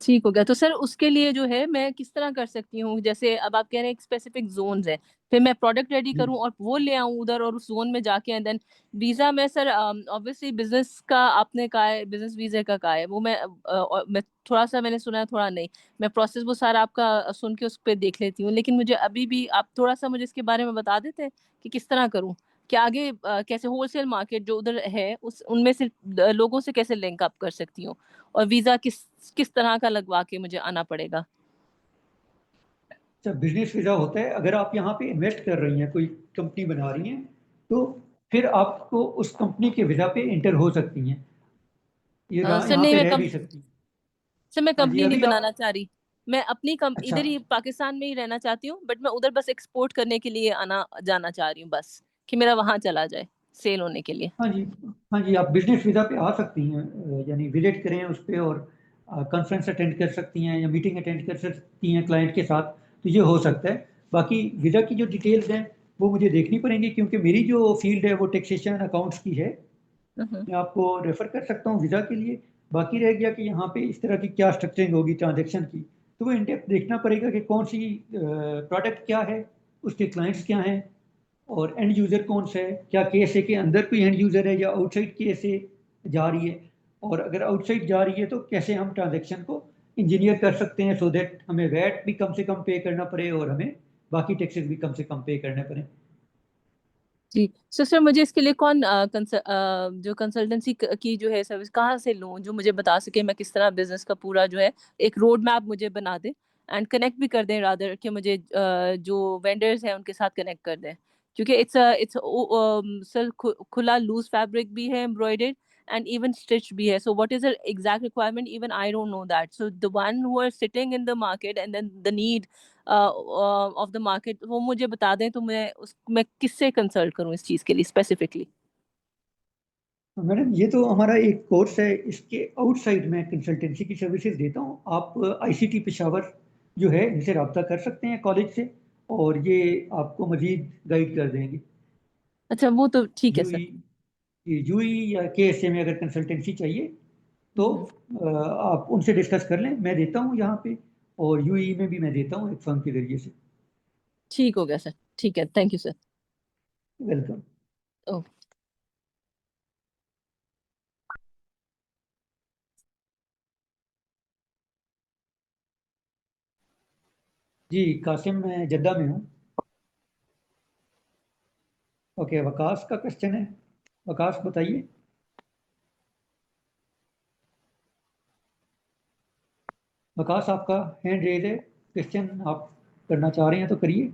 ठीक हो गया। तो सर उसके लिए जो है मैं किस तरह कर सकती हूँ, जैसे अब आप कह रहे हैं एक स्पेसिफिक जोन्स है, फिर मैं प्रोडक्ट रेडी करूँ और वो ले आऊँ उधर और उस जोन में जाके, एंड देन वीजा में सर ऑब्वियसली बिजनेस का आपने कहा है, बिजनेस वीजा का कहा है, वो मैं थोड़ा सा मैंने सुना है, थोड़ा नहीं, मैं प्रोसेस वो सारा आपका सुन के उस पर देख लेती हूँ, लेकिन मुझे अभी भी आप थोड़ा सा मुझे इसके बारे में बता देते हैं कि किस तरह करूँ, कि आगे कैसे होलसेल मार्केट जो उधर है उस उनमें से लोगों से कैसे लिंक अप कर सकती हूँ, और वीजा किस किस तरह का लगवा के मुझे आना पड़ेगा? अच्छा, बिजनेस वीजा होता है, अगर आप यहाँ पे इन्वेस्ट कर रही हैं, कोई कंपनी बना रही हैं, तो फिर आपको उस कंपनी के वीजा पे इंटर हो सकती हैं, ये सर यहाँ नहीं, पे रह भी सकती हैं। सर मैं हाँ जी, कंपनी नहीं अभी आप, बनाना चाह रही, मैं अपनी अच्छा, इधर ही पाकिस्तान में ही रहना चाहती हूँ, बट मैं उधर बस एक्सपोर्ट करने के लिए आना जाना चाह रही हूँ, बस कि मेरा वहां चला जाए सेल होने के लिए। हाँ जी, हाँ जी, आप बिजनेस वीज़ा पे आ सकती हैं, यानी विजिट करें उस पे, और कॉन्फ्रेंस अटेंड कर सकती हैं या मीटिंग अटेंड कर सकती हैं क्लाइंट के साथ, तो ये हो सकता है। बाकी वीज़ा की जो डिटेल्स हैं वो मुझे देखनी पड़ेंगी, क्योंकि मेरी जो फील्ड है वो टैक्सेशन अकाउंट्स की है। मैं आपको रेफ़र कर सकता हूँ वीज़ा के लिए। बाकी रह गया कि यहाँ पे इस तरह की क्या स्ट्रक्चरिंग होगी ट्रांजैक्शन की, तो वो इन डेप्थ देखना पड़ेगा कि कौन सी प्रोडक्ट क्या है, उसके क्लाइंट्स क्या हैं, और एंड यूज़र कौन सा है, क्या केएसए के अंदर कोई एंड यूज़र है या आउटसाइड केएसए जा रही है, और अगर आउटसाइड जा रही है तो कैसे हम ट्रांजैक्शन को इंजीनियर कर सकते हैं सो दैट हमें वैट भी कम से कम पे करना पड़े और हमें बाकी टैक्सेस भी कम से कम पे करने पड़े। जी सर मुझे इसके लिए कौन जो कंसल्टेंसी की जो है सर्विस कहाँ से लूँ, जो मुझे बता सके मैं किस तरह बिजनेस का पूरा जो है एक रोड मैप मुझे बना दे, एंड कनेक्ट भी कर दें, रादर कि मुझे जो वेंडर्स हैं उनके साथ कनेक्ट कर दें, क्योंकि इट्स सर खुला लूज फैब्रिक भी है, एम्ब्रॉयडर्ड and even stitched भी है, so what is the exact requirement, even I don't know that, so the one who are sitting in the market and then the need of the market वो मुझे बता दें, तो मैं किससे consult करूं इस चीज़ के लिए स्पेसिफिकली? मैडम, ये तो हमारा एक कोर्स है, इसके आउटसाइड मैं कंसल्टेंसी की सर्विसेज देता हूँ। आप आईसीटी पेशावर जो है इनसे रब्ता कर सकते हैं कॉलेज से, और ये आपको मजीद गाइड कर देंगे। अच्छा, वो तो ठीक है सर। यूई या केएसए में अगर कंसल्टेंसी चाहिए तो आप उनसे डिस्कस कर लें, मैं देता हूँ यहाँ पे, और यूई में भी मैं देता हूँ एक फर्म के जरिए से। ठीक हो गया सर, ठीक है, thank you sir. Welcome. Okay. जी कासिम, मैं जद्दा में हूँ। ओके, वकास का क्वेश्चन है, वकास बताइए। वकास, आपका हैंड रेज है, क्वेश्चन आप करना चाह रहे हैं तो करिए।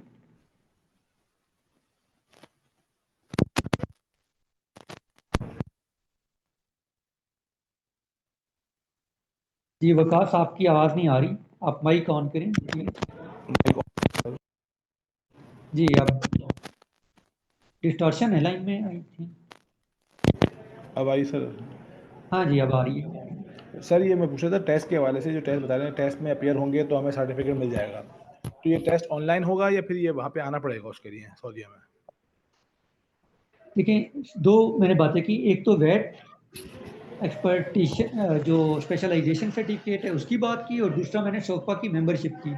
जी वकास, आपकी आवाज़ नहीं आ रही, आप माइक ऑन करें प्लीज। जी, अब डिस्टॉर्शन है लाइन में आई थी। अब आई सर? हाँ जी, अब आ रही है। सर ये मैं पूछ रहा था टेस्ट के हवाले से, जो टेस्ट बता रहे हैं टेस्ट में अपीयर होंगे तो हमें सर्टिफिकेट मिल जाएगा, तो ये टेस्ट ऑनलाइन होगा या फिर ये वहाँ पे आना पड़ेगा उसके लिए सऊदीया में? देखिए, दो मैंने बातें की, एक तो वेट एक्सपर्टिशन जो स्पेशलाइजेशन सर्टिफिकेट है उसकी बात की, और दूसरा मैंने सोकपा की मेंबरशिप की।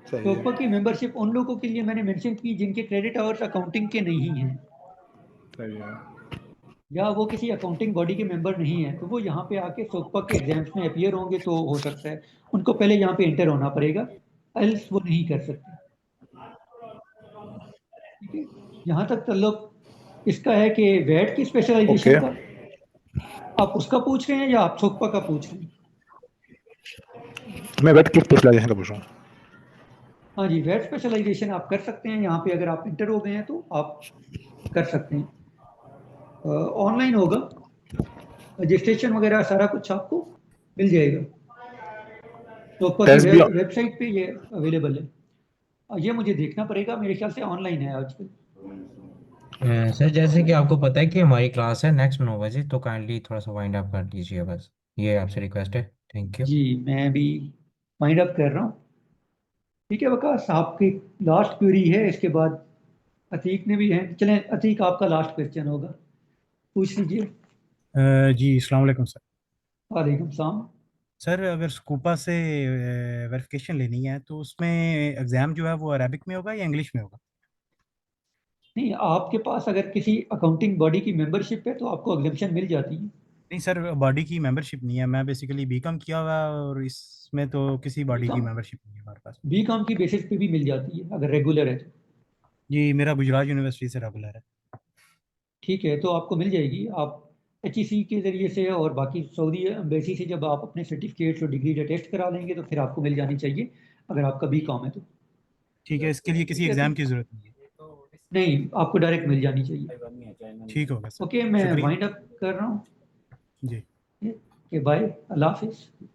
सोकपा की मेंबरशिप उन लोगों के लिए मैंने मेंशन की जिनके क्रेडिट आवर्स अकाउंटिंग के नहीं हैं, सही है। या वो किसी अकाउंटिंग बॉडी के मेंबर नहीं है, तो वो यहाँ पे आके सोकपा के एग्जाम्स में अपीयर होंगे तो हो सकता है। उनको पहले यहाँ पे एंटर होना पड़ेगा, एल्स वो नहीं कर सकते। ठीक है, यहाँ तक ताल्लुक इसका है कि वेट की स्पेशलाइजेशन का आप उसका पूछ रहे हैं या आप सोकपा का पूछ रहे हैं? मैं वेट की स्पेशलाइजेशन का पूछ रहा हूँ। हाँ जी, वेट स्पेशलाइजेशन आप कर सकते हैं, यहाँ पे अगर आप इंटर हो गए हैं तो आप कर सकते हैं। ऑनलाइन होगा, रजिस्ट्रेशन वगैरह सारा कुछ आपको मिल जाएगा, सोकपा की वेबसाइट पे ये अवेलेबल है। ये मुझे देखना पड़ेगा, मेरे ख्याल से ऑनलाइन है आजकल। सर जैसे कि आपको पता है कि हमारी क्लास है नेक्स्ट 9 बजे, तो काइंडली थोड़ा सा वाइंड अप कर दीजिए, बस ये आपसे रिक्वेस्ट है। Thank you. जी, मैं भी वाइंड अप कर रहा हूँ। ठीक है वकास, आपकी लास्ट क्वेरी है, इसके बाद अतीक ने भी है। चलें अतीक, आपका लास्ट क्वेश्चन होगा, पूछ लीजिए। जी अस्सलाम वालेकुम सर। वालेकुम सलाम। सर अगर स्कूपा से वेरिफिकेशन लेनी है तो उसमें एग्ज़ाम जो है वो अरेबिक में होगा या इंग्लिश में होगा? नहीं, आपके पास अगर किसी अकाउंटिंग बॉडी की मेंबरशिप है तो आपको एग्जम्पशन मिल जाती है। नहीं सर, बॉडी की मेंबरशिप नहीं है, मैं बेसिकली बीकॉम किया हुआ है और इसमें तो किसी बॉडी की मेंबरशिप नहीं है हमारे पास। बीकॉम की बेसिस पे भी मिल जाती है अगर रेगुलर है तो। जी मेरा गुजरात यूनिवर्सिटी से रेगुलर है। ठीक है, तो आपको मिल जाएगी। आप HEC के ज़रिए से और बाकी सऊदी एम्बेसी से जब आप अपने सर्टिफिकेट्स और डिग्री टेस्ट करा लेंगे तो फिर आपको मिल जानी चाहिए, अगर आपका बीकॉम है तो। ठीक है, इसके लिए किसी एग्ज़ाम की ज़रूरत नहीं है? नहीं, आपको डायरेक्ट मिल जानी चाहिए। ठीक होगा सर। ओके, मैं शुक्रिया। वाइंड अप कर रहा हूँ। जी। बाय, अल्लाह हाफिज़।